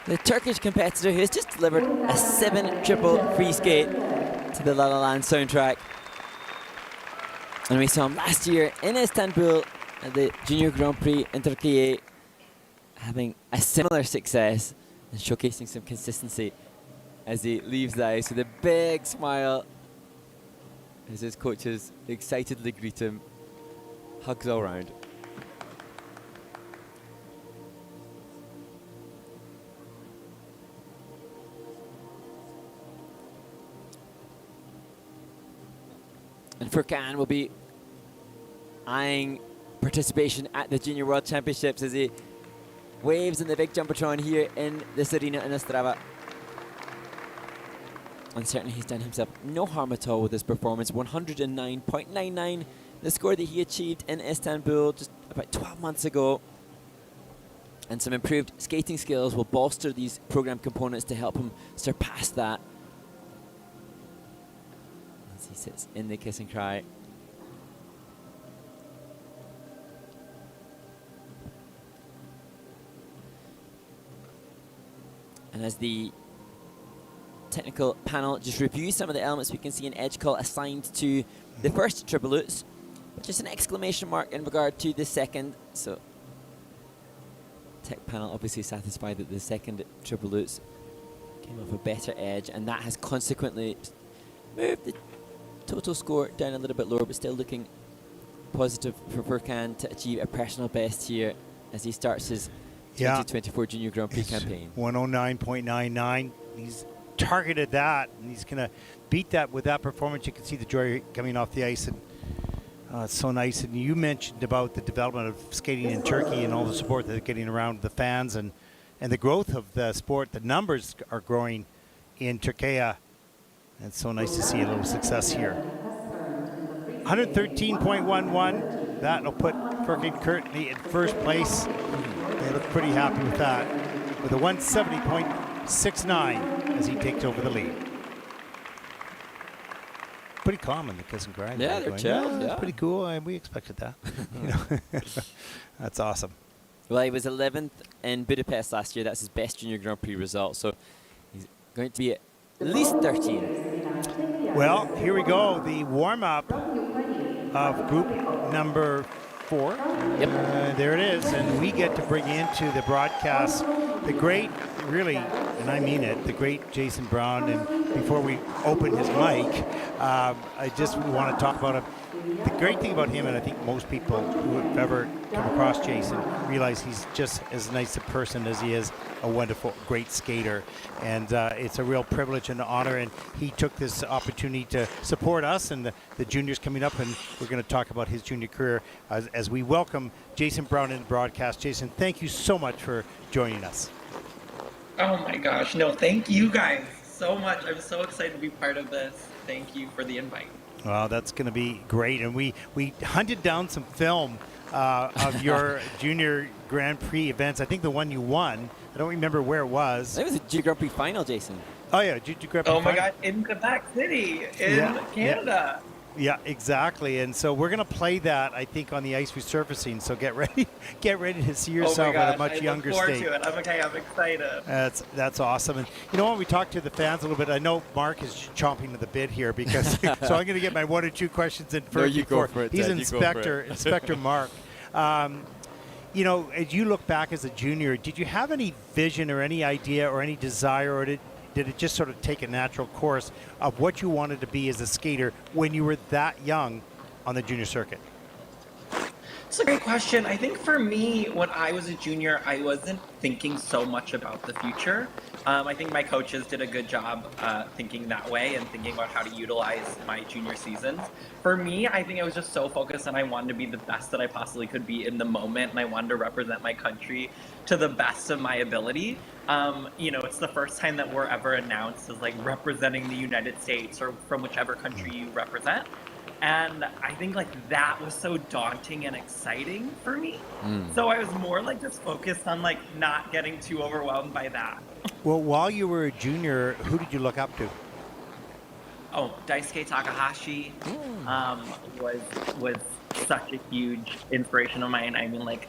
the Turkish competitor who has just delivered a 7-triple free skate to the La La Land soundtrack. And we saw him last year in Istanbul at the Junior Grand Prix in Turkey, having a similar success and showcasing some consistency as he leaves the ice with a big smile as his coaches excitedly greet him. Hugs all round. And Furkan will be eyeing participation at the Junior World Championships as he waves in the big Jumbotron here in this arena in Ostrava. And certainly he's done himself no harm at all with his performance. 109.99, the score that he achieved in Istanbul just about 12 months ago. And some improved skating skills will bolster these program components to help him surpass that. As he sits in the kiss and cry. And as the technical panel just reviews some of the elements, we can see an edge call assigned to the first triple lutz, which is an exclamation mark in regard to the second. So tech panel obviously satisfied that the second triple lutz came off a better edge, and that has consequently moved the total score down a little bit lower, but still looking positive for Furkan to achieve a personal best here as he starts his 2024 Junior Grand Prix campaign. 109.99. He's targeted that, and he's going to beat that with that performance. You can see the joy coming off the ice, and it's so nice. And you mentioned about the development of skating in Turkey and all the support that they're getting around the fans and the growth of the sport. The numbers are growing in Turkey. And it's so nice to see a little success here. 113.11. That will put Furkan currently in first place. They look pretty happy with that, with a 170.69 as he takes over the lead. Pretty calm in the kiss and cry. Yeah, they're chill. That's pretty cool. We expected that. You know? That's awesome. Well, he was 11th in Budapest last year. That's his best Junior Grand Prix result. So he's going to be at least 13. Well, here we go. The warm-up of group number 4. Yep. There it is, and we get to bring into the broadcast the great, really, and I mean it, the great Jason Brown. And before we open his mic, I just want to talk about him. The great thing about him, and I think most people who have ever come across Jason realize he's just as nice a person as he is a wonderful, great skater. And it's a real privilege and honor. And he took this opportunity to support us and the juniors coming up. And we're going to talk about his junior career as we welcome Jason Brown in the broadcast. Jason, thank you so much for joining us. Oh my gosh, no, thank you guys so much. I'm so excited to be part of this. Thank you for the invite. Well, that's going to be great. And we hunted down some film of your Junior Grand Prix events. I think the one you won, I don't remember where it was. It was a Junior Grand Prix final, Jason. Oh, yeah, Junior Grand Prix final. Oh my final. God, in Quebec City, in Canada. Yeah, exactly. And so we're going to play that, I think, on the ice resurfacing. So get ready to see yourself at a much younger state. To it. I'm excited. That's awesome. And you know what? We talked to the fans a little bit. I know Mark is chomping at the bit here because so I'm going to get my 1 or 2 questions in first. No, go for it, he's Ted, Inspector Mark. You know, as you look back as a junior, did you have any vision or any idea or any desire, or did it just sort of take a natural course of what you wanted to be as a skater when you were that young on the junior circuit? It's a great question. I think for me, when I was a junior, I wasn't thinking so much about the future. I think my coaches did a good job thinking that way and thinking about how to utilize my junior seasons. For me, I think I was just so focused and I wanted to be the best that I possibly could be in the moment, and I wanted to represent my country to the best of my ability. You know, it's the first time that we're ever announced as like representing the United States or from whichever country you represent. And I think like that was so daunting and exciting for me. So I was more like just focused on like not getting too overwhelmed by that. Well, while you were a junior, who did you look up to? Oh, Daisuke Takahashi was such a huge inspiration of mine. I mean, like,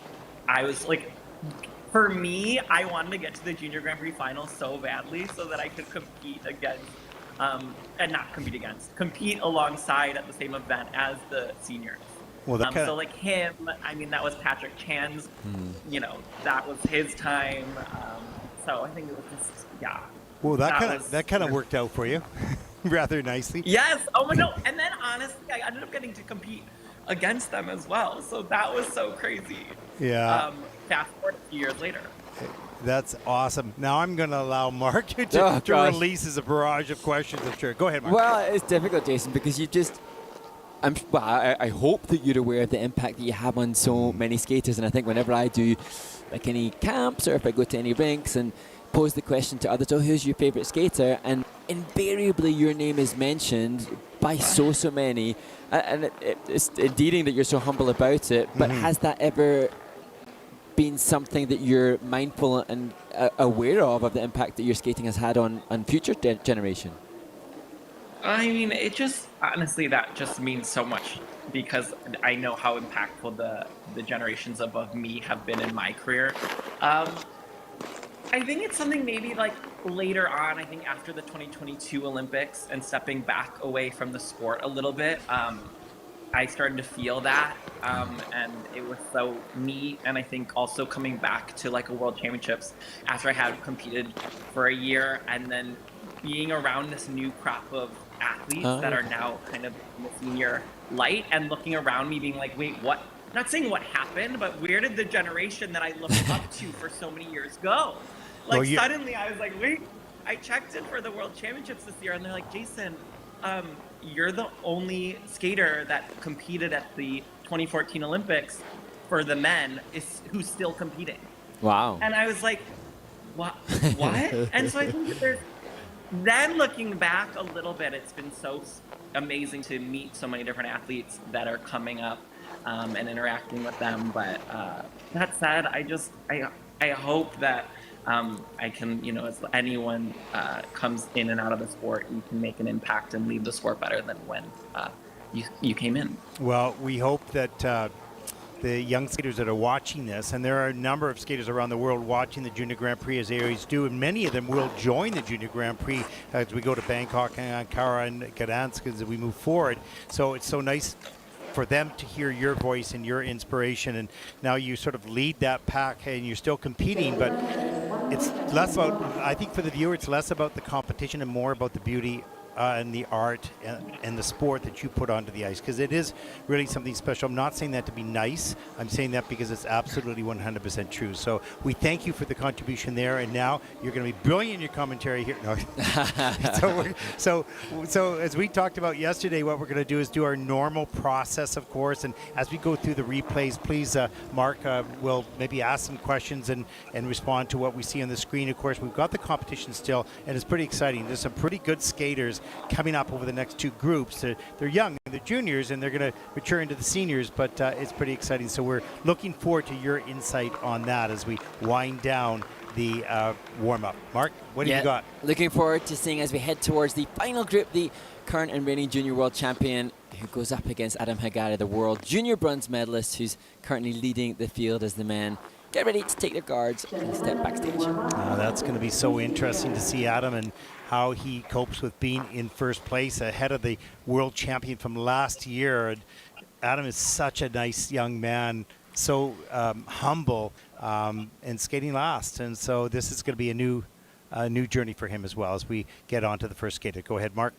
I was like, for me, I wanted to get to the Junior Grand Prix final so badly so that I could compete against, and not compete against, compete alongside at the same event as the seniors. Well, that So like him, I mean, that was Patrick Chan's, you know, that was his time. So I think it was just, yeah. Well, that kind of worked out for you rather nicely. Yes. Oh my no. And then honestly, I ended up getting to compete against them as well. So that was so crazy. Yeah. Fast forward a few years later. That's awesome. Now I'm going to allow Mark to release his barrage of questions, I'm sure. Go ahead, Mark. Well, it's difficult, Jason, because you just... I hope that you're aware of the impact that you have on so many skaters, and I think whenever I do like any camps or if I go to any rinks and pose the question to others, oh, who's your favorite skater? And invariably your name is mentioned by so many, and it's endearing that you're so humble about it, but has that ever been something that you're mindful and aware of the impact that your skating has had on future generation? I mean, it just, honestly, that just means so much because I know how impactful the generations above me have been in my career. I think it's something maybe like later on, I think after the 2022 Olympics and stepping back away from the sport a little bit, I started to feel that, and it was so neat. And I think also coming back to like a World Championships after I had competed for a year and then being around this new crop of athletes that are now kind of in the senior light and looking around me being like, wait, what? Not saying what happened, but where did the generation that I looked up to for so many years go? Like suddenly I was like, wait, I checked in for the World Championships this year and they're like, Jason, you're the only skater that competed at the 2014 Olympics for the men who's still competing. Wow. And I was like, what? And so I think that there's, then looking back a little bit, it's been so amazing to meet so many different athletes that are coming up and interacting with them. But that said, I hope that I can, you know, as anyone comes in and out of the sport, you can make an impact and leave the sport better than when you came in. Well, we hope that the young skaters that are watching this, and there are a number of skaters around the world watching the Junior Grand Prix as they always do, and many of them will join the Junior Grand Prix as we go to Bangkok and Ankara and Gdansk as we move forward. So it's so nice for them to hear your voice and your inspiration, and now you sort of lead that pack and you're still competing, but it's less about, I think for the viewer, it's less about the competition and more about the beauty and the art and the sport that you put onto the ice, because it is really something special. I'm not saying that to be nice. I'm saying that because it's absolutely 100% true. So we thank you for the contribution there, and now you're going to be brilliant in your commentary here. No. so as we talked about yesterday, what we're going to do is do our normal process, of course, and as we go through the replays, please, Mark, will maybe ask some questions and respond to what we see on the screen. Of course, we've got the competition still, and it's pretty exciting. There's some pretty good skaters coming up over the next two groups. They're young, they're juniors, and they're going to mature into the seniors, but it's pretty exciting. So we're looking forward to your insight on that as we wind down the warm-up. Mark, what do you got? Looking forward to seeing as we head towards the final group, the current and reigning junior world champion who goes up against Adam Hagari, the world junior bronze medalist, who's currently leading the field as the men get ready to take their guards and step backstage. That's going to be so interesting to see Adam and how he copes with being in first place ahead of the world champion from last year. And Adam is such a nice young man, so humble, and skating last. And so this is going to be a new journey for him as well as we get on to the first skater. Go ahead, Mark.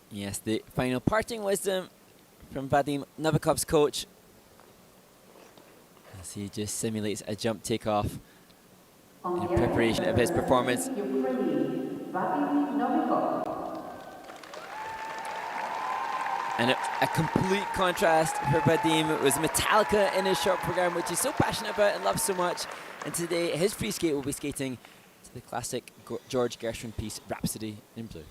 Yes, the final parting wisdom from Vadym Novikov's coach as he just simulates a jump takeoff in preparation of his performance. And a complete contrast for Vadym. It was Metallica in his short program, which he's so passionate about and loves so much. And today, his free skate will be skating to the classic George Gershwin piece, Rhapsody in Blue.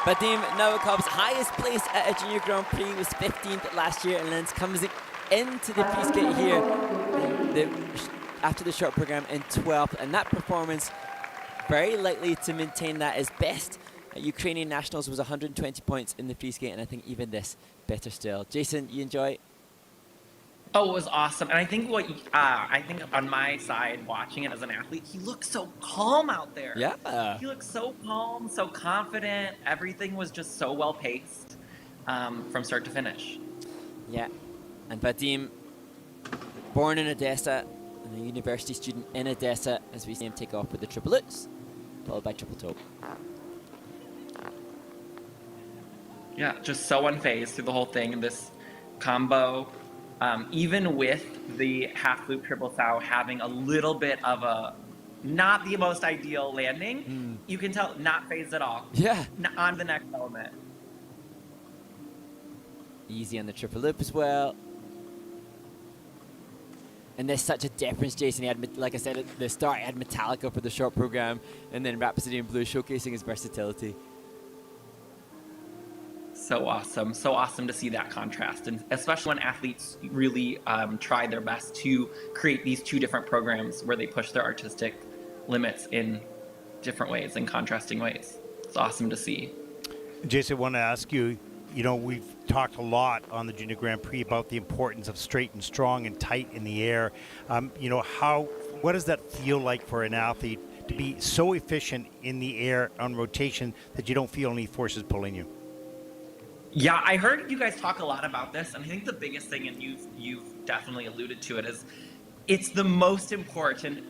Vadym Novikov's highest place at a Junior Grand Prix was 15th last year, and then comes into the free skate here after the short program in 12th, and that performance very likely to maintain that as best at Ukrainian Nationals was 120 points in the free skate, and I think even this better still. Jason, you enjoy? Oh, it was awesome. And I think I think on my side, watching it as an athlete, he looked so calm out there. Yeah. He looked so calm, so confident. Everything was just so well paced from start to finish. Yeah. And Vadym, born in Odessa, and a university student in Odessa, as we see him take off with the triple lutz, followed by triple toe. Yeah, just so unfazed through the whole thing. And this combo, even with the half loop triple thou having a little bit of a not the most ideal landing, you can tell not phased at all. Yeah. On the next element. Easy on the triple loop as well. And there's such a difference, Jason. He had, like I said at the start, he had Metallica for the short program, and then Rhapsody in Blue showcasing his versatility. So awesome to see that contrast, and especially when athletes really try their best to create these two different programs where they push their artistic limits in different ways, in contrasting ways. It's awesome to see. Jason, I want to ask you, you know, we've talked a lot on the Junior Grand Prix about the importance of straight and strong and tight in the air. You know, what does that feel like for an athlete to be so efficient in the air on rotation that you don't feel any forces pulling you? Yeah, I heard you guys talk a lot about this, and I think the biggest thing, and you've definitely alluded to it, is it's the most important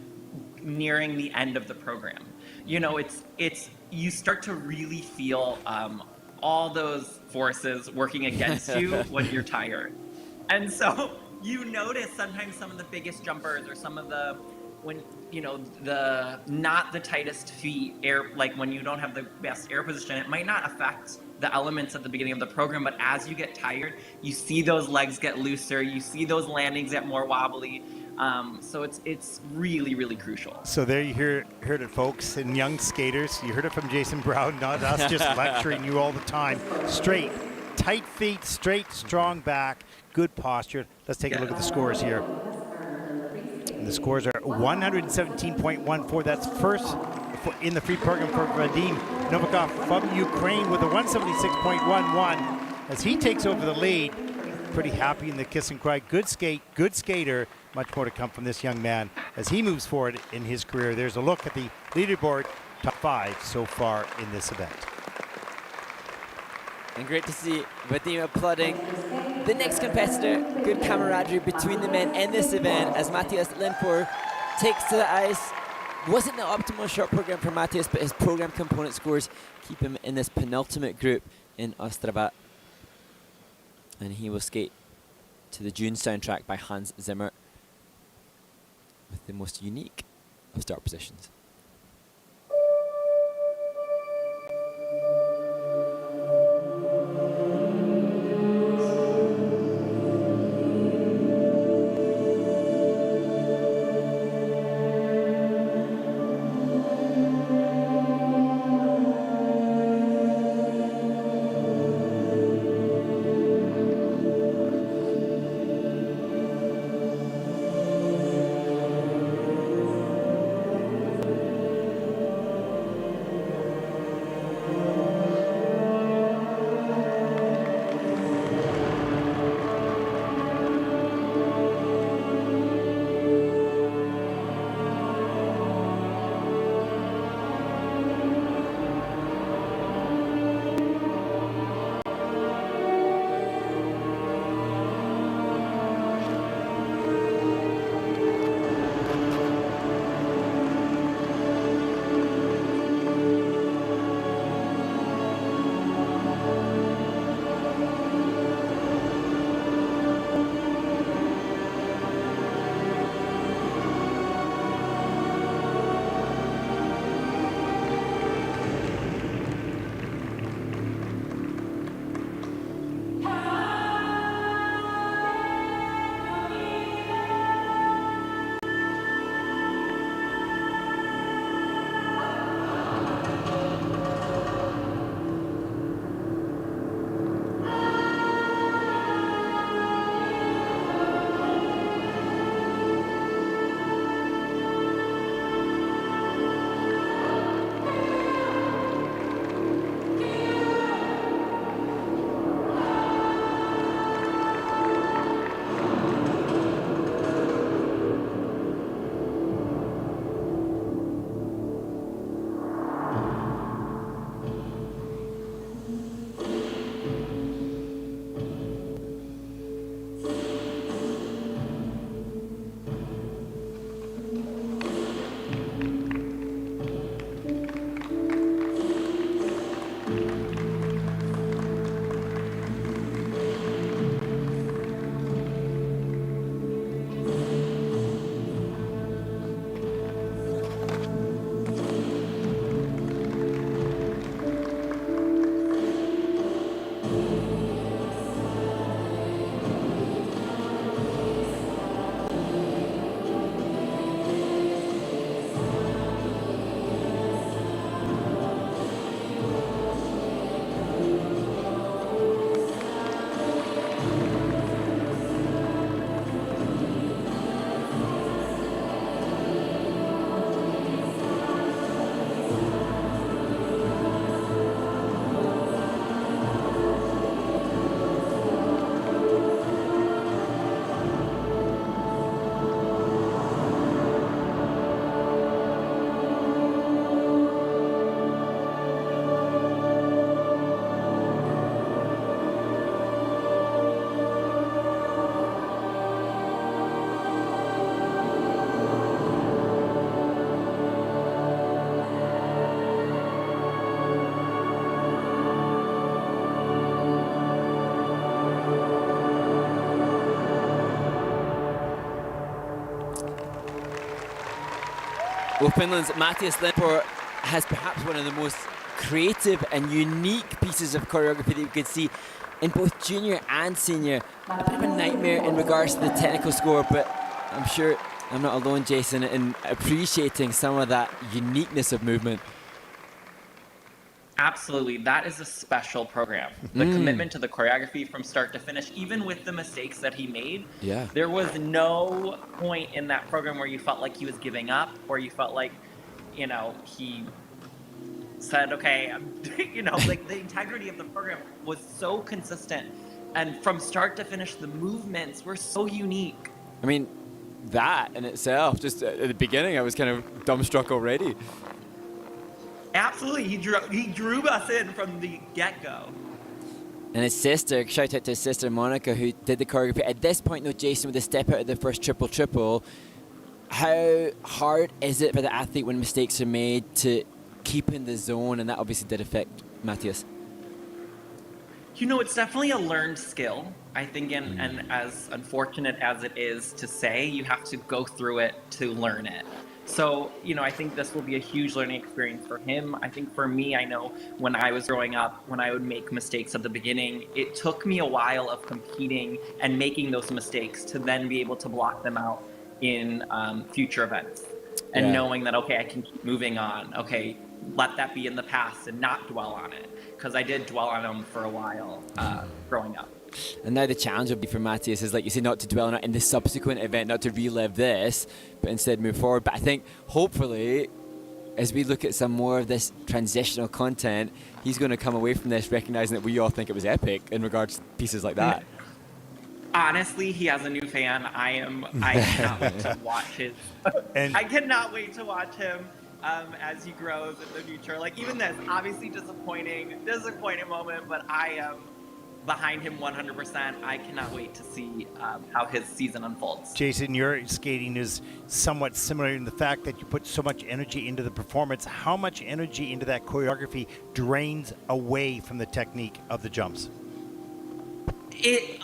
nearing the end of the program. You know, it's you start to really feel all those forces working against you when you're tired. And so you notice sometimes some of the biggest jumpers or some of the, when, you know, the not the tightest feet, air, like when you don't have the best air position, it might not affect the elements at the beginning of the program, but as you get tired, you see those legs get looser, you see those landings get more wobbly. So it's really, really crucial. So there you heard it, folks, and young skaters. You heard it from Jason Brown, not us just lecturing you all the time. Straight, tight feet, straight, strong back, good posture. Let's take a look at the scores here. And the scores are 117.14. That's first in the free program for Vadym Novikov from Ukraine with a 176.11 as he takes over the lead. Pretty happy in the kiss and cry. Good skate, good skater. Much more to come from this young man as he moves forward in his career. There's a look at the leaderboard, top 5 so far in this event. And great to see Vadym applauding the next competitor. Good camaraderie between the men in this event as Matias Lindfors takes to the ice. Wasn't the optimal short program for Matias, but his program component scores keep him in this penultimate group in Ostrava. And he will skate to the June soundtrack by Hans Zimmer with the most unique of start positions. Well, Finland's Matias Lindfors has perhaps one of the most creative and unique pieces of choreography that you could see in both junior and senior. A bit of a nightmare in regards to the technical score, but I'm sure I'm not alone, Jason, in appreciating some of that uniqueness of movement. Absolutely. That is a special program. The commitment to the choreography from start to finish, even with the mistakes that he made, there was no point in that program where you felt like he was giving up, or you felt like, you know, he said, okay, you know, like the integrity of the program was so consistent. And from start to finish, the movements were so unique. I mean, that in itself, just at the beginning, I was kind of dumbstruck already. Absolutely, he drew us in from the get-go. And his sister, shout out to his sister Monica, who did the choreography. At this point, though, Jason, with the step out of the first triple, how hard is it for the athlete when mistakes are made to keep in the zone? And that obviously did affect Matias. You know, it's definitely a learned skill, I think, and as unfortunate as it is to say, you have to go through it to learn it. So, you know, I think this will be a huge learning experience for him. I think for me, I know when I was growing up, when I would make mistakes at the beginning, it took me a while of competing and making those mistakes to then be able to block them out in future events. And knowing that, okay, I can keep moving on. Okay, let that be in the past and not dwell on it. Because I did dwell on them for a while growing up. And now the challenge will be for Matias is, like you say, not to dwell on it in the subsequent event, not to relive this, but instead move forward. But I think, hopefully, as we look at some more of this transitional content, he's going to come away from this recognizing that we all think it was epic in regards to pieces like that. Honestly, he has a new fan. I cannot wait to watch his. I cannot wait to watch him as he grows in the future. Like, even this, obviously disappointing moment, but I am behind him 100%. I cannot wait to see how his season unfolds. Jason, your skating is somewhat similar in the fact that you put so much energy into the performance. How much energy into that choreography drains away from the technique of the jumps?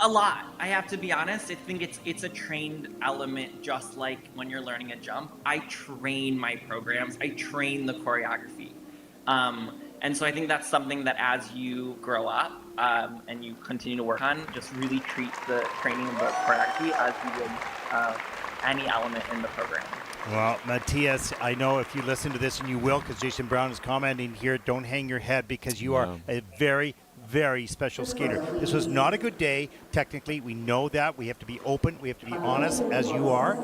A lot. I have to be honest. I think it's a trained element, just like when you're learning a jump. I train my programs. I train the choreography. And so I think that's something that as you grow up and you continue to work on, just really treat the training of the choreography as you would any element in the program. Well, Matias, I know if you listen to this, and you will, because Jason Brown is commenting here, don't hang your head, because you are a very, very special skater. This was not a good day, technically. We know that. We have to be open. We have to be honest, as you are,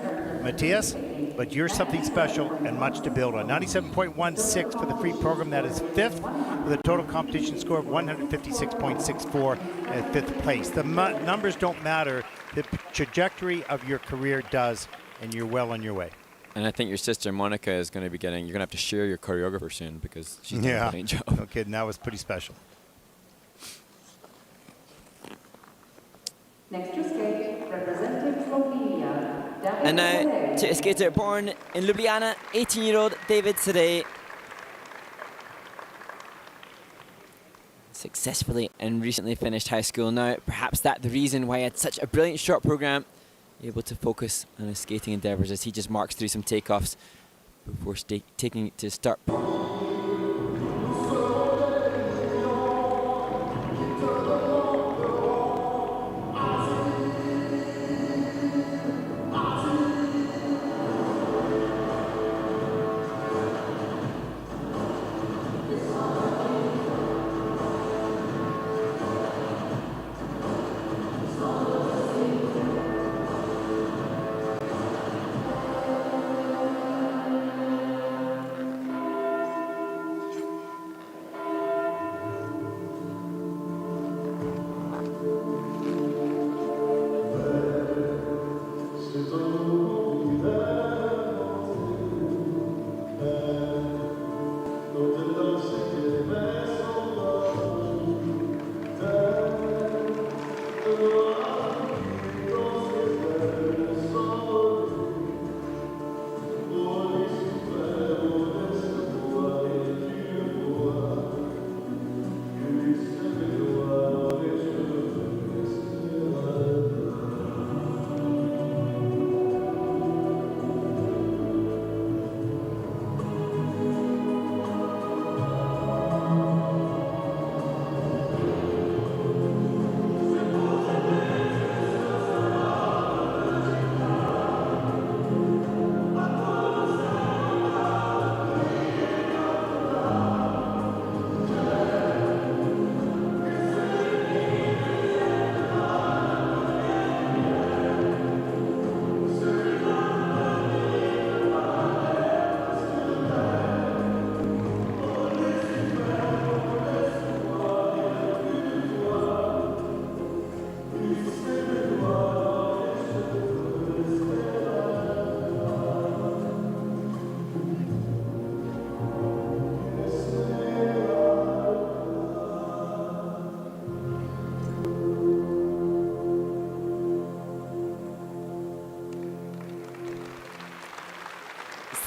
Matias. But you're something special and much to build on. 97.16 for the free program. That is fifth, with a total competition score of 156.64 at fifth place. The numbers don't matter. The trajectory of your career does, and you're well on your way. And I think your sister Monica is going to be you're going to have to share your choreographer soon, because she's doing a great job. No kidding, that was pretty special. Next to skate, representing Slovenia. And now to a skater born in Ljubljana, 18-year-old David Sedej. Successfully and recently finished high school. Now, perhaps that's the reason why he had such a brilliant short program, able to focus on his skating endeavors as he just marks through some takeoffs before taking it to start.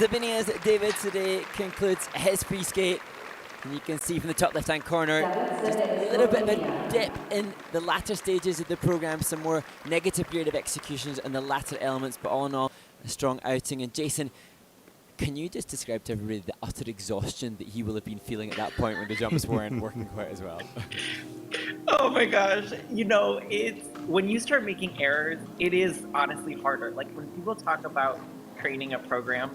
Slovenia's David today concludes his free skate. And you can see from the top left-hand corner, just a little bit of a dip in the latter stages of the program, some more negative period of executions and the latter elements, but all in all, a strong outing. And Jason, can you just describe to everybody the utter exhaustion that he will have been feeling at that point when the jumps weren't working quite as well? Oh my gosh. You know, it's when you start making errors, it is honestly harder. Like when people talk about training a program,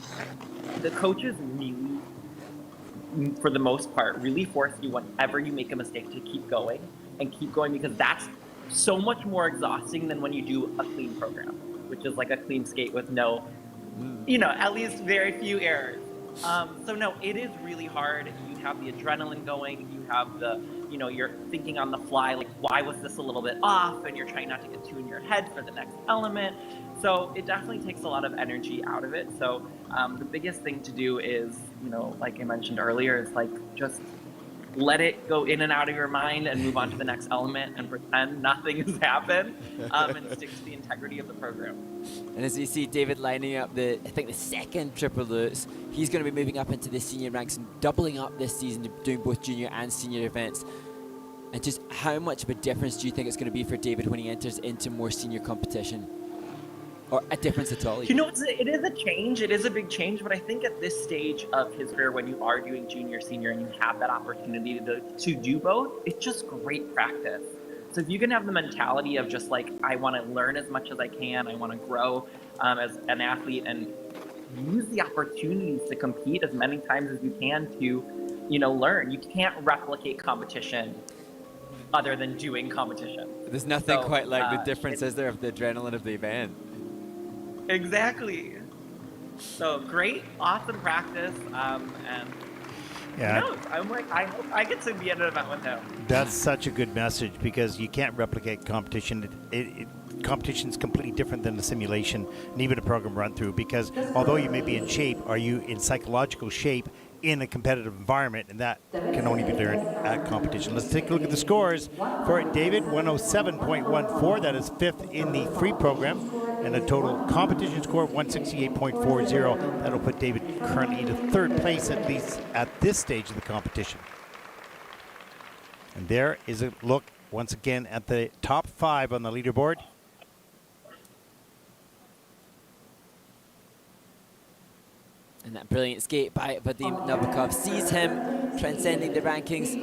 the coaches really, for the most part, really force you whenever you make a mistake to keep going because that's so much more exhausting than when you do a clean program, which is like a clean skate with no, at least very few errors. So no, it is really hard. You have the adrenaline going, you have the, you're thinking on the fly, like, why was this a little bit off? And you're trying not to get too in your head for the next element. So it definitely takes a lot of energy out of it. So the biggest thing to do is, like I mentioned earlier, is like just let it go in and out of your mind and move on to the next element and pretend nothing has happened and stick to the integrity of the program. And as you see David lining up the second triple lutz, he's going to be moving up into the senior ranks and doubling up this season, doing both junior and senior events. And just how much of a difference do you think it's going to be for David when he enters into more senior competition? Or a difference at all? It is a change. It is a big change. But I think at this stage of his career, when you are doing junior, senior, and you have that opportunity to do both, it's just great practice. So if you can have the mentality of just like, I want to learn as much as I can, I want to grow as an athlete and use the opportunities to compete as many times as you can to, learn. You can't replicate competition other than doing competition. There's nothing quite like the difference, is there, of the adrenaline of the event? Exactly. So great, awesome practice, and Yeah. who knows? I'm like, I hope I get to be at an event with him. That's such a good message because you can't replicate competition. Competition is completely different than the simulation and even a program run through because although you may be in shape, are you in psychological shape in a competitive environment? And that can only be learned at competition. Let's take a look at the scores for David. 107.14, that is fifth in the free program, and a total competition score of 168.40. That'll put David currently to third place, at least at this stage of the competition. And there is a look once again at the top 5 on the leaderboard. And that brilliant skate by Vadym Novikov sees him transcending the rankings.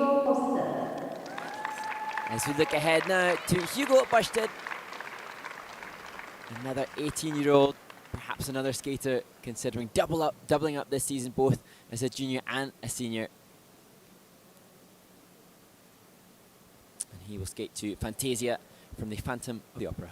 As we look ahead now to Hugo Busted, another 18-year-old, perhaps another skater considering doubling up this season, both as a junior and a senior. And he will skate to Fantasia from the Phantom of the Opera.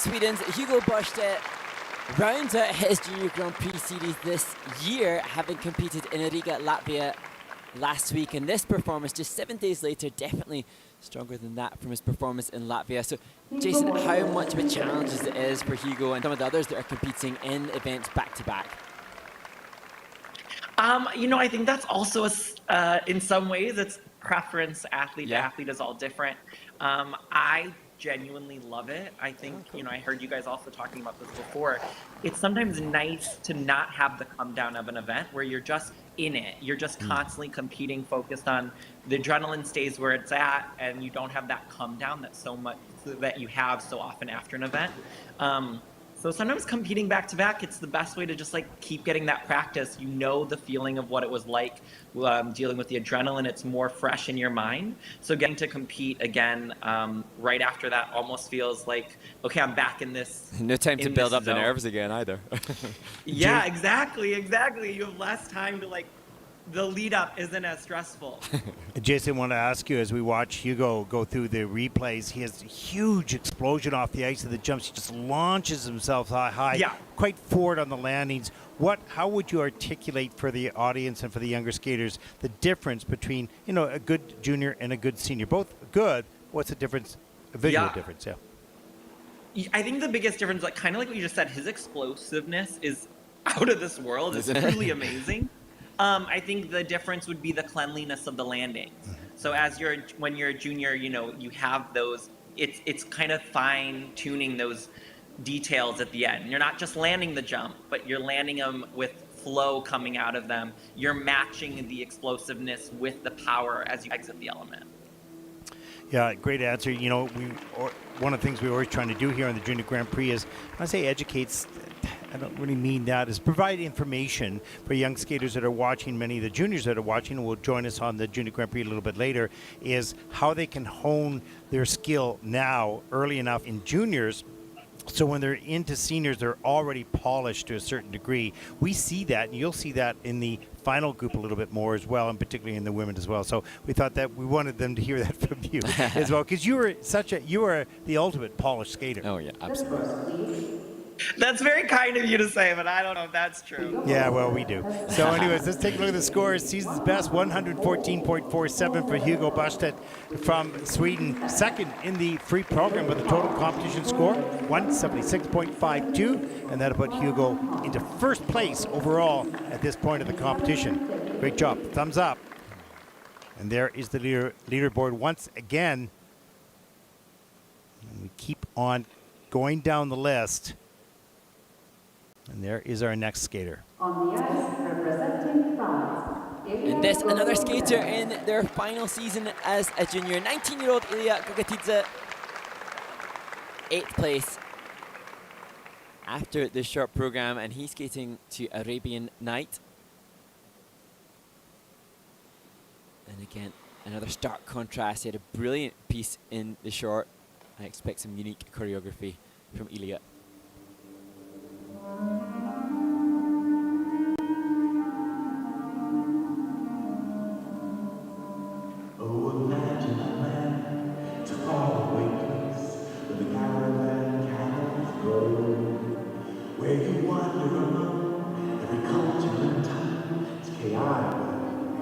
Sweden's Hugo Bostad rounds out his Junior Grand Prix series this year, having competed in Riga, Latvia last week. And this performance, just 7 days later, definitely stronger than that from his performance in Latvia. So, Jason, how much of a challenge it is for Hugo and some of the others that are competing in events back-to-back? You know, I think that's also, in some ways, it's preference. Athlete to athlete is all different. I genuinely love it. I think, you know, I heard you guys also talking about this before. It's sometimes nice to not have the come down of an event where you're just in it. You're just constantly competing, focused on the adrenaline stays where it's at, and you don't have that come down that you have so often after an event. So sometimes competing back to back, it's the best way to just like keep getting that practice. You know the feeling of what it was like dealing with the adrenaline. It's more fresh in your mind. So getting to compete again right after that almost feels like, okay, I'm back in this. No time to build up the nerves again either. Yeah, exactly. You have less time to like, the lead up isn't as stressful. Jason, I want to ask you, as we watch Hugo go through the replays, he has a huge explosion off the ice of the jumps. He just launches himself high, quite forward on the landings. How would you articulate for the audience and for the younger skaters the difference between, you know, a good junior and a good senior? Both good. What's the difference? A visual difference, I think the biggest difference, like kind of like what you just said, his explosiveness is out of this world. It's truly amazing. I think the difference would be the cleanliness of the landings. So when you're a junior, you know, you have those, it's kind of fine tuning those details at the end. You're not just landing the jump, but you're landing them with flow coming out of them. You're matching the explosiveness with the power as you exit the element. Yeah, great answer. You know, one of the things we're always trying to do here on the Junior Grand Prix is, when I say educates, I don't really mean that, is provide information for young skaters that are watching, many of the juniors that are watching, and will join us on the Junior Grand Prix a little bit later, is how they can hone their skill now early enough in juniors, so when they're into seniors, they're already polished to a certain degree. We see that, and you'll see that in the final group a little bit more as well, and particularly in the women as well. So we thought that we wanted them to hear that from you as well, because you were the ultimate polished skater. Oh yeah, absolutely. That's very kind of you to say, but I don't know if that's true. Yeah, well, we do. So anyways, let's take a look at the scores. Season's best, 114.47 for Hugo Bostad from Sweden. Second in the free program with a total competition score, 176.52. And that'll put Hugo into first place overall at this point of the competition. Great job. Thumbs up. And there is the leaderboard once again. And we keep on going down the list. And there is our next skater. On the ice, representing France. And this, another skater in their final season as a junior, 19-year-old Ilia Gogitidze, 8th place after this short program, and he's skating to Arabian Night. And again, another stark contrast. He had a brilliant piece in the short. I expect some unique choreography from Ilia. Oh, imagine a land to faraway place where the caravan camels go, where you wander among every culture and tongue. It's chaotic, but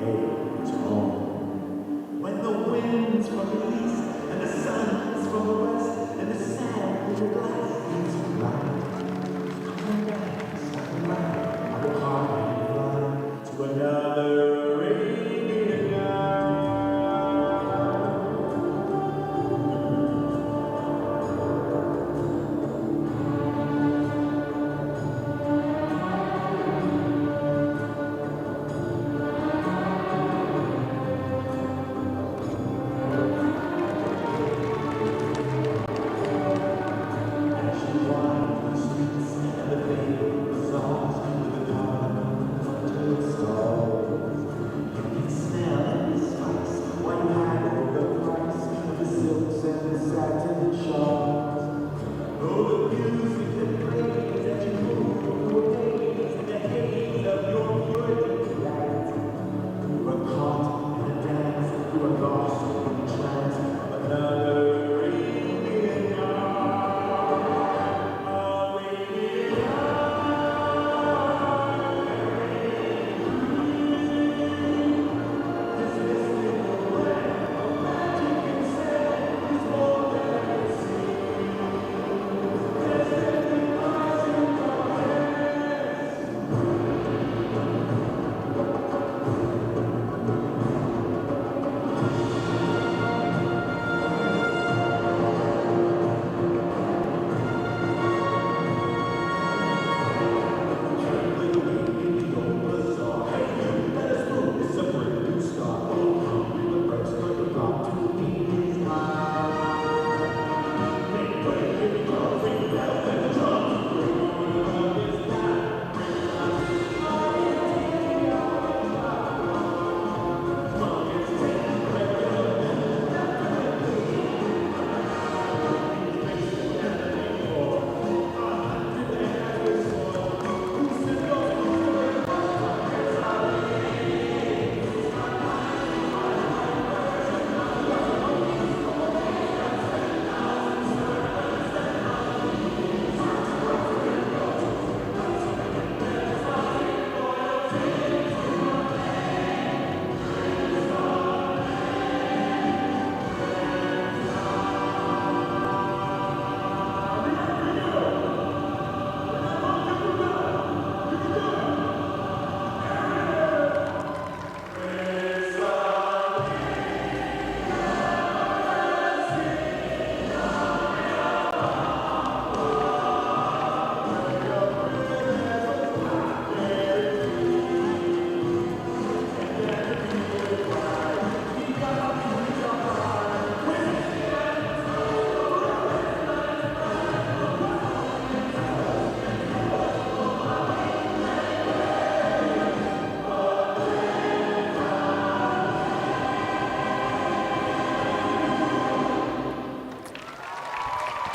hey, it's home. When the wind's from the east and the sun's from the west and the sand in the glass is bright, come and dance like a man. I will hardly fly to another Arabian night.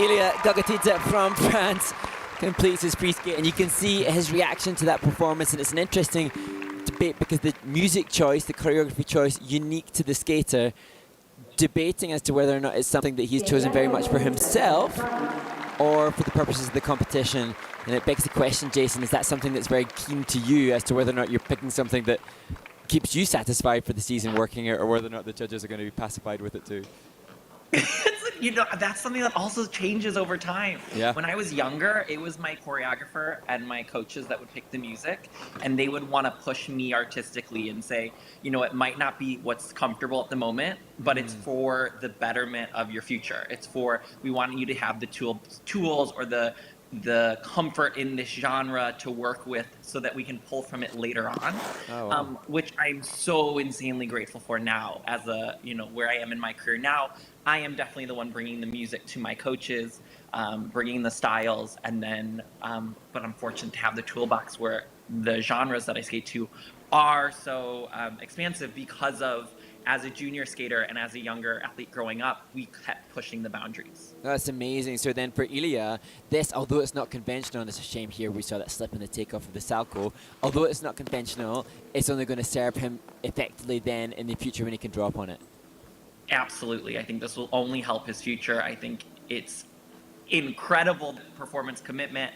Ilia Gogitidze from France completes his free skate, and you can see his reaction to that performance, and it's an interesting debate because the music choice, the choreography choice, unique to the skater, debating as to whether or not it's something that he's chosen very much for himself or for the purposes of the competition. And it begs the question, Jason, is that something that's very keen to you as to whether or not you're picking something that keeps you satisfied for the season working it, or whether or not the judges are going to be pacified with it too? You know, that's something that also changes over time. Yeah. When I was younger, it was my choreographer and my coaches that would pick the music, and they would want to push me artistically and say, you know, it might not be what's comfortable at the moment, but it's for the betterment of your future. It's for, we want you to have the tools or the comfort in this genre to work with so that we can pull from it later on. Oh, wow. Which I'm so insanely grateful for now as a, you know, where I am in my career now. I am definitely the one bringing the music to my coaches, bringing the styles, and then, but I'm fortunate to have the toolbox where the genres that I skate to are so expansive because of, as a junior skater and as a younger athlete growing up, we kept pushing the boundaries. That's amazing. So then for Ilia, this, although it's not conventional, and it's a shame here we saw that slip in the takeoff of the Salco, although it's not conventional, it's only going to serve him effectively then in the future when he can draw upon it. Absolutely. I think this will only help his future. I think it's incredible performance commitment.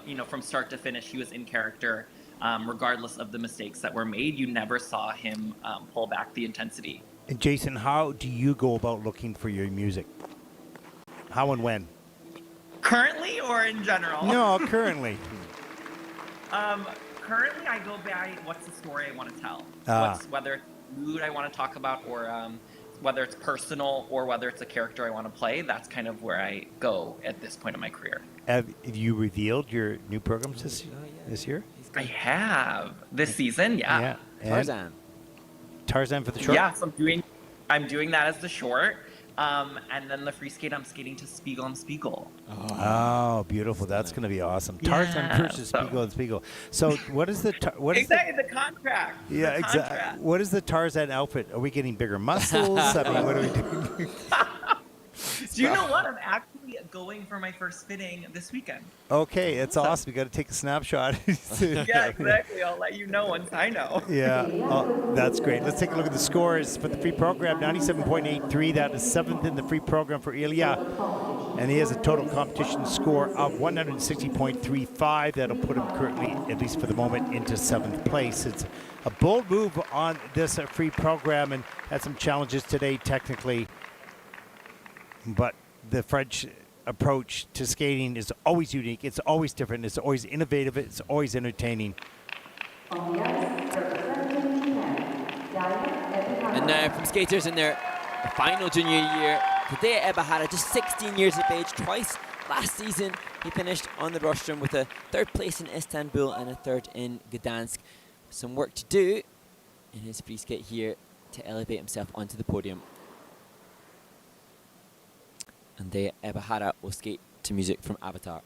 You know, from start to finish, he was in character. Regardless of the mistakes that were made, you never saw him pull back the intensity. And Jason, how do you go about looking for your music? How and when? Currently or in general? No, currently. Currently, I go by what's the story I want to tell. Whether it's mood I want to talk about, or whether it's personal, or whether it's a character I want to play. That's kind of where I go at this point in my career. Have you revealed your new programs this year? I have this season, yeah. Tarzan. Tarzan for the short? Yeah, so I'm doing that as the short. And then the free skate, I'm skating to Spiegel and Spiegel. Oh, beautiful. That's going to be awesome. Tarzan versus Spiegel and Spiegel. So what is the... Exactly, the contract. Yeah, exactly. What is the Tarzan outfit? Are we getting bigger muscles? I mean, what are we doing? Do you know what? I'm actually going for my first fitting this weekend. Okay, it's awesome. You got to take a snapshot. Yeah, exactly. I'll let you know once I know. Yeah, that's great. Let's take a look at the scores for the free program. 97.83. That is 7th in the free program for Ilia. And he has a total competition score of 160.35. That'll put him currently, at least for the moment, into 7th place. It's a bold move on this free program and had some challenges today technically. But the French approach to skating is always unique. It's always different. It's always innovative. It's always entertaining. And now from skaters in their final junior year, Daiya Ebihara, just 16 years of age, twice last season he finished on the rostrum with a 3rd place in Istanbul and a 3rd in Gdansk. Some work to do in his free skate here to elevate himself onto the podium. And Daiya Ebihara will skate to music from Avatar.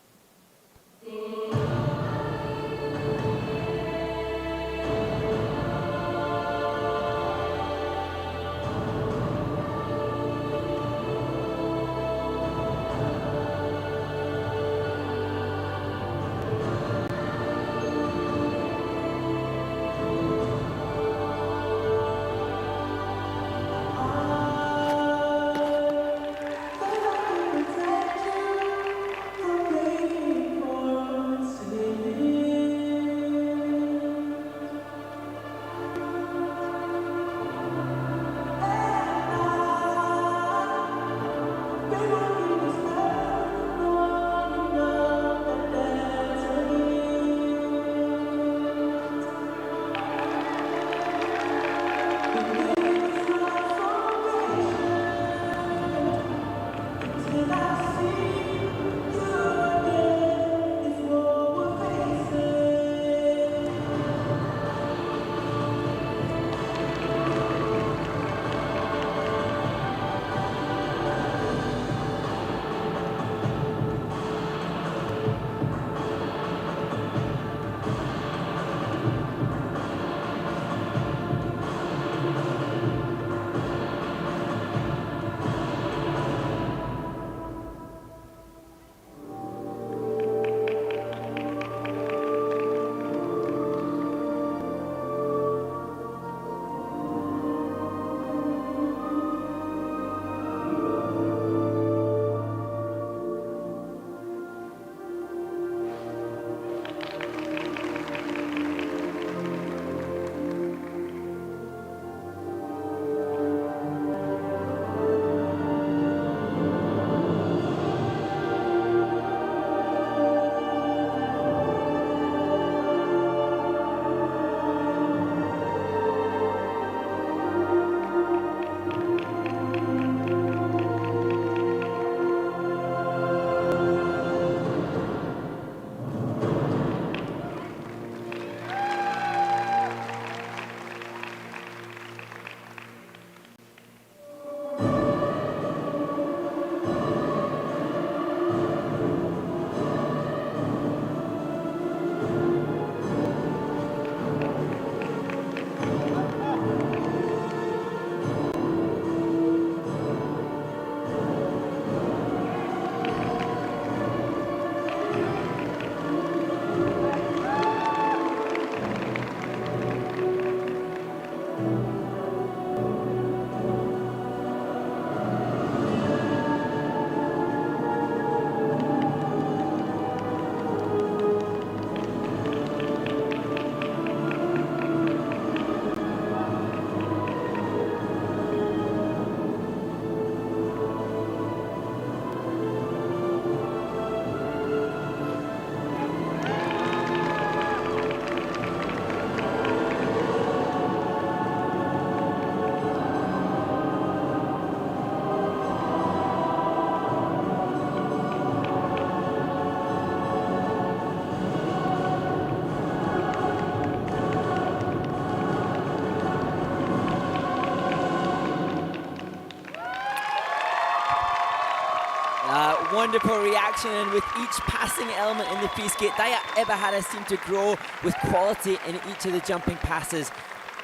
wonderful reaction, and with each passing element in the free skate, Daiya Ebihara seemed to grow with quality in each of the jumping passes.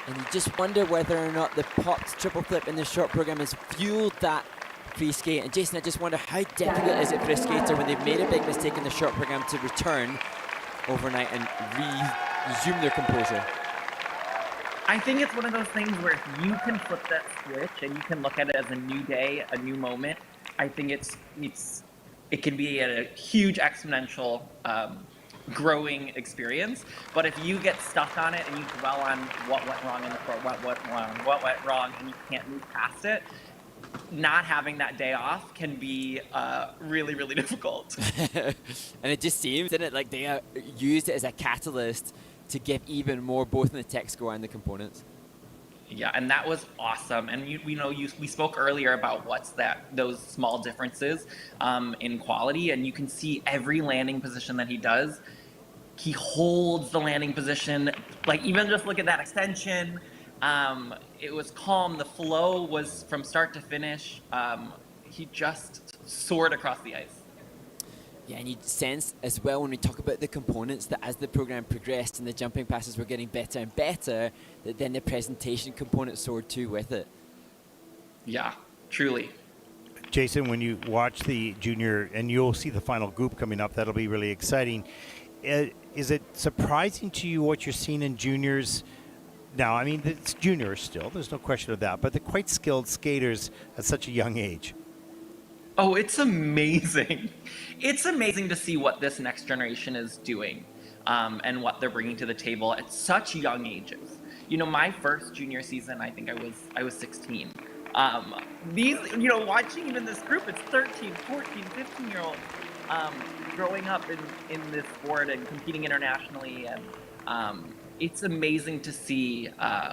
And you just wonder whether or not the popped triple flip in the short program has fueled that free skate. And Jason, I just wonder how difficult is it for a skater when they've made a big mistake in the short program to return overnight and resume their composure? I think it's one of those things where if you can flip that switch and you can look at it as a new day, a new moment, I think it can be a huge exponential growing experience. But if you get stuck on it and you dwell on what went wrong in the court, what went wrong, and you can't move past it, not having that day off can be really, really difficult. And it just seems, isn't it, like they used it as a catalyst to give even more both in the tech score and the components. Yeah, and that was awesome. And we spoke earlier about those small differences in quality, and you can see every landing position that he does. He holds the landing position, like even just look at that extension. It was calm. The flow was from start to finish. He just soared across the ice. Yeah, and you sense as well when we talk about the components that as the program progressed and the jumping passes were getting better and better, that then the presentation component soared too with it. Yeah, truly. Jason, when you watch the junior, and you'll see the final group coming up, that'll be really exciting. Is it surprising to you what you're seeing in juniors? Now, I mean, it's juniors still, there's no question of that, but they're quite skilled skaters at such a young age. Oh, it's amazing. It's amazing to see what this next generation is doing and what they're bringing to the table at such young ages. My first junior season, I think I was 16. Watching even this group, it's 13, 14, 15-year-olds growing up in this sport and competing internationally. And it's amazing to see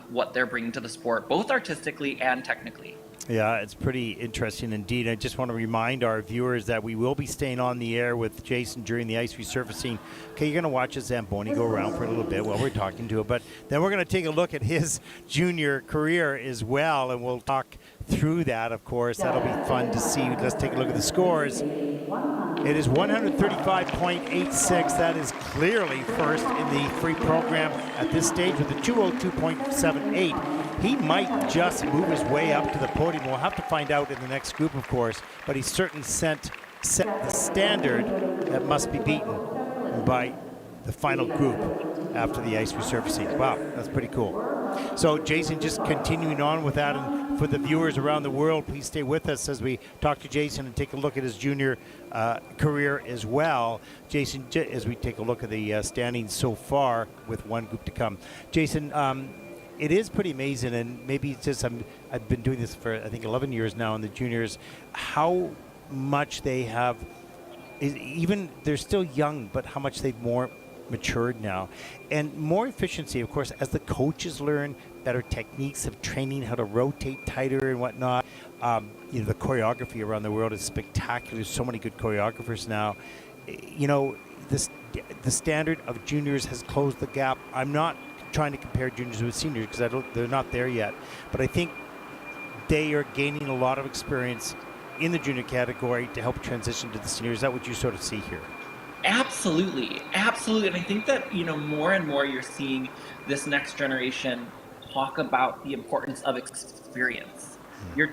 what they're bringing to the sport, both artistically and technically. Yeah, it's pretty interesting indeed. I just want to remind our viewers that we will be staying on the air with Jason during the ice resurfacing. Okay, you're going to watch a Zamboni go around for a little bit while we're talking to him, but then we're going to take a look at his junior career as well, and we'll talk through that, of course. That'll be fun to see. Let's take a look at the scores. It is 135.86. That is clearly first in the free program at this stage with a 202.78. He might just move his way up to the podium. We'll have to find out in the next group, of course, but he certainly set the standard that must be beaten by the final group after the ice resurfacing. Wow, that's pretty cool. So Jason, just continuing on with that, and for the viewers around the world, please stay with us as we talk to Jason and take a look at his junior career as well. Jason, as we take a look at the standings so far with one group to come. Jason, it is pretty amazing, and maybe it's just I've been doing this for I think 11 years now in the juniors, how much they have, even they're still young, but how much they've more matured now, and more efficiency, of course, as the coaches learn better techniques of training, how to rotate tighter and whatnot. The choreography around the world is spectacular. There's so many good choreographers now. The standard of juniors has closed the gap. I'm not trying to compare juniors with seniors because they're not there yet, but I think they are gaining a lot of experience in the junior category to help transition to the seniors. Is that what you sort of see here? Absolutely. And I think that, more and more you're seeing this next generation talk about the importance of experience. You're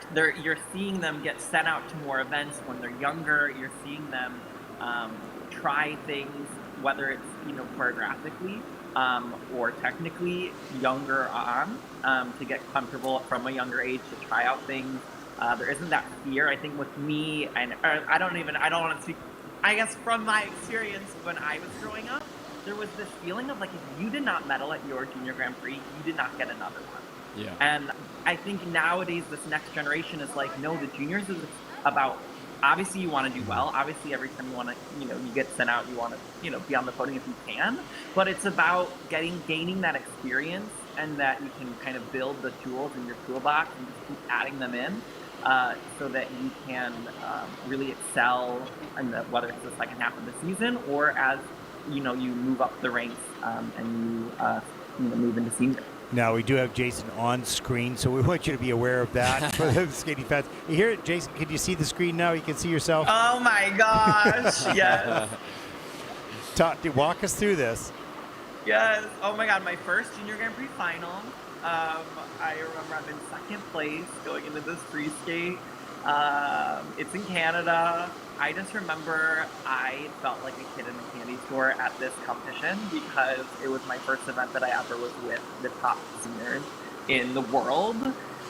seeing them get sent out to more events when they're younger. You're seeing them try things, whether it's, choreographically or technically younger on, to get comfortable from a younger age to try out things. There isn't that fear. I think with me, and I don't want to speak, I guess from my experience when I was growing up, there was this feeling of like, if you did not medal at your junior Grand Prix, you did not get another one. Yeah. And I think nowadays this next generation is like, no, the juniors is about, obviously you want to do well. Obviously every time you want to, you get sent out, you want to, be on the podium if you can. But it's about gaining that experience, and that you can kind of build the tools in your toolbox and just keep adding them in. So that you can really excel in whether it's the second half of the season or as you move up the ranks and you move into senior. Now, we do have Jason on screen, so we want you to be aware of that for the skating fans. You hear it, Jason? Can you see the screen now? You can see yourself? Oh my gosh, yes. Walk us through this. Yes. Oh my God, my first Junior Grand Prix final. I remember I'm in second place going into this free skate. It's in Canada. I just remember I felt like a kid in a candy store at this competition because it was my first event that I ever was with the top seniors in the world,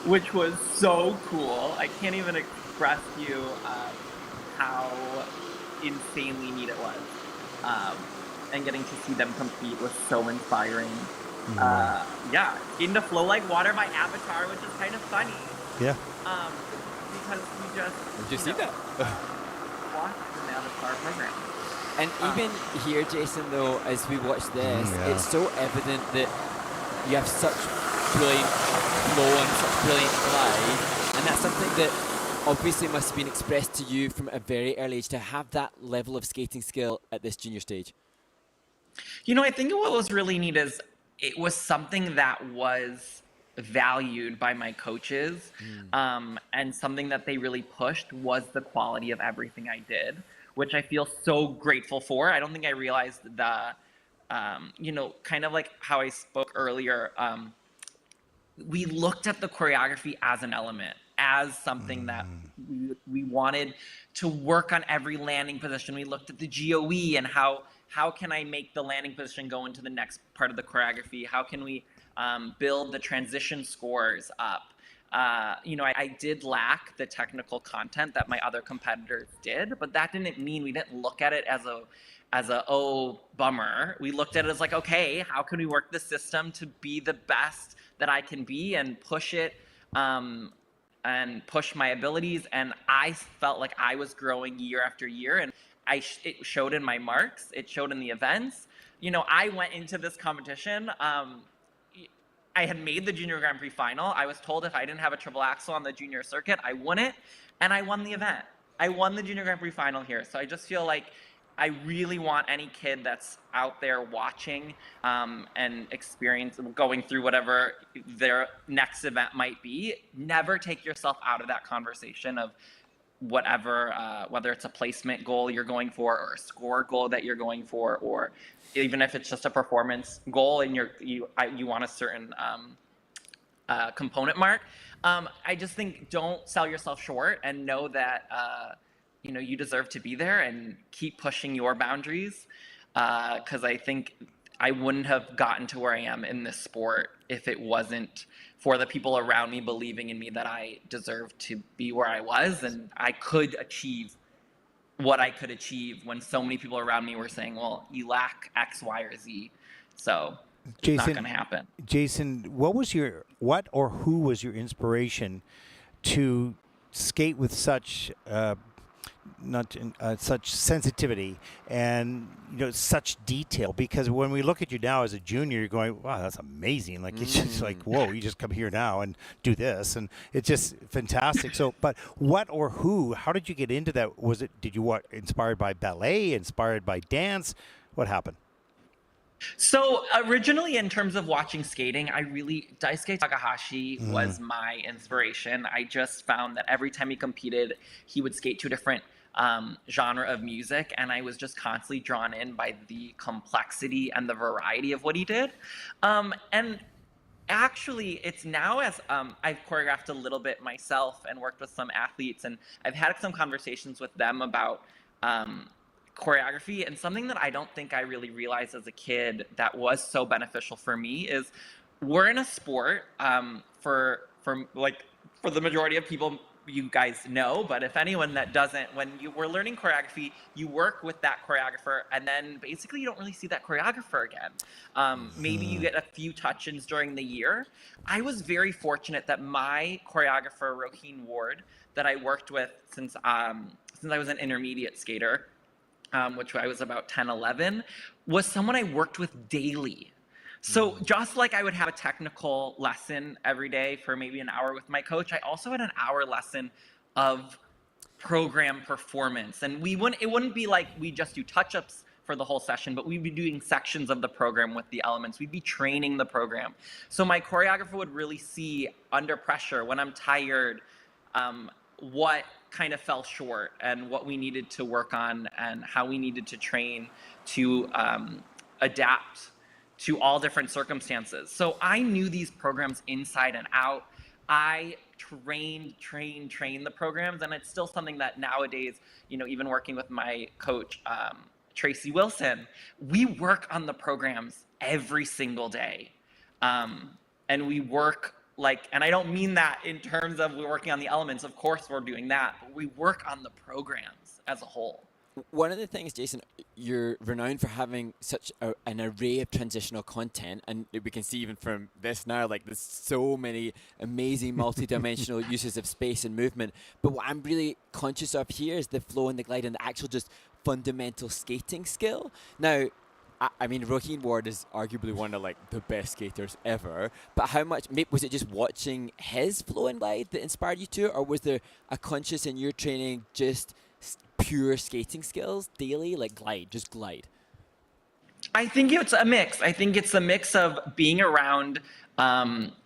which was so cool. I can't even express to you how insanely neat it was. And getting to see them compete was so inspiring. Yeah, getting to flow like water by Avatar, which is kind of funny. Yeah. Because we just Did you see that? watched the Avatar program. And even here, Jason, though, as we watch this, it's so evident that you have such brilliant flow and such brilliant glide, and that's something that obviously must have been expressed to you from a very early age to have that level of skating skill at this junior stage. You know, I think what was really neat is it was something that was valued by my coaches, and something that they really pushed was the quality of everything I did, which I feel so grateful for. I don't think I realized the, you know, kind of like how I spoke earlier, we looked at the choreography as an element, as something that we wanted to work on every landing position. We looked at the GOE and how can I make the landing position go into the next part of the choreography? How can we build the transition scores up? You know, I did lack the technical content that my other competitors did, but that didn't mean we didn't look at it as a oh, bummer. We looked at it as like, okay, how can we work the system to be the best that I can be and push it, and push my abilities? And I felt like I was growing year after year, and it showed in my marks, it showed in the events. You know, I went into this competition, I had made the Junior Grand Prix final. I was told if I didn't have a triple axel on the junior circuit, I won it, and I won the event. I won the Junior Grand Prix final here. So I just feel like I really want any kid that's out there watching and going through whatever their next event might be, never take yourself out of that conversation of whatever, whether it's a placement goal you're going for or a score goal that you're going for, or even if it's just a performance goal and you want a certain component mark. I just think don't sell yourself short and know that you know, you deserve to be there and keep pushing your boundaries. Because I think I wouldn't have gotten to where I am in this sport if it wasn't for the people around me believing in me that I deserved to be where I was and I could achieve what I could achieve when so many people around me were saying, well, you lack X, Y, or Z. So it's not going to happen. Jason, what or who was your inspiration to skate with such such sensitivity and, you know, such detail? Because when we look at you now as a junior, you're going, wow, that's amazing. Like it's just like, whoa, you just come here now and do this, and it's just fantastic. So, but what or who? How did you get into that? Did you inspired by ballet, inspired by dance? What happened? So originally, in terms of watching skating, Daisuke Takahashi was my inspiration. I just found that every time he competed, he would skate to a different genre of music, and I was just constantly drawn in by the complexity and the variety of what he did. And actually, it's now as I've choreographed a little bit myself and worked with some athletes, and I've had some conversations with them about choreography, and something that I don't think I really realized as a kid that was so beneficial for me is we're in a sport for the majority of people you guys know, but if anyone that doesn't, when you were learning choreography, you work with that choreographer and then basically you don't really see that choreographer again. Maybe you get a few touch-ins during the year. I was very fortunate that my choreographer, Roheen Ward, that I worked with since I was an intermediate skater, which I was about 10, 11, was someone I worked with daily. So just like I would have a technical lesson every day for maybe an hour with my coach, I also had an hour lesson of program performance. And it wouldn't be like we just do touch-ups for the whole session, but we'd be doing sections of the program with the elements. We'd be training the program. So my choreographer would really see under pressure, when I'm tired, what kind of fell short and what we needed to work on and how we needed to train to adapt to all different circumstances. So I knew these programs inside and out. I trained the programs, and it's still something that nowadays, you know, even working with my coach, Tracy Wilson, we work on the programs every single day. And we work like, and I don't mean that in terms of we're working on the elements, of course we're doing that, but we work on the programs as a whole. One of the things, Jason, you're renowned for having such an array of transitional content, and we can see even from this now, like there's so many amazing multi-dimensional uses of space and movement. But what I'm really conscious of here is the flow and the glide and the actual just fundamental skating skill. Now, I mean, Roheen Ward is arguably one of like the best skaters ever, but how much, was it just watching his flow and glide that inspired you to, or was there a conscious in your training just pure skating skills daily, like just glide? I think it's a mix. I think it's a mix of being around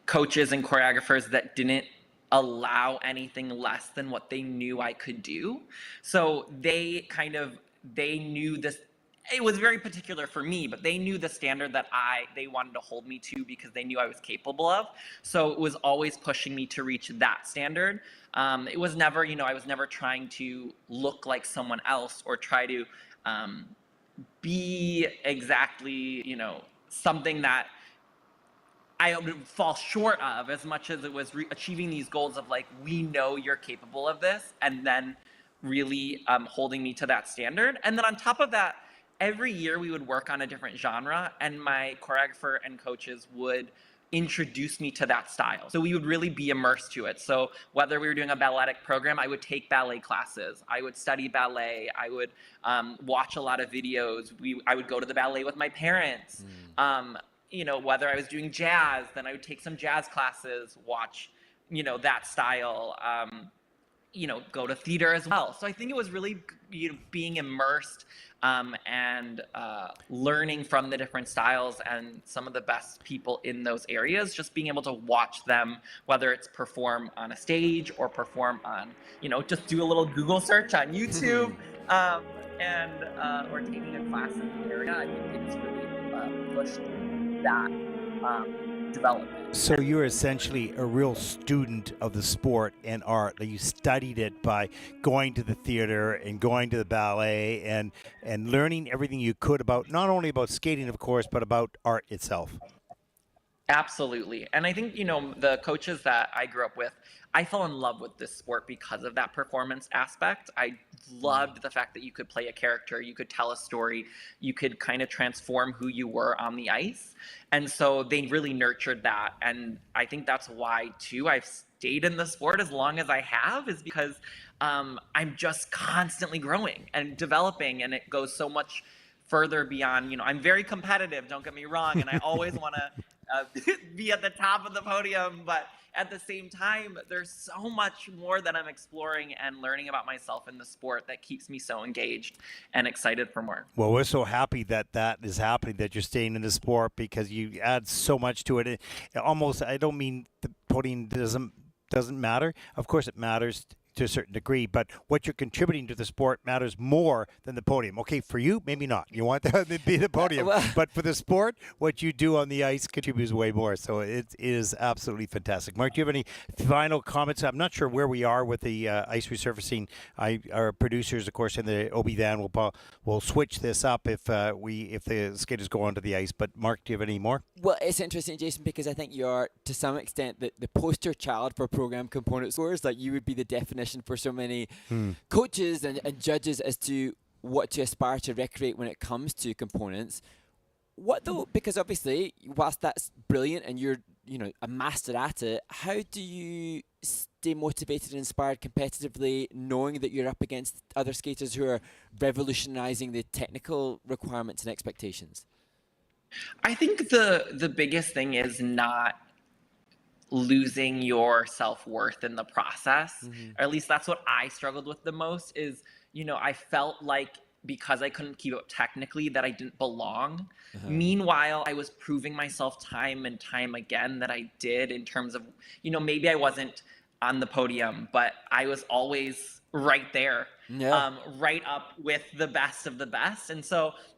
coaches and choreographers that didn't allow anything less than what they knew I could do. So they knew this. It was very particular for me, but they knew the standard that they wanted to hold me to because they knew I was capable of. So it was always pushing me to reach that standard. It was never, I was never trying to look like someone else or try to be exactly, something that I would fall short of, as much as it was achieving these goals of like, we know you're capable of this, and then really holding me to that standard. And then on top of that, every year we would work on a different genre, and my choreographer and coaches would introduce me to that style. So we would really be immersed to it. So whether we were doing a balletic program, I would take ballet classes. I would study ballet. I would watch a lot of videos. I would go to the ballet with my parents. Whether I was doing jazz, then I would take some jazz classes, watch, that style, go to theater as well. So I think it was really, being immersed and learning from the different styles and some of the best people in those areas, just being able to watch them, whether it's perform on a stage or perform on, just do a little Google search on YouTube or taking a class in the area. I think it's really pushed that development. So you're essentially a real student of the sport and art. Like, you studied it by going to the theater and going to the ballet and learning everything you could about, not only about skating, of course, but about art itself. Absolutely. And I think, the coaches that I grew up with, I fell in love with this sport because of that performance aspect. I loved the fact that you could play a character, you could tell a story, you could kind of transform who you were on the ice. And so they really nurtured that. And I think that's why, too, I've stayed in the sport as long as I have, is because I'm just constantly growing and developing, and it goes so much further beyond, I'm very competitive, don't get me wrong, and I always want to be at the top of the podium, but at the same time, there's so much more that I'm exploring and learning about myself in the sport that keeps me so engaged and excited for more. Well, we're so happy that is happening, that you're staying in the sport, because you add so much to it. Almost, I don't mean the podium doesn't matter. Of course it matters to a certain degree, but what you're contributing to the sport matters more than the podium. Okay, for you, maybe not. You want to be the podium, but for the sport, what you do on the ice contributes way more. So it is absolutely fantastic. Mark, do you have any final comments? I'm not sure where we are with the ice resurfacing. Our producers, of course, in the OB van will switch this up if the skaters go onto the ice. But Mark, do you have any more? Well, it's interesting, Jason, because I think you're, to some extent, the poster child for program component scores. Like, you would be the definition for so many coaches and judges as to what to aspire to recreate when it comes to components. What though? Because obviously, whilst that's brilliant and you're a master at it, how do you stay motivated and inspired competitively, knowing that you're up against other skaters who are revolutionizing the technical requirements and expectations? I think the biggest thing is not losing your self-worth in the process. Or at least that's what I struggled with the most, is, I felt like because I couldn't keep up technically that I didn't belong. Meanwhile, I was proving myself time and time again that I did, in terms of, maybe I wasn't on the podium, but I was always right there, right up with the best of the best. And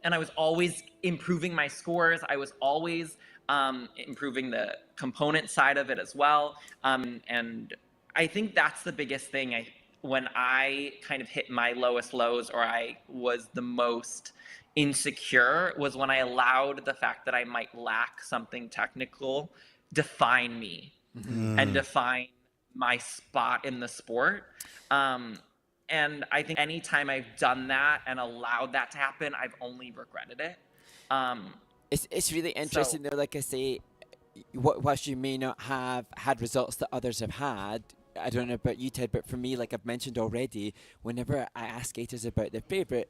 I was always improving my scores. I was always improving the component side of it as well. And I think that's the biggest thing. When I kind of hit my lowest lows, or I was the most insecure, was when I allowed the fact that I might lack something technical define me and define my spot in the sport. And I think anytime I've done that and allowed that to happen, I've only regretted it. It's really interesting though, like I say, whilst you may not have had results that others have had, I don't know about you, Ted, but for me, like I've mentioned already, whenever I ask skaters about their favourite,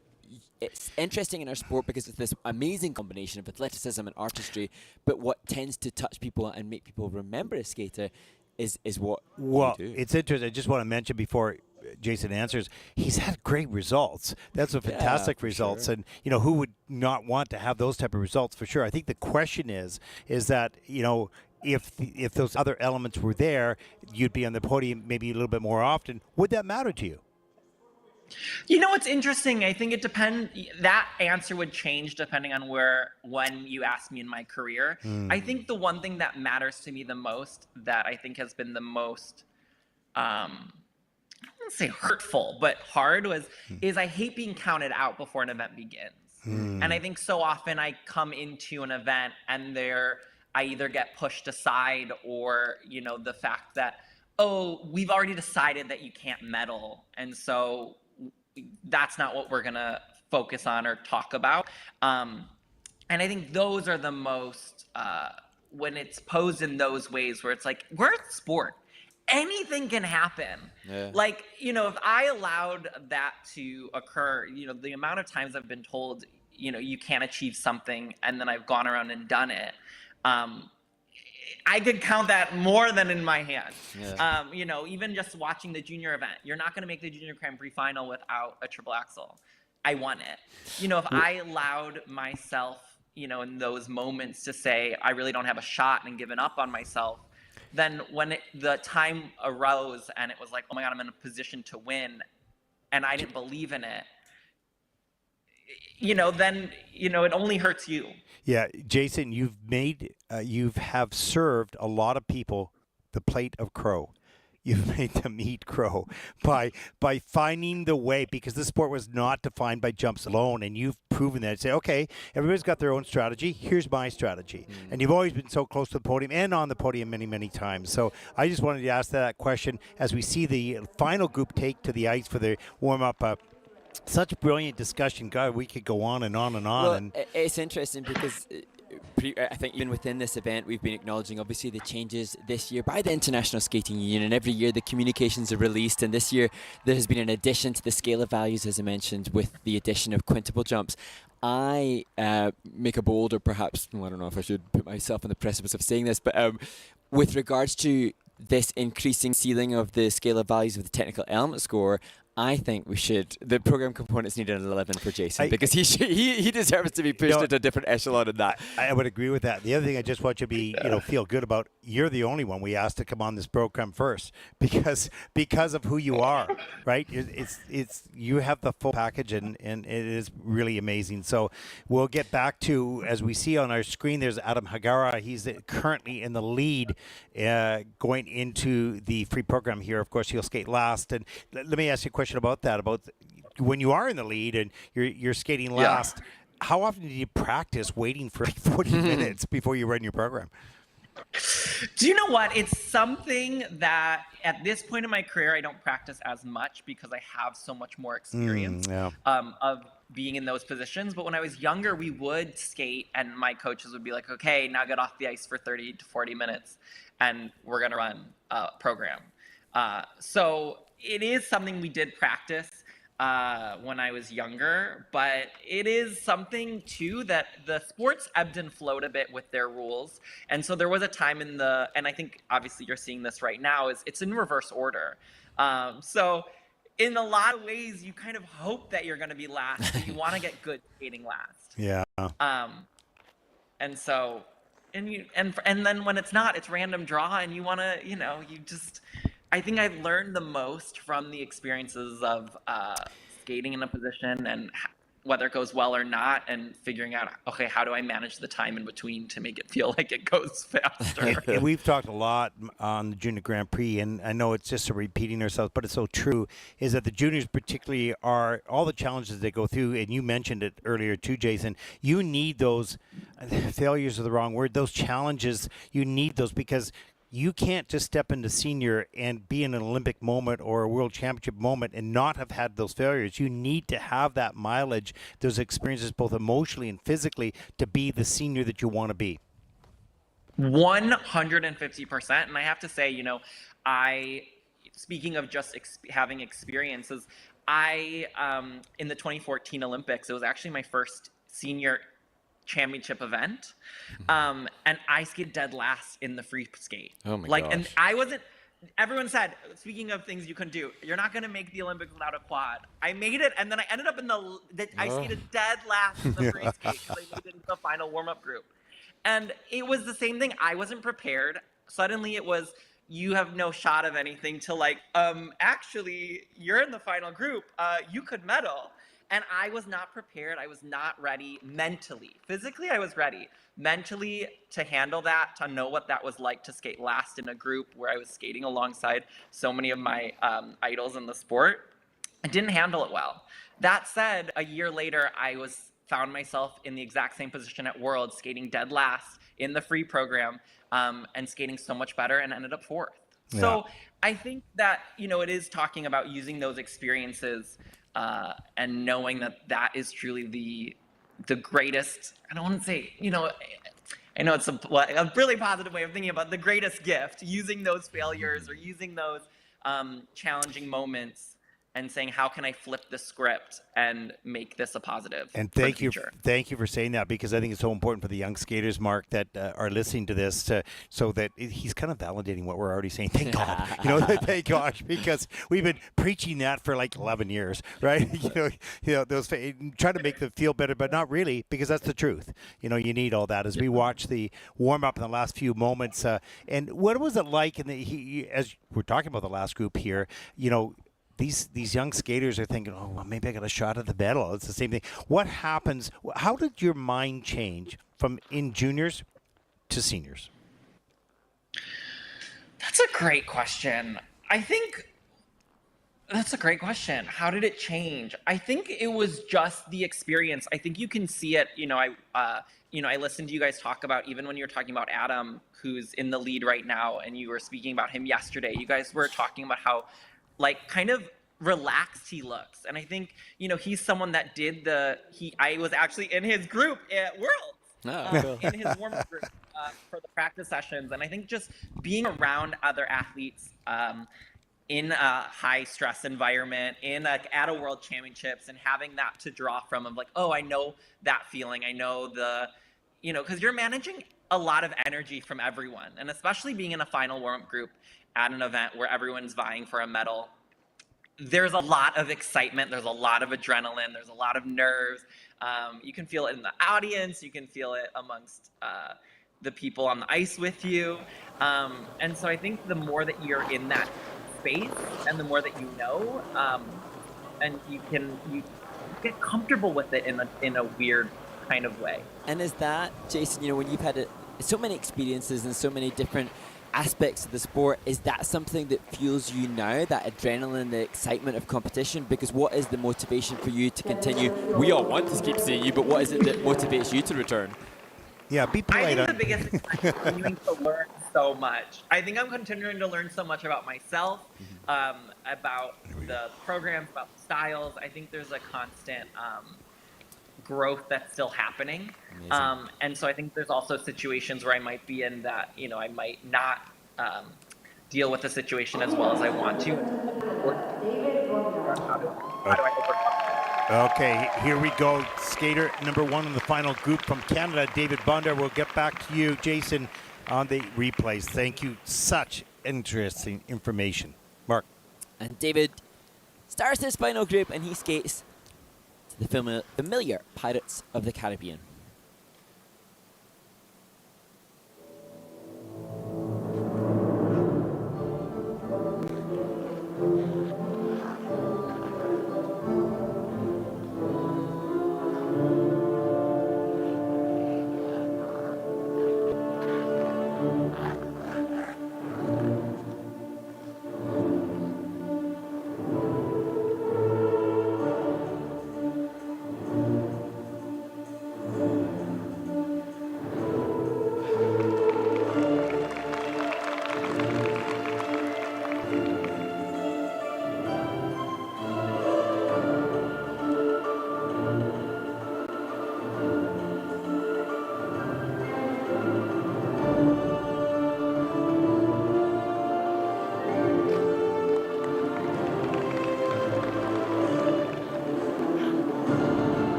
it's interesting in our sport because it's this amazing combination of athleticism and artistry, but what tends to touch people and make people remember a skater is what you do. It's interesting. I just want to mention before Jason answers, he's had great results. That's a fantastic results. Sure. And, who would not want to have those type of results for sure? I think the question is that, if those other elements were there, you'd be on the podium maybe a little bit more often. Would that matter to you? It's interesting. I think it depends. That answer would change depending on when you ask me in my career. I think the one thing that matters to me the most, that I think has been the most, I wouldn't say hurtful, but hard, is I hate being counted out before an event begins. And I think so often I come into an event and I either get pushed aside, or, the fact that, we've already decided that you can't medal, and so that's not what we're going to focus on or talk about. And I think those are the most, when it's posed in those ways where it's like, we're a sport. Anything can happen. Yeah. Like, if I allowed that to occur, the amount of times I've been told, you can't achieve something, and then I've gone around and done it. I could count that more than in my hand. Yeah. Even just watching the junior event, you're not going to make the junior Grand Prix final without a triple axel. I won it. If I allowed myself, in those moments to say, I really don't have a shot, and given up on myself, then when the time arose and it was like, oh my God, I'm in a position to win, and I didn't believe in it, then, it only hurts you. Yeah, Jason, you have served a lot of people the plate of crow. You've made them eat crow by finding the way, because this sport was not defined by jumps alone, and you've proven that. Say, okay, everybody's got their own strategy. Here's my strategy. And you've always been so close to the podium and on the podium many, many times. So I just wanted to ask that question as we see the final group take to the ice for the warm-up. Such a brilliant discussion. God, we could go on and on and on. Well, it's interesting because I think even within this event, we've been acknowledging obviously the changes this year by the International Skating Union, and every year the communications are released, and this year there has been an addition to the scale of values, as I mentioned, with the addition of quintuple jumps. I make a bold, or perhaps, I don't know if I should put myself on the precipice of saying this, but with regards to this increasing ceiling of the scale of values of the technical element score, I think the program components need an 11 for Jason, because he deserves to be pushed into a different echelon in that. I would agree with that. The other thing I just want you to be, feel good about, you're the only one we asked to come on this program first, because of who you are, right? You have the full package, and it is really amazing. So we'll get back to, as we see on our screen, there's Adam Hagara. He's currently in the lead going into the free program here. Of course, he'll skate last. And let me ask you a question about that, about when you are in the lead and you're skating last, how often do you practice waiting for 40 minutes before you run your program? Do you know what? It's something that at this point in my career, I don't practice as much because I have so much more experience of being in those positions. But when I was younger, we would skate and my coaches would be like, okay, now get off the ice for 30 to 40 minutes and we're going to run a program. So it is something we did practice when I was younger, but it is something too that the sports ebbed and flowed a bit with their rules. And so there was a time and I think obviously you're seeing this right now, it's in reverse order. So in a lot of ways, you kind of hope that you're going to be last. And you want to get good skating last. Yeah. And so, and then when it's not, it's random draw, and you want to, you just. I think I've learned the most from the experiences of skating in a position and whether it goes well or not, and figuring out, okay, how do I manage the time in between to make it feel like it goes faster? And we've talked a lot on the Junior Grand Prix, and I know it's just a repeating ourselves, but it's so true, is that the juniors particularly are all the challenges they go through, and you mentioned it earlier too, Jason, you need those, failures are the wrong word, those challenges, you need those because you can't just step into senior and be in an Olympic moment or a world championship moment and not have had those failures. You need to have that mileage, those experiences, both emotionally and physically, to be the senior that you want to be. 150%. And I have to say, speaking of just having experiences, in the 2014 Olympics, it was actually my first senior championship event, and I skated dead last in the free skate. Oh my gosh. And I wasn't. Everyone said, speaking of things you can do, you're not going to make the Olympics without a quad. I made it, and then I ended up in I skated dead last in the free skate because I made it into the final warm-up group. And it was the same thing. I wasn't prepared. Suddenly it was, you have no shot of anything, to actually, you're in the final group. You could medal. And I was not prepared. I was not ready mentally. Physically, I was ready. Mentally, to handle that, to know what that was like to skate last in a group where I was skating alongside so many of my idols in the sport, I didn't handle it well. That said, a year later, I found myself in the exact same position at Worlds, skating dead last in the free program, and skating so much better, and ended up fourth. Yeah. So I think that, it is talking about using those experiences and knowing that is truly the greatest, I don't want to say, I know it's a really positive way of thinking about the greatest gift, using those failures or using those challenging moments and saying, how can I flip the script and make this a positive? And thank you for saying that, because I think it's so important for the young skaters, Mark, that are listening to this, so that he's kind of validating what we're already saying. Thank God, thank gosh, because we've been preaching that for like 11 years, right? Those try to make them feel better, but not really, because that's the truth. You need all that. As we watch the warm up in the last few moments, and what was it like? As we're talking about the last group here, these young skaters are thinking, oh, well, maybe I got a shot at the medal. It's the same thing. What happens? How did your mind change from in juniors to seniors? That's a great question. I think that's a great question. How did it change? I think it was just the experience. I think you can see it. I listened to you guys talk about, even when you were talking about Adam, who's in the lead right now, and you were speaking about him yesterday. You guys were talking about how, kind of relaxed he looks. And I think, he's someone that I was actually in his group at Worlds, in his warm-up group for the practice sessions. And I think just being around other athletes in a high-stress environment, at a World Championships, and having that to draw from, of oh, I know that feeling. I know because you're managing a lot of energy from everyone. And especially being in a final warm-up group at an event where everyone's vying for a medal, there's a lot of excitement, there's a lot of adrenaline, there's a lot of nerves. You can feel it in the audience, you can feel it amongst the people on the ice with you. And so I think the more that you're in that space, and the more that and you get comfortable with it in a weird kind of way. And is that, Jason, when you've had so many experiences and so many different aspects of the sport, is that something that fuels you now, that adrenaline, the excitement of competition? Because what is the motivation for you to continue? We all want to keep seeing you, but what is it that motivates you to return? Yeah, be polite. I think the biggest thing is continuing to learn so much. I think I'm continuing to learn so much about myself, about the programs, about the styles. I think there's a constant growth that's still happening. And so I think there's also situations where I might be in that, I might not deal with the situation as well as I want to. How do I overcome? Okay, here we go. Skater number one in the final group from Canada, David Bondar. We'll get back to you, Jason, on the replays. Thank you. Such interesting information. Mark. And David, starts this final group, and he skates to the familiar Pirates of the Caribbean.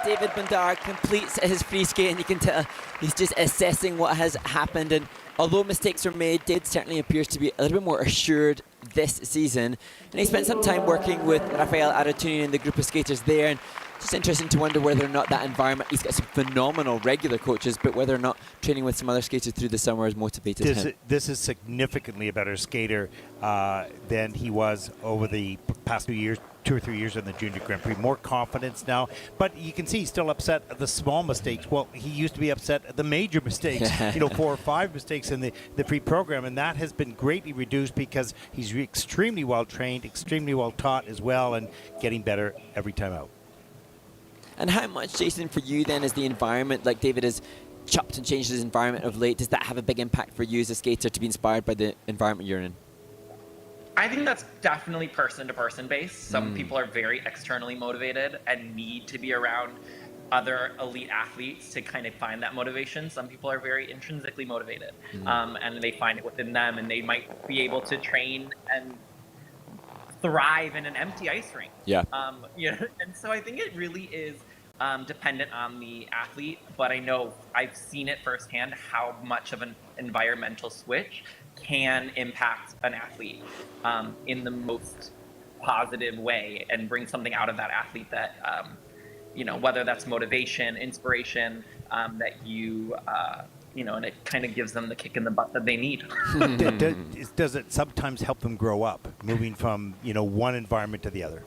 David Bondar completes his free skate, and you can tell he's just assessing what has happened. And although mistakes were made, Dave certainly appears to be a little bit more assured this season. And he spent some time working with Rafael Aratuni and the group of skaters there. And just interesting to wonder whether or not that environment, he's got some phenomenal regular coaches, but whether or not training with some other skaters through the summer has motivated him. This is significantly a better skater than he was over the past 2 or 3 years in the Junior Grand Prix. More confidence now, but you can see he's still upset at the small mistakes. Well, he used to be upset at the major mistakes, 4 or 5 mistakes in the pre-program, and that has been greatly reduced because he's extremely well trained, extremely well taught as well, and getting better every time out. And how much, Jason, for you then, is the environment, like David has chopped and changed his environment of late, does that have a big impact for you as a skater to be inspired by the environment you're in? I think that's definitely person-to-person based. Some people are very externally motivated and need to be around other elite athletes to kind of find that motivation. Some people are very intrinsically motivated, and they find it within them, and they might be able to train and thrive in an empty ice rink. Yeah. And so I think it really is dependent on the athlete, but I know I've seen it firsthand how much of an environmental switch can impact an athlete in the most positive way and bring something out of that athlete that, whether that's motivation, inspiration, that and it kind of gives them the kick in the butt that they need. Does it sometimes help them grow up, moving from, one environment to the other?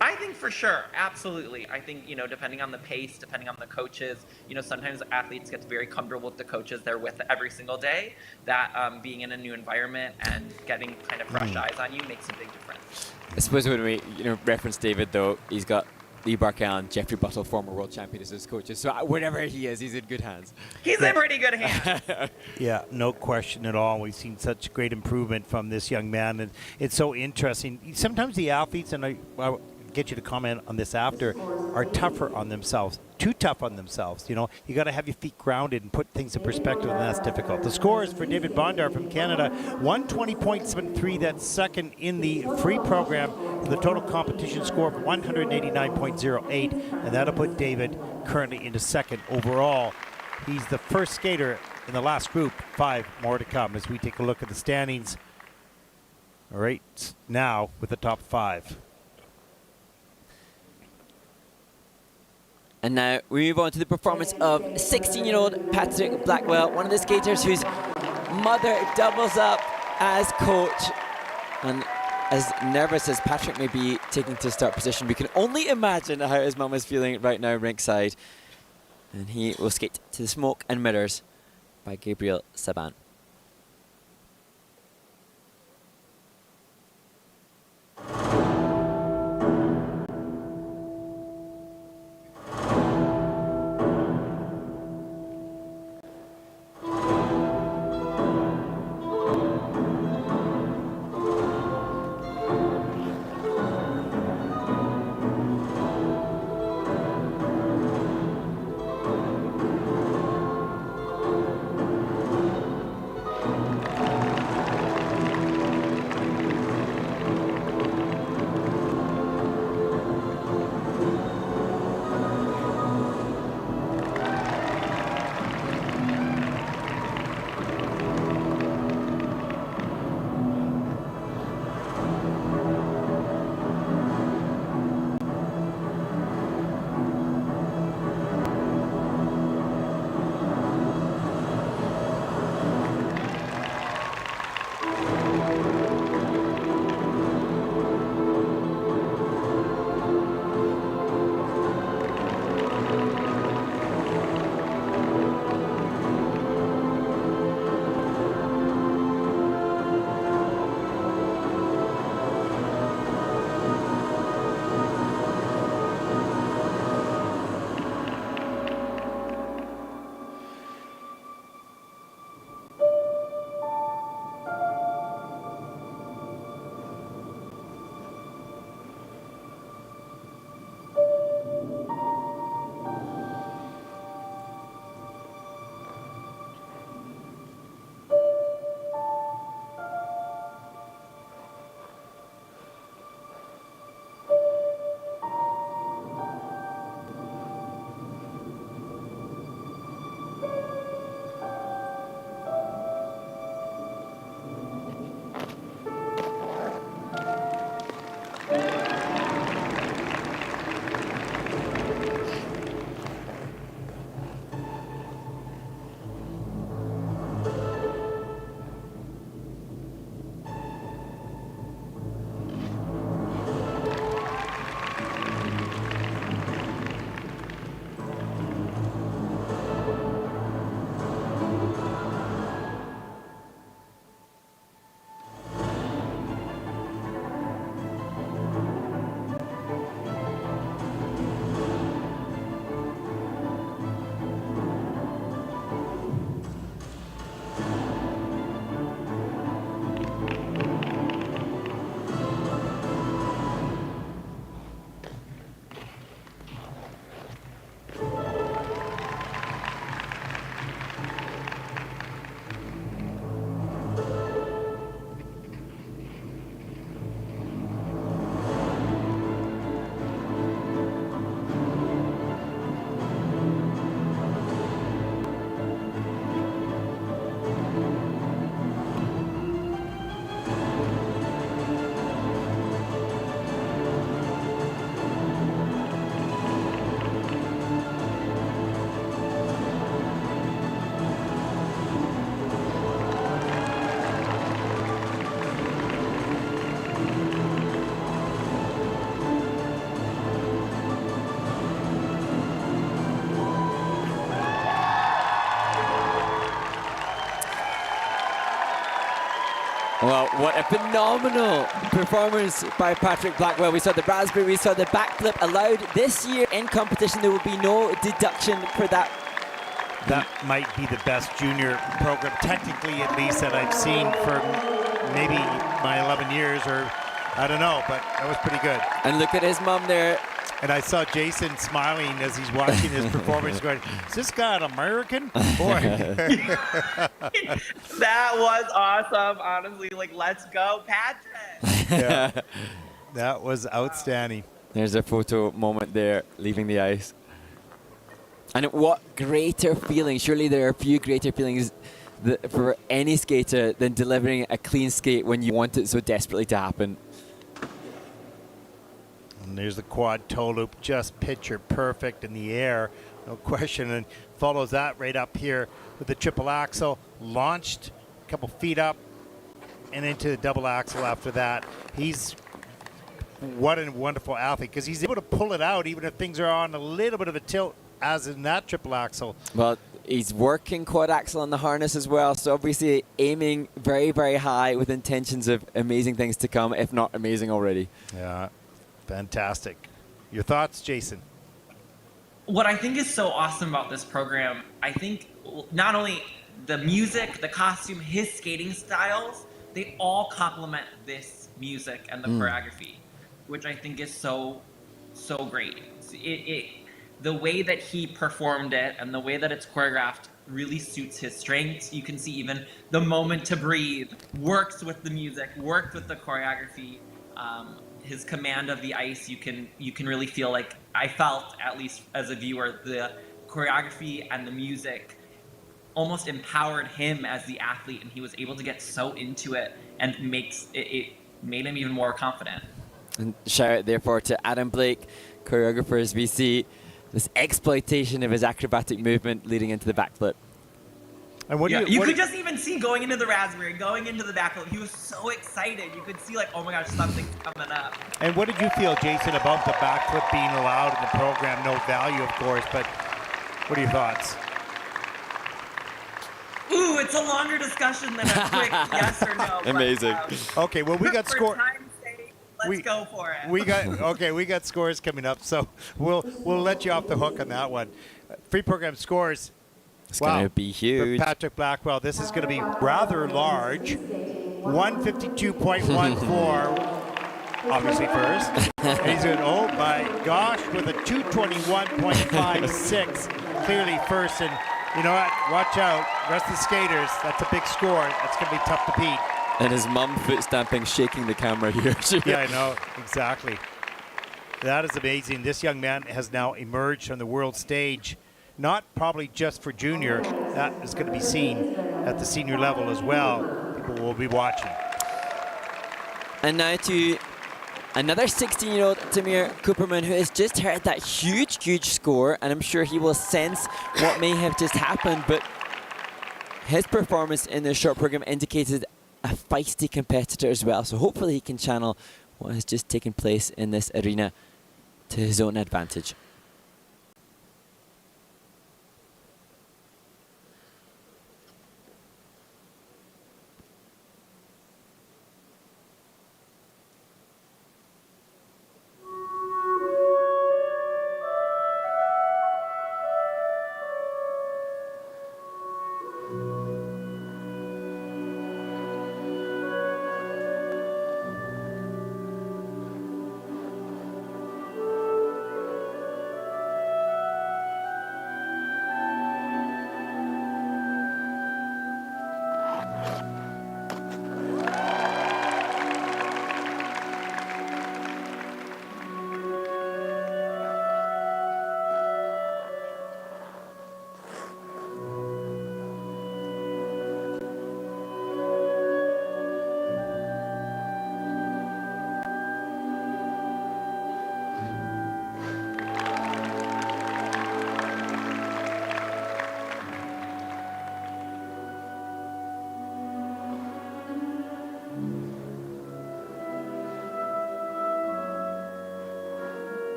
I think for sure, absolutely. I think, depending on the pace, depending on the coaches, sometimes athletes get very comfortable with the coaches they're with every single day, that being in a new environment and getting kind of fresh eyes on you makes a big difference. I suppose when we reference David, though, he's got Lee Barkel and Jeffrey Buttle, former world champion, as his coaches. So wherever he is, he's in good hands. He's in pretty good hands. Yeah, no question at all. We've seen such great improvement from this young man, and it's so interesting. Sometimes the athletes, and I'll get you to comment on this after, are tougher on themselves, too tough on themselves. You got to have your feet grounded and put things in perspective, and that's difficult. The scores for David Bondar from Canada: 120.73. That's second in the free program. The total competition score of 189.08, and that'll put David currently into second overall. He's the first skater in the last group. 5 more to come as we take a look at the standings. All right, now with the top 5. And now we move on to the performance of 16-year-old Patrick Blackwell, one of the skaters whose mother doubles up as coach. And as nervous as Patrick may be taking to start position, we can only imagine how his mum is feeling right now rinkside. And he will skate to the Smoke and Mirrors by Gabriel Saban. Well, what a phenomenal performance by Patrick Blackwell. We saw the raspberry, we saw the backflip allowed. This year in competition, there will be no deduction for that. That might be the best junior program, technically at least, that I've seen for maybe my 11 years, or I don't know, but that was pretty good. And look at his mom there. And I saw Jason smiling as he's watching his performance going, is this guy an American? Boy. That was awesome, honestly. Like, let's go, Patrick. Yeah, that was outstanding. There's a photo moment there, leaving the ice. And what greater feeling, surely there are a few greater feelings for any skater than delivering a clean skate when you want it so desperately to happen. And there's the quad toe loop, just picture perfect in the air, no question, and follows that right up here with the triple axel, launched a couple feet up and into the double axel after that. He's what a wonderful athlete, because he's able to pull it out even if things are on a little bit of a tilt, as in that triple axel. Well, he's working quad axel on the harness as well, so obviously aiming very, very high with intentions of amazing things to come, if not amazing already. Yeah. Fantastic. Your thoughts, Jason? What I think is so awesome about this program, I think not only the music, the costume, his skating styles, they all complement this music and the choreography, which I think is so great. The way that he performed it and the way that it's choreographed really suits his strengths. You can see even the moment to breathe works with the music, worked with the choreography. His command of the ice, you can really feel like, I felt, at least as a viewer, the choreography and the music almost empowered him as the athlete, and he was able to get so into it, and it made him even more confident. And shout out therefore to Adam Blake, choreographer, as we see this exploitation of his acrobatic movement leading into the backflip. And what you could just even see going into the raspberry, going into the backflip. He was so excited. You could see, like, oh my gosh, something's coming up. And what did you feel, Jason, about the backflip being allowed in the program? No value, of course, but what are your thoughts? Ooh, it's a longer discussion than a quick yes or no. Amazing. Okay, well, we got for time's sake, let's go for it. We got scores coming up, so we'll let you off the hook on that one. Free program scores. It's going to be huge. For Patrick Blackwell, this is going to be rather large. 152.14, obviously first. And he's going, oh my gosh, with a 221.56, clearly first. And you know what? Watch out. Rest of the skaters, that's a big score. That's going to be tough to beat. And his mum foot stamping, shaking the camera here. Yeah, I know. Exactly. That is amazing. This young man has now emerged on the world stage. Not probably just for junior, that is going to be seen at the senior level as well. People will be watching. And now to another 16-year-old Tamir Kuperman, who has just heard that huge score, and I'm sure he will sense what may have just happened, but his performance in the short program indicated a feisty competitor as well, so hopefully he can channel what has just taken place in this arena to his own advantage.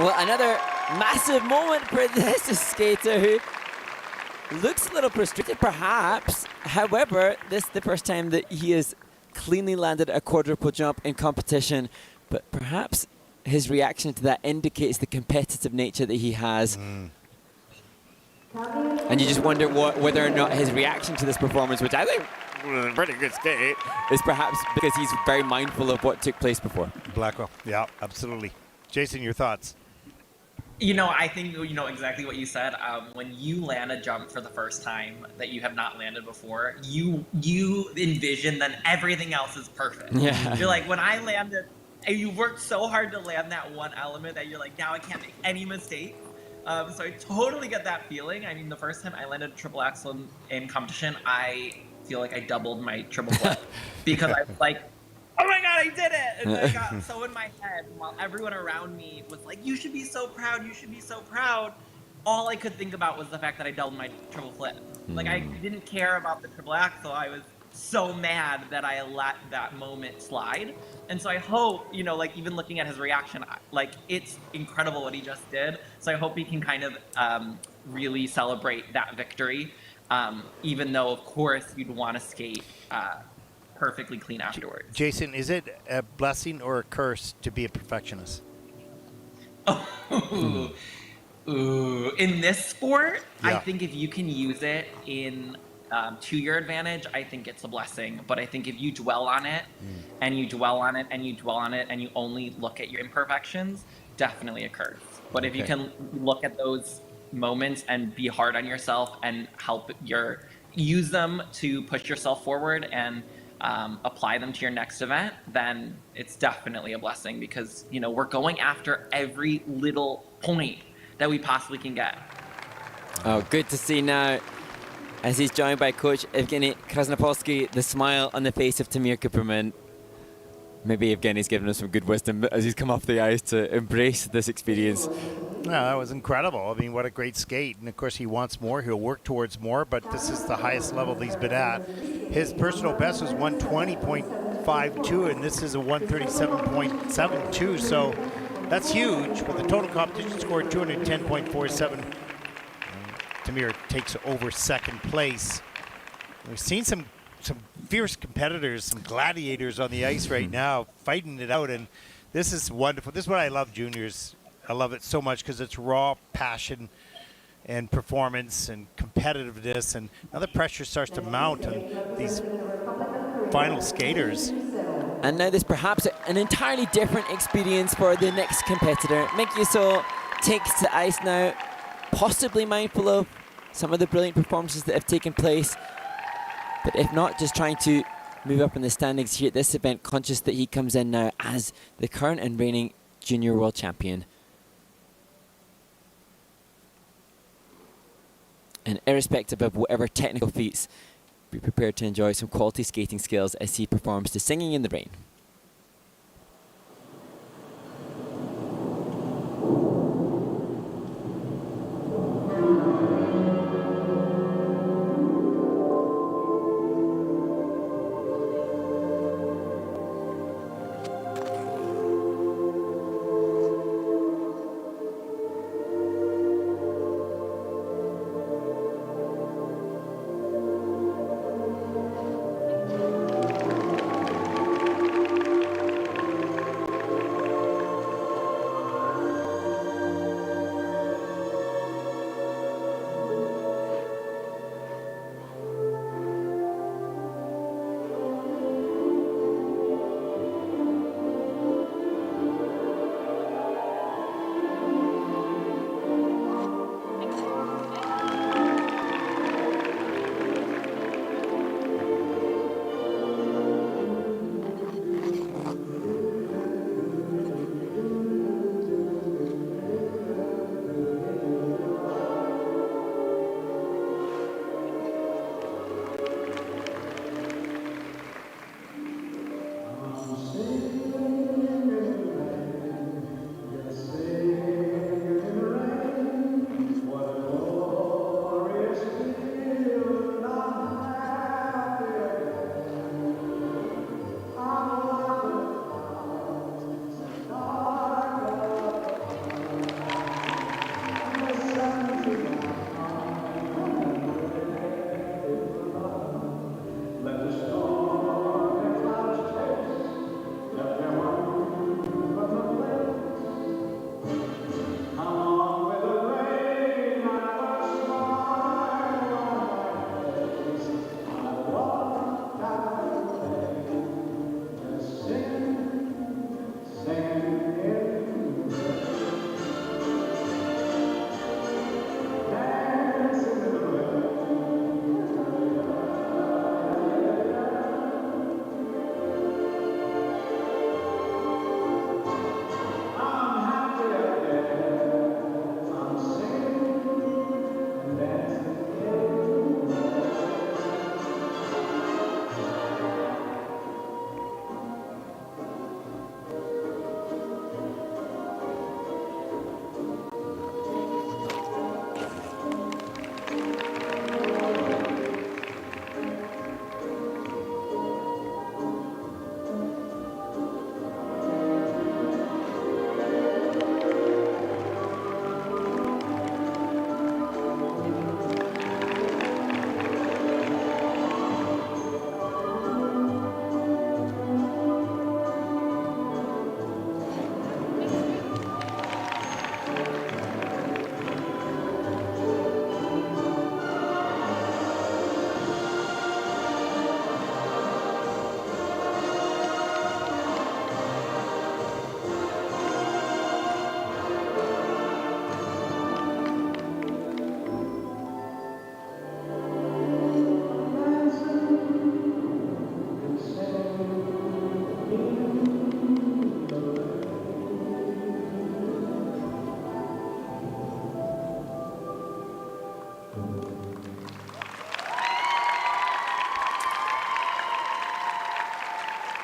Well, another massive moment for this skater who looks a little frustrated, perhaps. However, this is the first time that he has cleanly landed a quadruple jump in competition, but perhaps his reaction to that indicates the competitive nature that he has. And you just wonder whether or not his reaction to this performance, which I think was a pretty good skate, is perhaps because he's very mindful of what took place before. Blackwell, yeah, absolutely. Jason, your thoughts? You know, I think you know exactly what you said. When you land a jump for the first time that you have not landed before, you envision then everything else is perfect. Yeah. You're like, when I landed, and you worked so hard to land that one element that you're like, now I can't make any mistake. So I totally get that feeling. I mean, the first time I landed a triple axel in competition, I feel like I doubled my triple flip because I was like, oh my God, I did it! And I got so in my head while everyone around me was like, you should be so proud, you should be so proud. All I could think about was the fact that I doubled my triple flip. Like, I didn't care about the triple axel. I was so mad that I let that moment slide. And so I hope, you know, like even looking at his reaction, like it's incredible what he just did. So I hope he can kind of really celebrate that victory, even though of course you'd want to skate perfectly clean afterwards. Jason, is it a blessing or a curse to be a perfectionist? Ooh. In this sport, Yeah. I think if you can use it in to your advantage, I think it's a blessing. But I think if you dwell on it and you dwell on it and you dwell on it and you only look at your imperfections, definitely a curse. But if you can look at those moments and be hard on yourself and use them to push yourself forward and apply them to your next event, then it's definitely a blessing because, you know, we're going after every little point that we possibly can get. Oh, good to see now as he's joined by coach Evgeny Krasnopolsky, the smile on the face of Tamir Kuperman. Maybe Evgeny's given us some good wisdom as he's come off the ice to embrace this experience. Yeah, that was incredible. I mean, what a great skate. And of course, he wants more. He'll work towards more, but this is the highest level he's been at. His personal best was 120.52, and this is a 137.72. So that's huge. With the total competition score 210.47, Tamir takes over second place. We've seen some fierce competitors, some gladiators on the ice right now, fighting it out, and this is wonderful. This is what I love, juniors. I love it so much because it's raw passion and performance and competitiveness, and now the pressure starts to mount on these final skaters. And now there's perhaps an entirely different experience for the next competitor. Minkyu Seo takes to ice now, possibly mindful of some of the brilliant performances that have taken place, but if not, just trying to move up in the standings here at this event, conscious that he comes in now as the current and reigning junior world champion. And irrespective of whatever technical feats, be prepared to enjoy some quality skating skills as he performs to Singing in the Rain.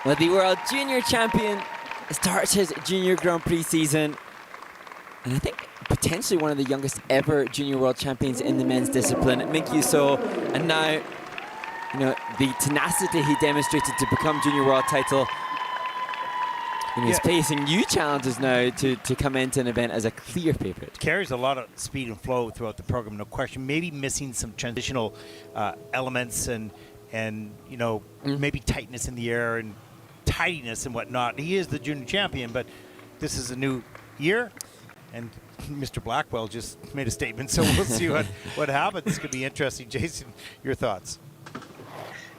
Well, the world junior champion starts his junior Grand Prix season, and I think potentially one of the youngest ever junior world champions in the men's discipline, Minkyu Seo, and now, you know, the tenacity he demonstrated to become junior world title. And he's facing new challenges now to come into an event as a clear favorite. Carries a lot of speed and flow throughout the program, no question. Maybe missing some transitional elements and you know, maybe tightness in the air and tidiness and whatnot. He is the junior champion, but this is a new year, and Mr. Blackwell just made a statement, so we'll see what happens. It's going to be interesting. Jason, your thoughts?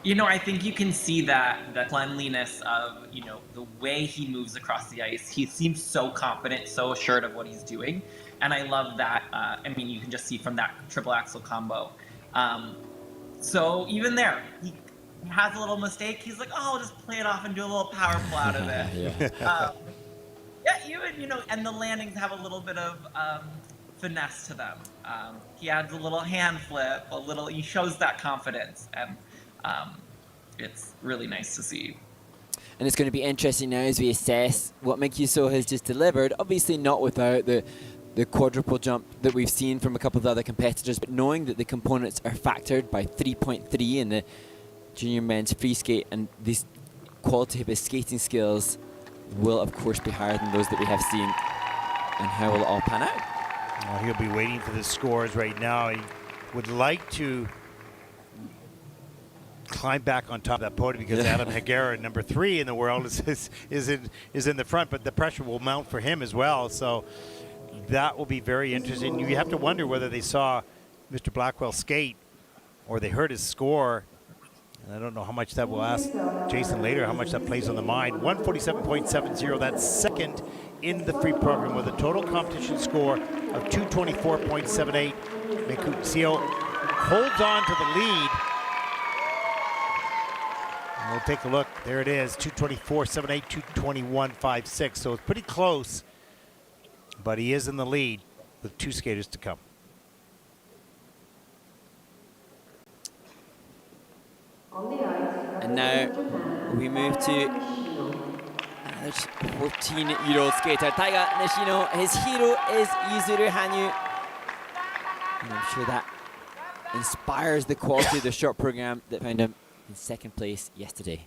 You know, I think you can see that the cleanliness of, you know, the way he moves across the ice. He seems so confident, so assured of what he's doing. And I love that. I mean, you can just see from that triple axel combo. So even there, he has a little mistake. He's like, oh, I'll just play it off and do a little power play out of it. Even, you know, and the landings have a little bit of finesse to them. He adds a little hand flip, he shows that confidence. And it's really nice to see. And it's going to be interesting now as we assess what Minkyu Seo has just delivered. Obviously not without the quadruple jump that we've seen from a couple of the other competitors, but knowing that the components are factored by 3.3 in the junior men's free skate, and this quality of his skating skills will of course be higher than those that we have seen. And how will it all pan out? Well, he'll be waiting for the scores right now. He would like to climb back on top of that podium because Adam Hagera, number 3 in the world, is in the front, but the pressure will mount for him as well. So that will be very interesting. You have to wonder whether they saw Mr. Blackwell skate or they heard his score. And I don't know how much that will ask Jason later, how much that plays on the mind. 147.70, that's second in the free program with a total competition score of 224.78. Minkyu Seo holds on to the lead. And we'll take a look. There it is, 224.78, 221.56. So it's pretty close, but he is in the lead with 2 skaters to come. And now we move to 14-year-old skater Taiga Nishino. His hero is Yuzuru Hanyu. And I'm sure that inspires the quality of the short program that found him in second place yesterday.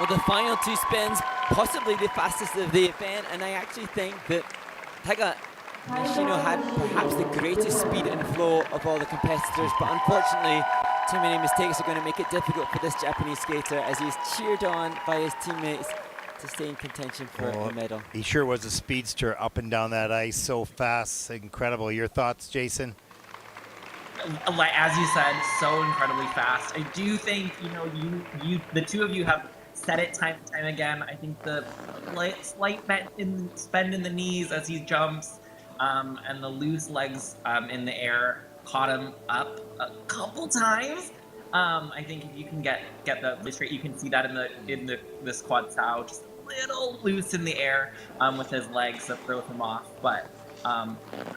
Well, the final two spins, possibly the fastest of the event, and I actually think that Taiga Nishino had perhaps the greatest speed and flow of all the competitors, but unfortunately, too many mistakes are going to make it difficult for this Japanese skater as he's cheered on by his teammates to stay in contention for a medal. He sure was a speedster up and down that ice, so fast, incredible. Your thoughts, Jason? As you said, so incredibly fast. I do think, the two of you have said it time and time again. I think the slight bend in the knees as he jumps, and the loose legs in the air caught him up a couple times. I think if you can get the straight, you can see that in this quad sow, just a little loose in the air with his legs that throw him off. But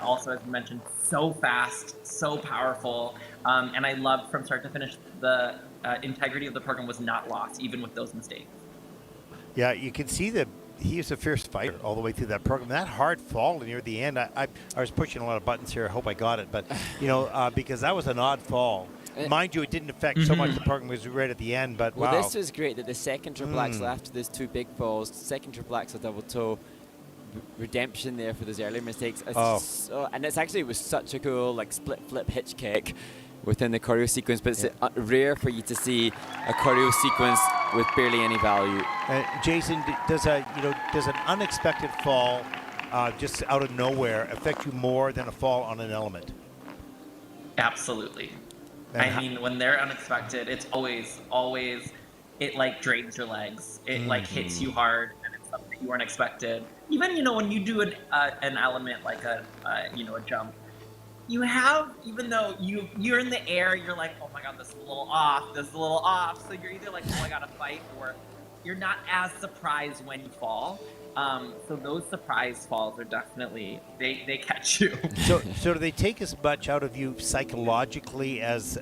also, as you mentioned, so fast, so powerful, and I loved from start to finish the integrity of the program was not lost, even with those mistakes. Yeah, you can see that he is a fierce fighter all the way through that program. That hard fall near the end, I was pushing a lot of buttons here. I hope I got it, but because that was an odd fall. Mind you, it didn't affect so much the program was right at the end, but wow. Well, this was great that the second triple axel after those two big falls, second triple axel double toe, redemption there for those earlier mistakes. And it was such a cool split flip hitch kick within the choreo sequence, but it's rare for you to see a choreo sequence with barely any value. Jason, does an unexpected fall just out of nowhere affect you more than a fall on an element? Absolutely. I mean, when they're unexpected, it's always it drains your legs. It hits you hard, and it's something you weren't expected. Even when you do an element like a jump, you have, even though you're in the air, you're like, oh my god, this is a little off. So you're either like, oh, I gotta fight, or you're not as surprised when you fall. So those surprise falls are definitely, they catch you. So do they take as much out of you psychologically as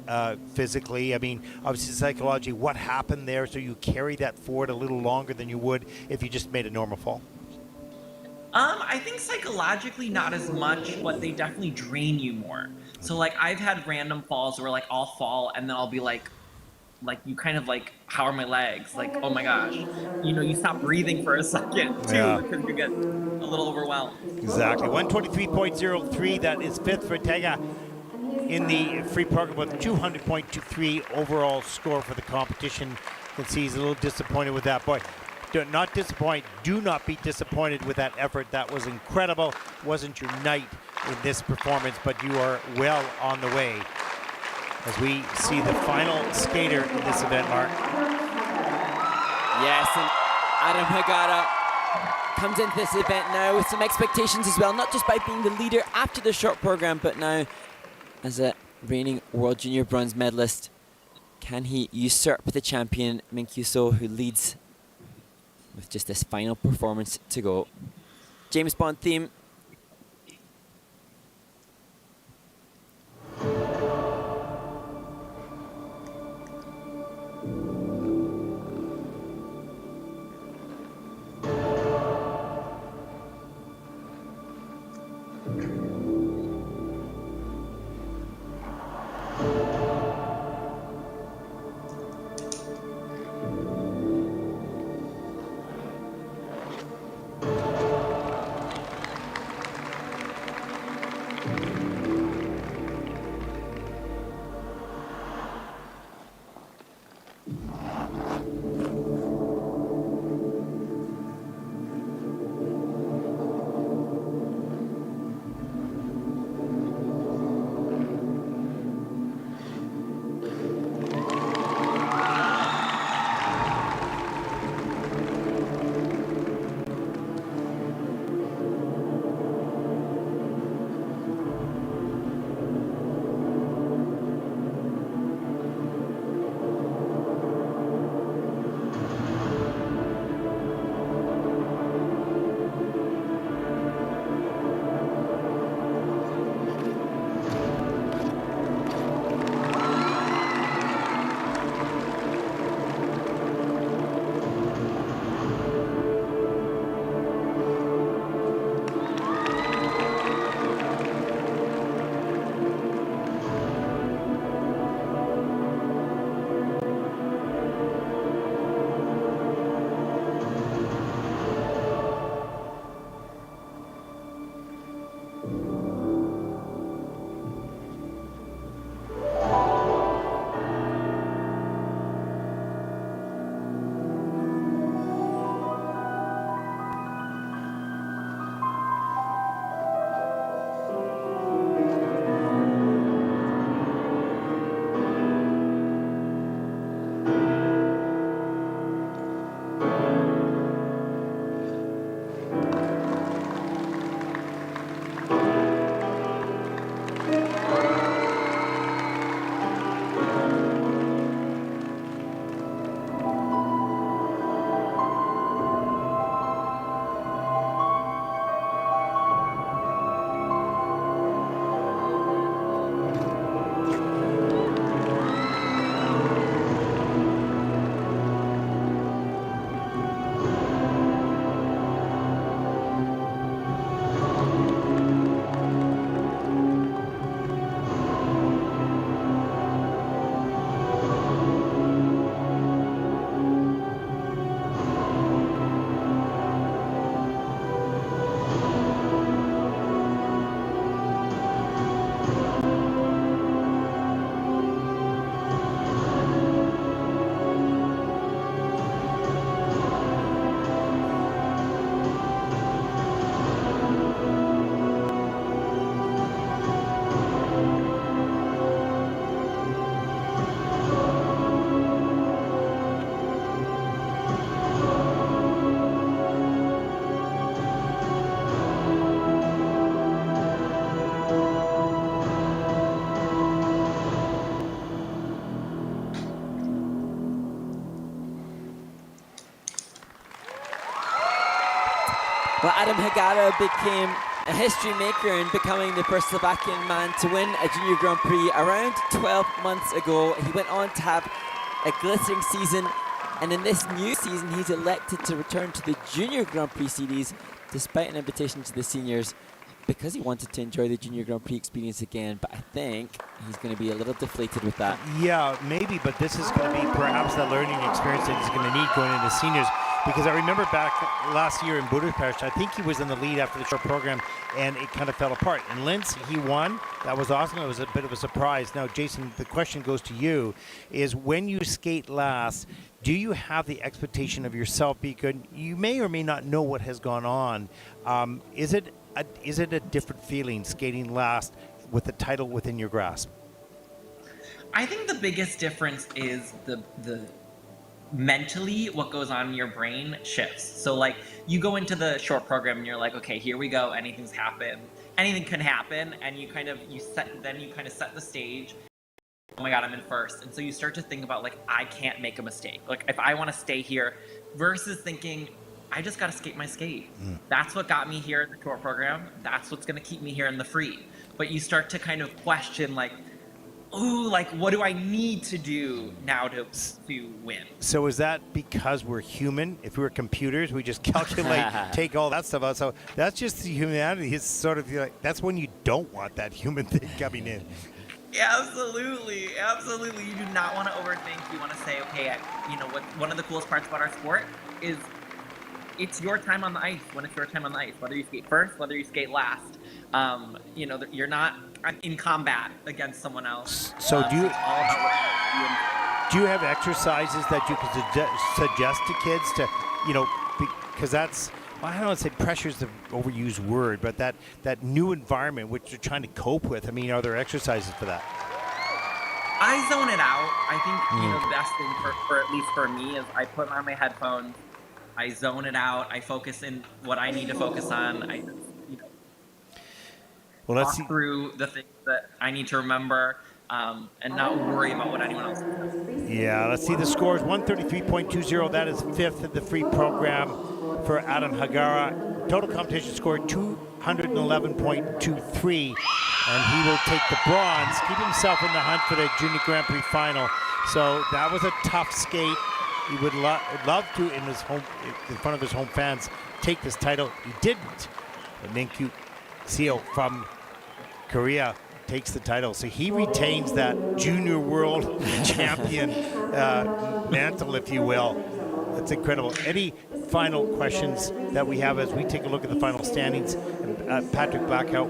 physically? I mean, obviously psychologically, what happened there so you carry that forward a little longer than you would if you just made a normal fall? I think psychologically not as much, but they definitely drain you more. So I've had random falls where I'll fall and then I'll be like you kind of how are my legs? Oh my gosh. You stop breathing for a second too, because you get a little overwhelmed. Exactly. 123.03, that is fifth for Taiga in the free program with 200.23 overall score for the competition. You can see he's a little disappointed with that. Boy, not disappointed. Do not be disappointed with that effort. That was incredible. Wasn't your night in this performance, but you are well on the way as we see the final skater in this event, Mark. Yes, and Adam Hagara comes into this event now with some expectations as well, not just by being the leader after the short program, but now as a reigning World Junior bronze medalist. Can he usurp the champion Minkyu Seo, who leads with just this final performance to go? James Bond theme. Well, Adam Hagara became a history maker in becoming the first Slovakian man to win a Junior Grand Prix around 12 months ago. He went on to have a glittering season, and in this new season, he's elected to return to the Junior Grand Prix series despite an invitation to the seniors because he wanted to enjoy the Junior Grand Prix experience again. But I think he's going to be a little deflated with that. Yeah, maybe, but this is going to be perhaps the learning experience that he's going to need going into seniors. Because I remember back last year in Budapest, I think he was in the lead after the short program, and it kind of fell apart. And Linz, he won. That was awesome. It was a bit of a surprise. Now, Jason, the question goes to you, is when you skate last, do you have the expectation of yourself? Because you may or may not know what has gone on. Is it a different feeling skating last with the title within your grasp? I think the biggest difference is the mentally what goes on in your brain shifts. So like you go into the short program and you're like, okay, here we go, anything can happen, and you kind of set the stage. Oh my god, I'm in first. And so you start to think about like, I can't make a mistake. Like if I want to stay here, versus thinking I just got to skate my skate. That's what got me here in the short program. That's what's going to keep me here in the free. But you start to kind of question like, ooh, like what do I need to do now to win? So is that because we're human? If we were computers, we just calculate, take all that stuff out. So that's just the humanity. It's sort of like, that's when you don't want that human thing coming in. Absolutely. You do not want to overthink. You want to say, okay, you know what? One of the coolest parts about our sport is it's your time on the ice. When it's your time on the ice, whether you skate first, whether you skate last, you know, you're not in combat against someone else. So do you? It's all about what do you have exercises that you could suggest to kids to, you know, because that's, well, I don't want to say pressure is the overused word, but that new environment which they're trying to cope with. I mean, are there exercises for that? I zone it out. I think, you know, the best thing for at least for me is I put on my headphones, I zone it out, I focus in what I need to focus on. I, you know, let's walk through the things that I need to remember. And not worry about what anyone else does. Yeah, let's see the scores. 133.20. That is fifth in the free program for Adam Hagara. Total competition score 211.23, and he will take the bronze, keep himself in the hunt for the Junior Grand Prix final. So that was a tough skate. He would love to, in front of his home fans, take this title. He didn't. But Minkyu Seo from Korea takes the title. So he retains that junior world champion mantle, if you will. That's incredible. Any final questions that we have as we take a look at the final standings? Patrick Blackwell,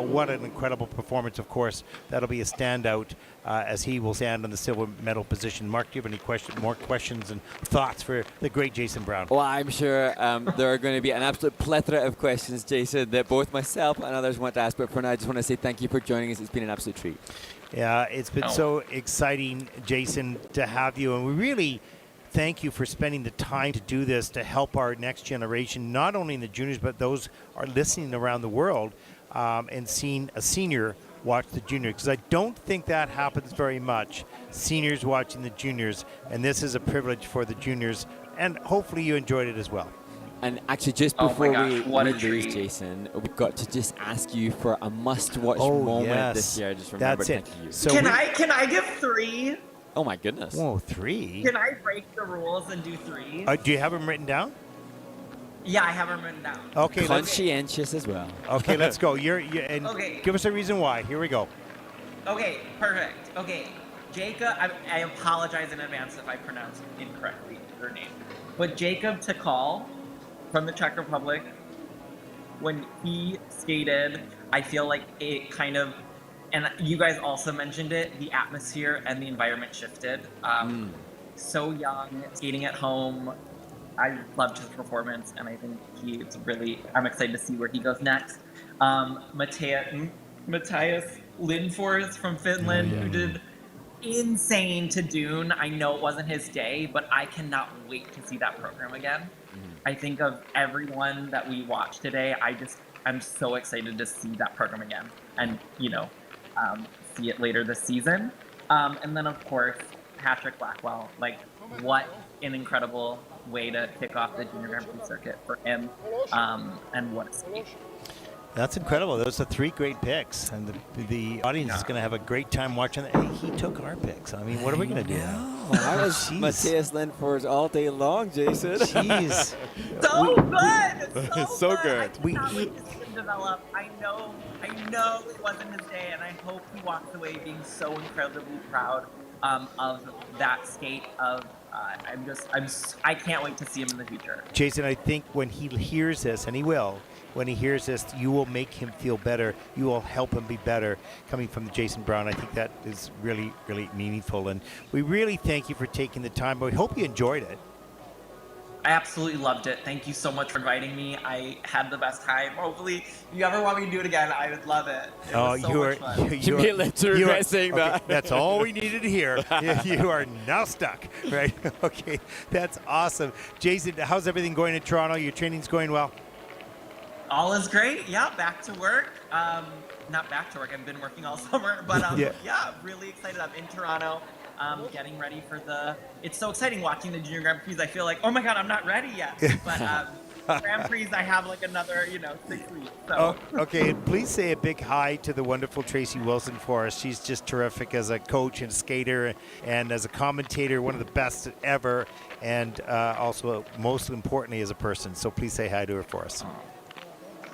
what an incredible performance, of course. That'll be a standout as he will stand in the silver medal position. Mark, do you have any more questions and thoughts for the great Jason Brown? Well, I'm sure there are going to be an absolute plethora of questions, Jason, that both myself and others want to ask. But for now, I just want to say thank you for joining us. It's been an absolute treat. Yeah, it's been so exciting, Jason, to have you. And we really thank you for spending the time to do this to help our next generation, not only in the juniors, but those are listening around the world and seeing a senior watch the juniors, because I don't think that happens very much, seniors watching the juniors, and this is a privilege for the juniors, and hopefully you enjoyed it as well. And actually, just before we lose, Jason, we've got to just ask you for a must-watch moment this year. Just remember, that's it. Thank you. So can I give 3? Oh my goodness. Whoa, 3? Can I break the rules and do 3? Do you have them written down? Yeah, I have them written down. Okay, conscientious as well. Okay, let's go. And okay. Give us a reason why. Here we go. Okay, perfect. Okay, Jakub, I apologize in advance if I pronounced incorrectly your name, but Jakub Tykal from the Czech Republic, when he skated, I feel like it kind of, and you guys also mentioned it, the atmosphere and the environment shifted. So young, skating at home. I loved his performance, and I think he's really, I'm excited to see where he goes next. Matias Lindfors from Finland, who did insane to Dune. I know it wasn't his day, but I cannot wait to see that program again. I think of everyone that we watched today, I'm so excited to see that program again and, you know, see it later this season. And then, of course, Patrick Blackwell, like, what an incredible way to kick off the Junior Grand Prix circuit for him, and what a skate. That's incredible. Those are 3 great picks, and the audience is going to have a great time watching that. Hey, he took our picks. I mean, what are we going to do? I was Matias Lindfors all day long, Jason. Jeez. So good! So good. I cannot wait to see him develop. I know it wasn't his day, and I hope he walks away being so incredibly proud of that skate. I can't wait to see him in the future. Jason, I think when he hears this, and he will, when he hears this, you will make him feel better. You will help him be better. Coming from Jason Brown, I think that is really, really meaningful. And we really thank you for taking the time. But we hope you enjoyed it. I absolutely loved it. Thank you so much for inviting me. I had the best time. Hopefully, if you ever want me to do it again, I would love it. It was so much fun. You are saying that. That's all we needed to hear. You are now stuck, right? Okay, that's awesome. Jason, how's everything going in Toronto? Your training's going well? All is great. Yeah, back to work. Not back to work. I've been working all summer, but yeah, really excited. I'm in Toronto, getting ready for it's so exciting watching the Junior Grand Prix. I feel like, oh my God, I'm not ready yet. But Grand Prix, I have like another, 6 weeks. So. Oh, okay, and please say a big hi to the wonderful Tracy Wilson for us. She's just terrific as a coach and skater, and as a commentator, one of the best ever, and also most importantly as a person. So please say hi to her for us.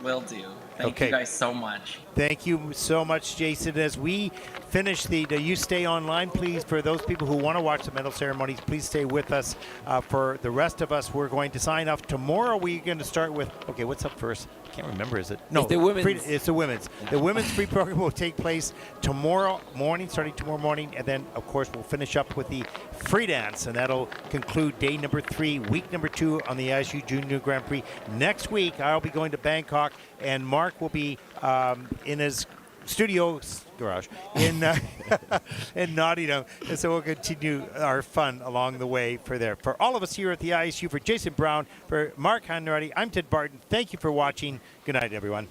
Will do. Thank you guys so much. Thank you so much, Jason. As we finish you stay online, please. For those people who want to watch the medal ceremonies, please stay with us. For the rest of us, we're going to sign off. Tomorrow, we're going to start with, okay, what's up first? I can't remember, is it? No, it's the women's. It's the women's. The women's free program will take place tomorrow morning, starting tomorrow morning. And then, of course, we'll finish up with the free dance. And that'll conclude day number 3, week number 2 on the ISU Junior Grand Prix. Next week, I'll be going to Bangkok, and Mark will be in his studio garage in Nottingham, and so we'll continue our fun along the way for all of us here at the ISU. For Jason Brown, for Mark Hanratty, I'm Ted Barton. Thank you for watching. Good night, everyone.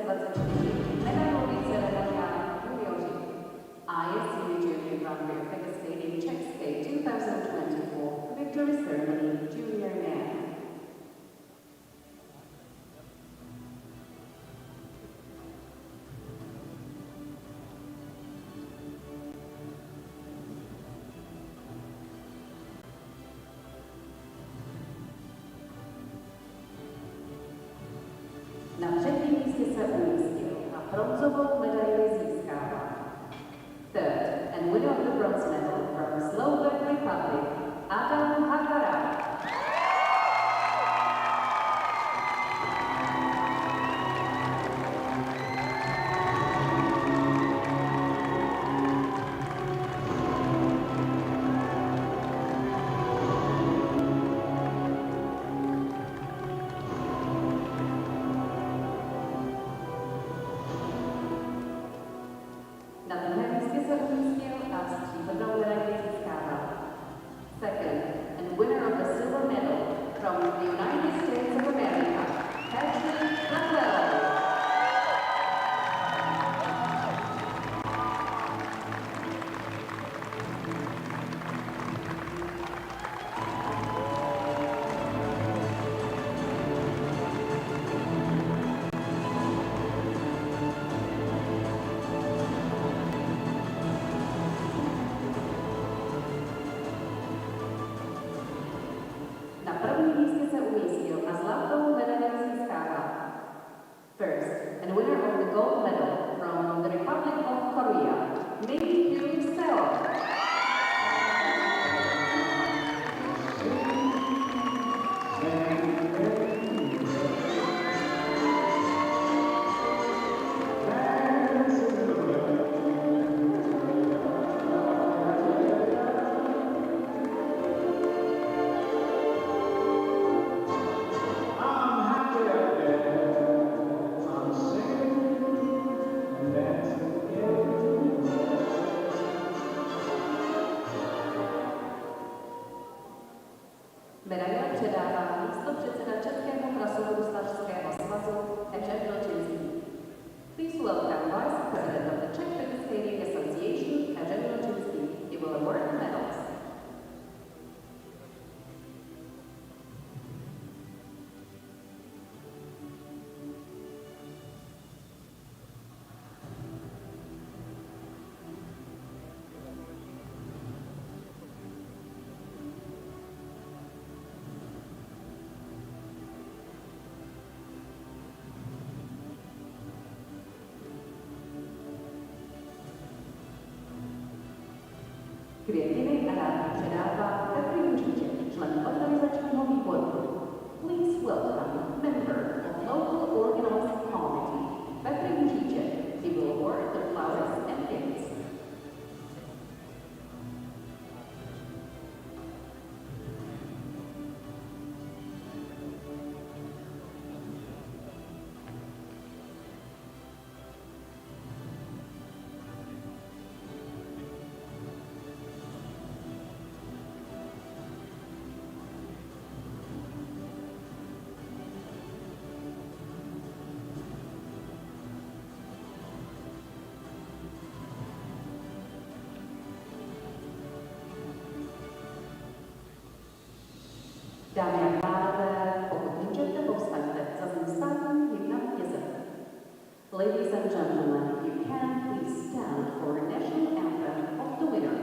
2024 medailový ceremoniální junioři. ISU Junior Grand Prix Figure Skating Czech Skate 2024 Victory Ceremony Junior Man. Na třetím místě se umístil a bronzovou medaili získává. Third and winner of the bronze medal from Slovak Republic, Adam Hakara. Na druhém místě se umístil a stříbrnou medaili získává. Second and winner of the silver medal from the United States of America, Patrick Ravel. Na prvním místě se umístil a zlatou medaili získává. First and winner of the gold medal from the Republic of Korea, Minkyu Seo. Medaile předává místopředseda Českého krasobruslařského svazu Edoardo Luigi. Please welcome Vice President of the Czech Figure Skating Association, Edoardo Luigi. He will award the medals. Květiny a dárky předává Petr Juříček, člen organizačního výboru. Please welcome member of local organizing committee, Petr Juříček. He will award the flowers and gifts. Dámy a pánové, pokud můžete, povstaňte za zůstání hymna vítěze. Ladies and gentlemen, if you can, please stand for the national anthem of the winner.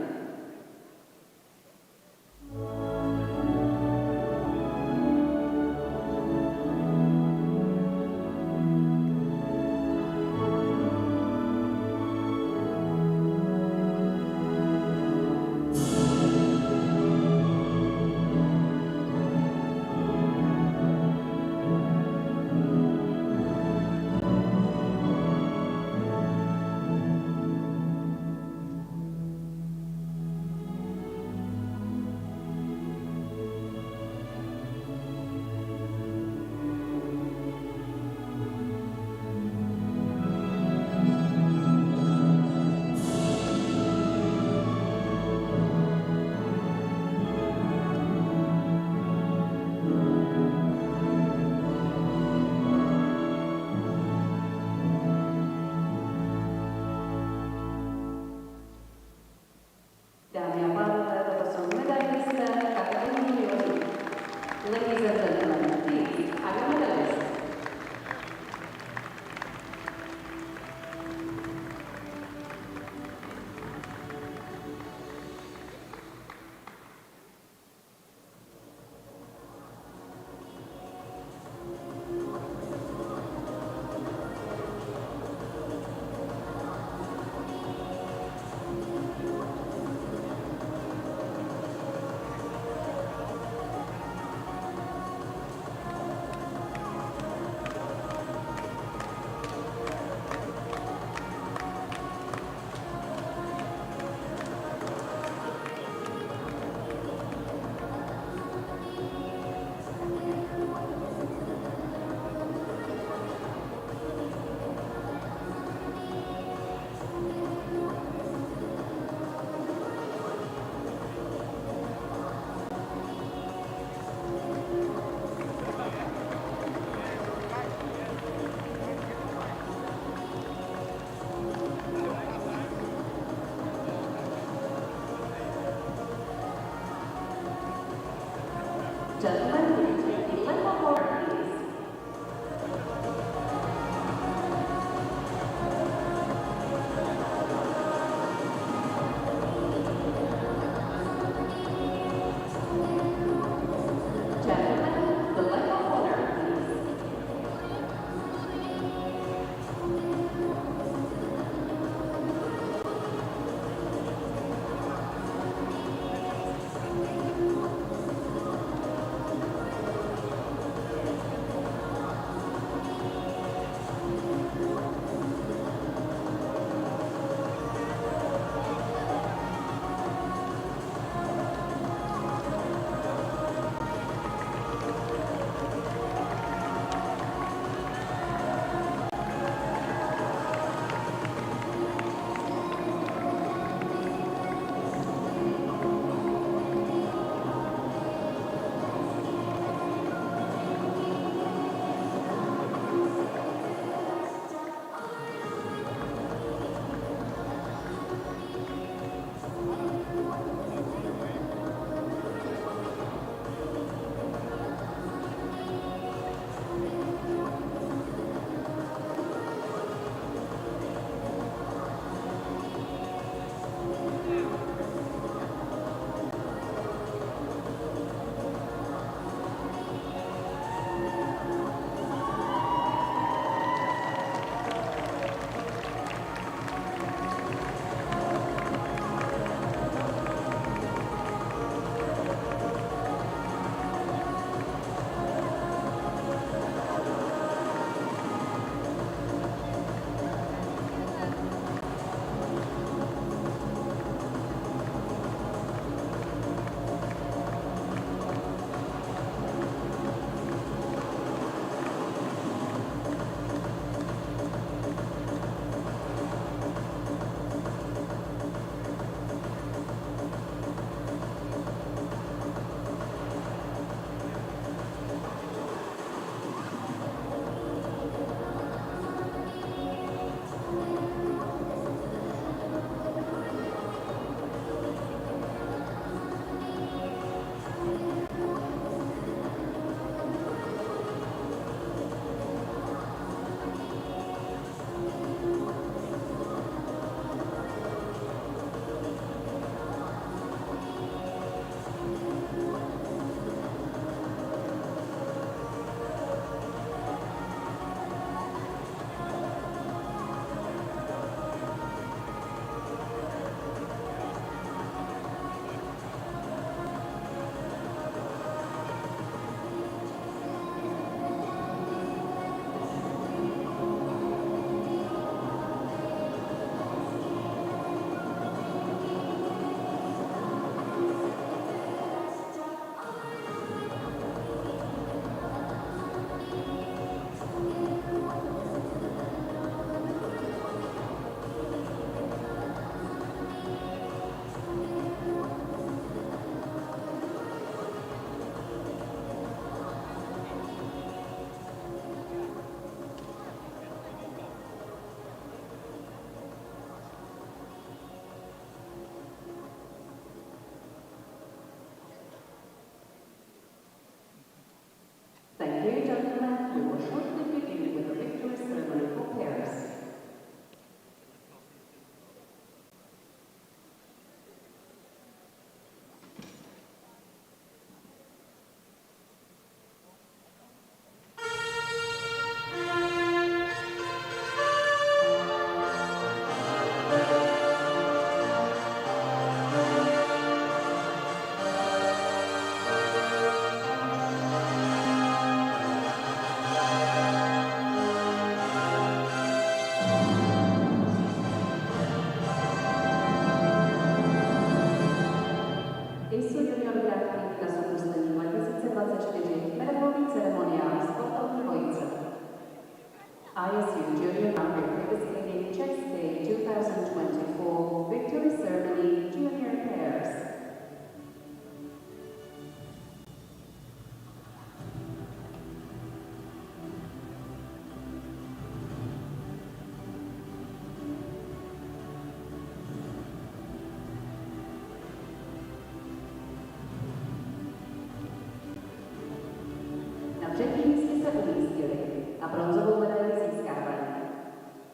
síly a bronzovou medaili získávají.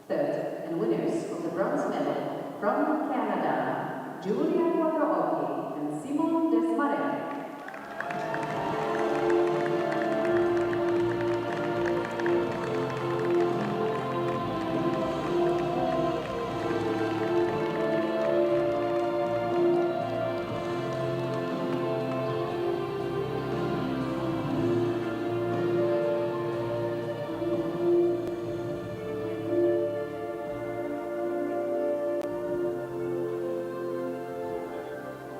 Third, and winners of the bronze medal from Canada, Julia Quattrooki and Simon Desmarais.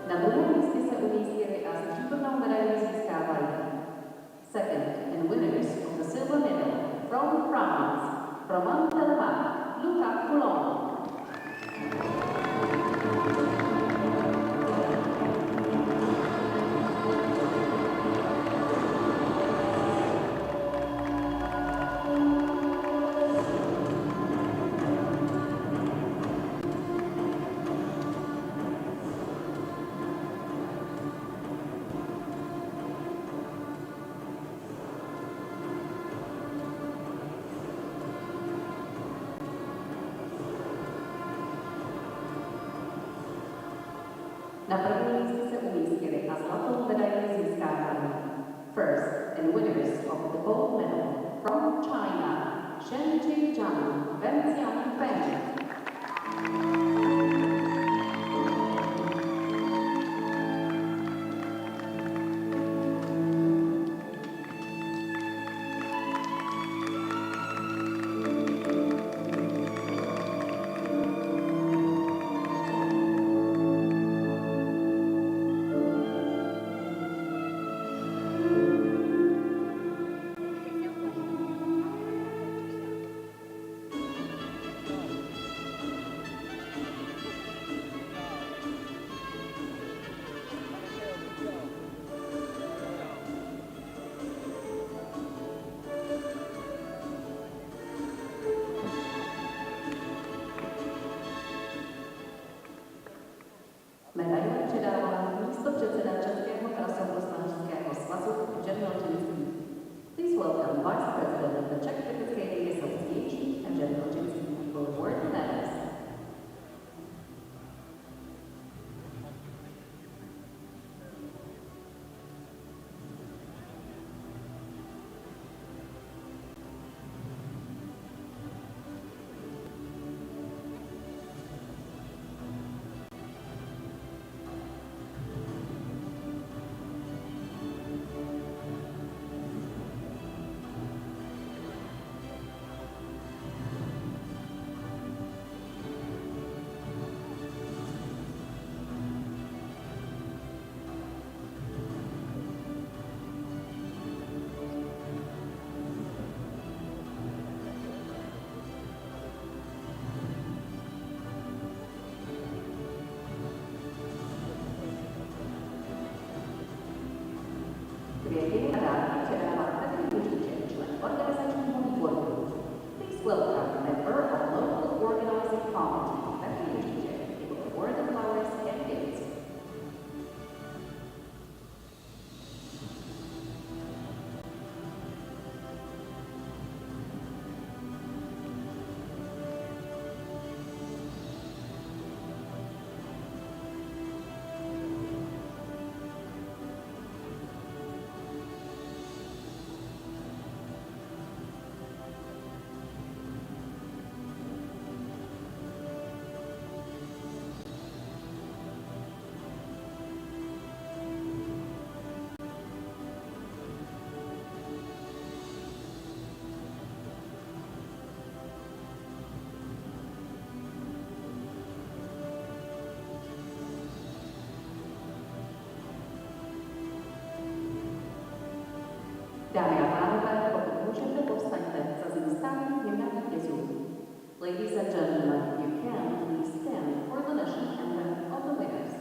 Na druhém místě se umístili a stříbrnou medaili získávají. Second, and winners of the silver medal from France, from Lucaz. Na prvním místě se umístili a zlatou medaili získávají. First, and winners of the gold medal from China, Shenji Zhang, Wenxiang Feng. Medaile předává místopředseda Českého krasobruslařského svazu General Jinski. Please welcome Vice President of the Czech Figure Skating Association and General Jinski who will award the medals. Květy a dárky předává Dmitry Rudenko, člen organizačního výboru. Please welcome member of local organizing committee, Dmitry Rudenko, who will award the flowers and gifts. Dámy a pánové, pokud můžete, povstaňte za zůstání hymna vítězů. Ladies and gentlemen, you can please stand for the national anthem of the winners.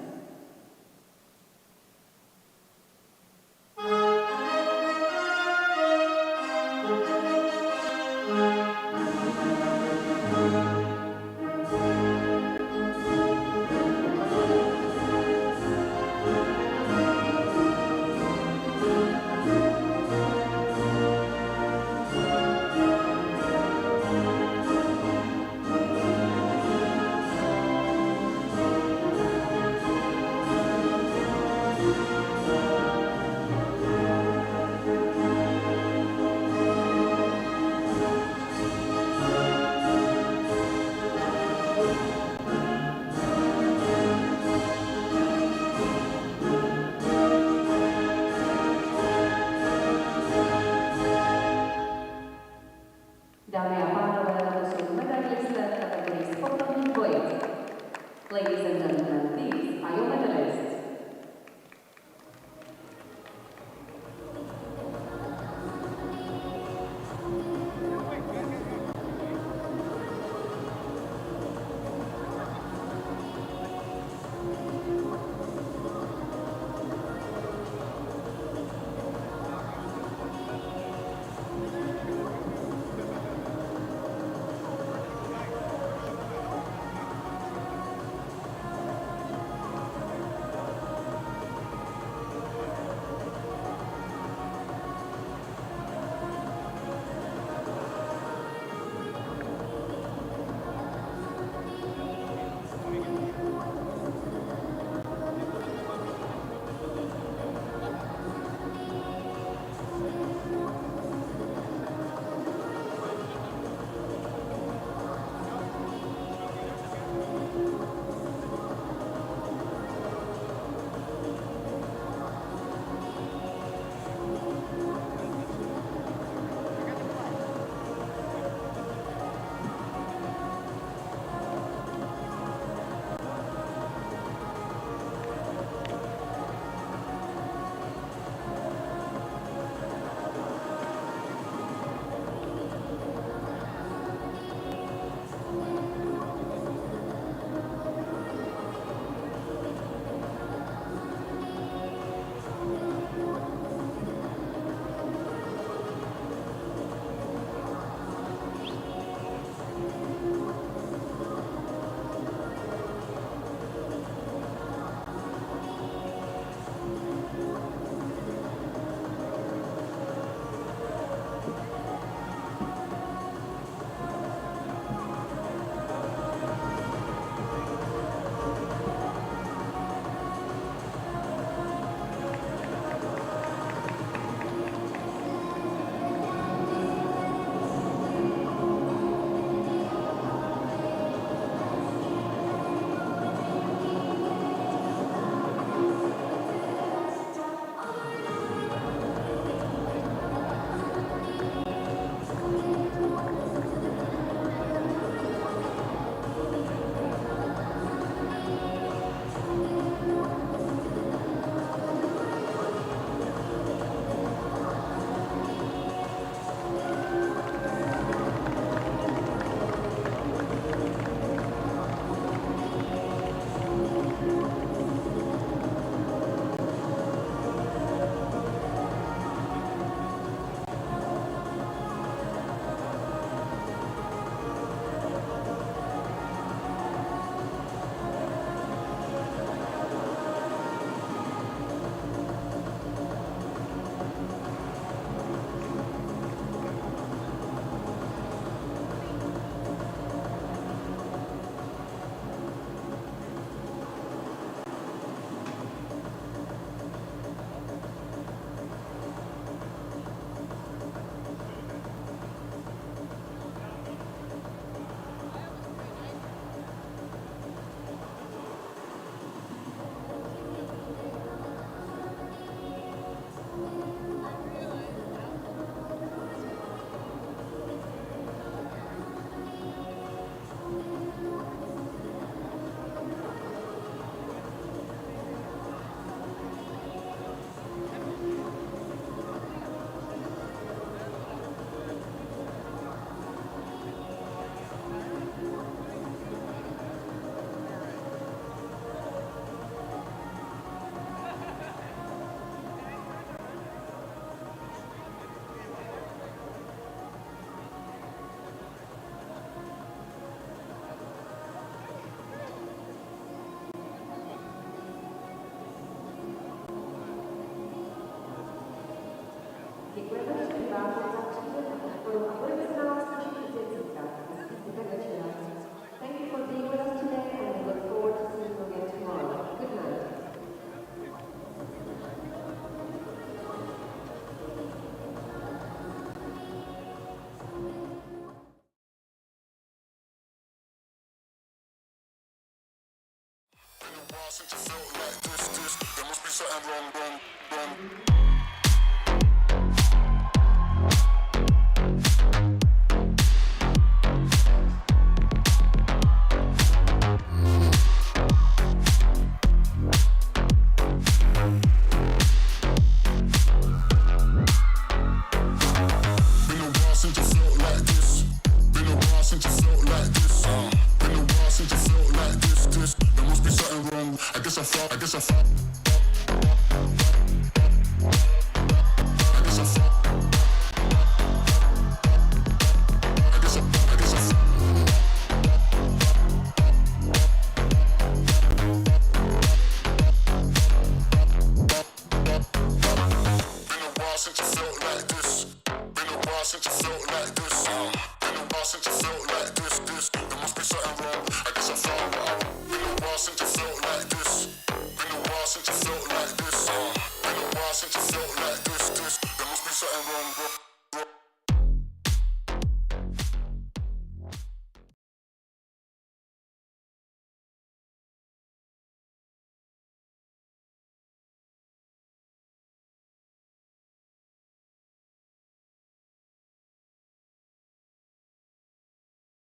since you felt like this. There must be something wrong. Been a while since you felt like this. Been a while since you felt like this. Been a while since you felt like this. There must be something wrong. I guess I thought.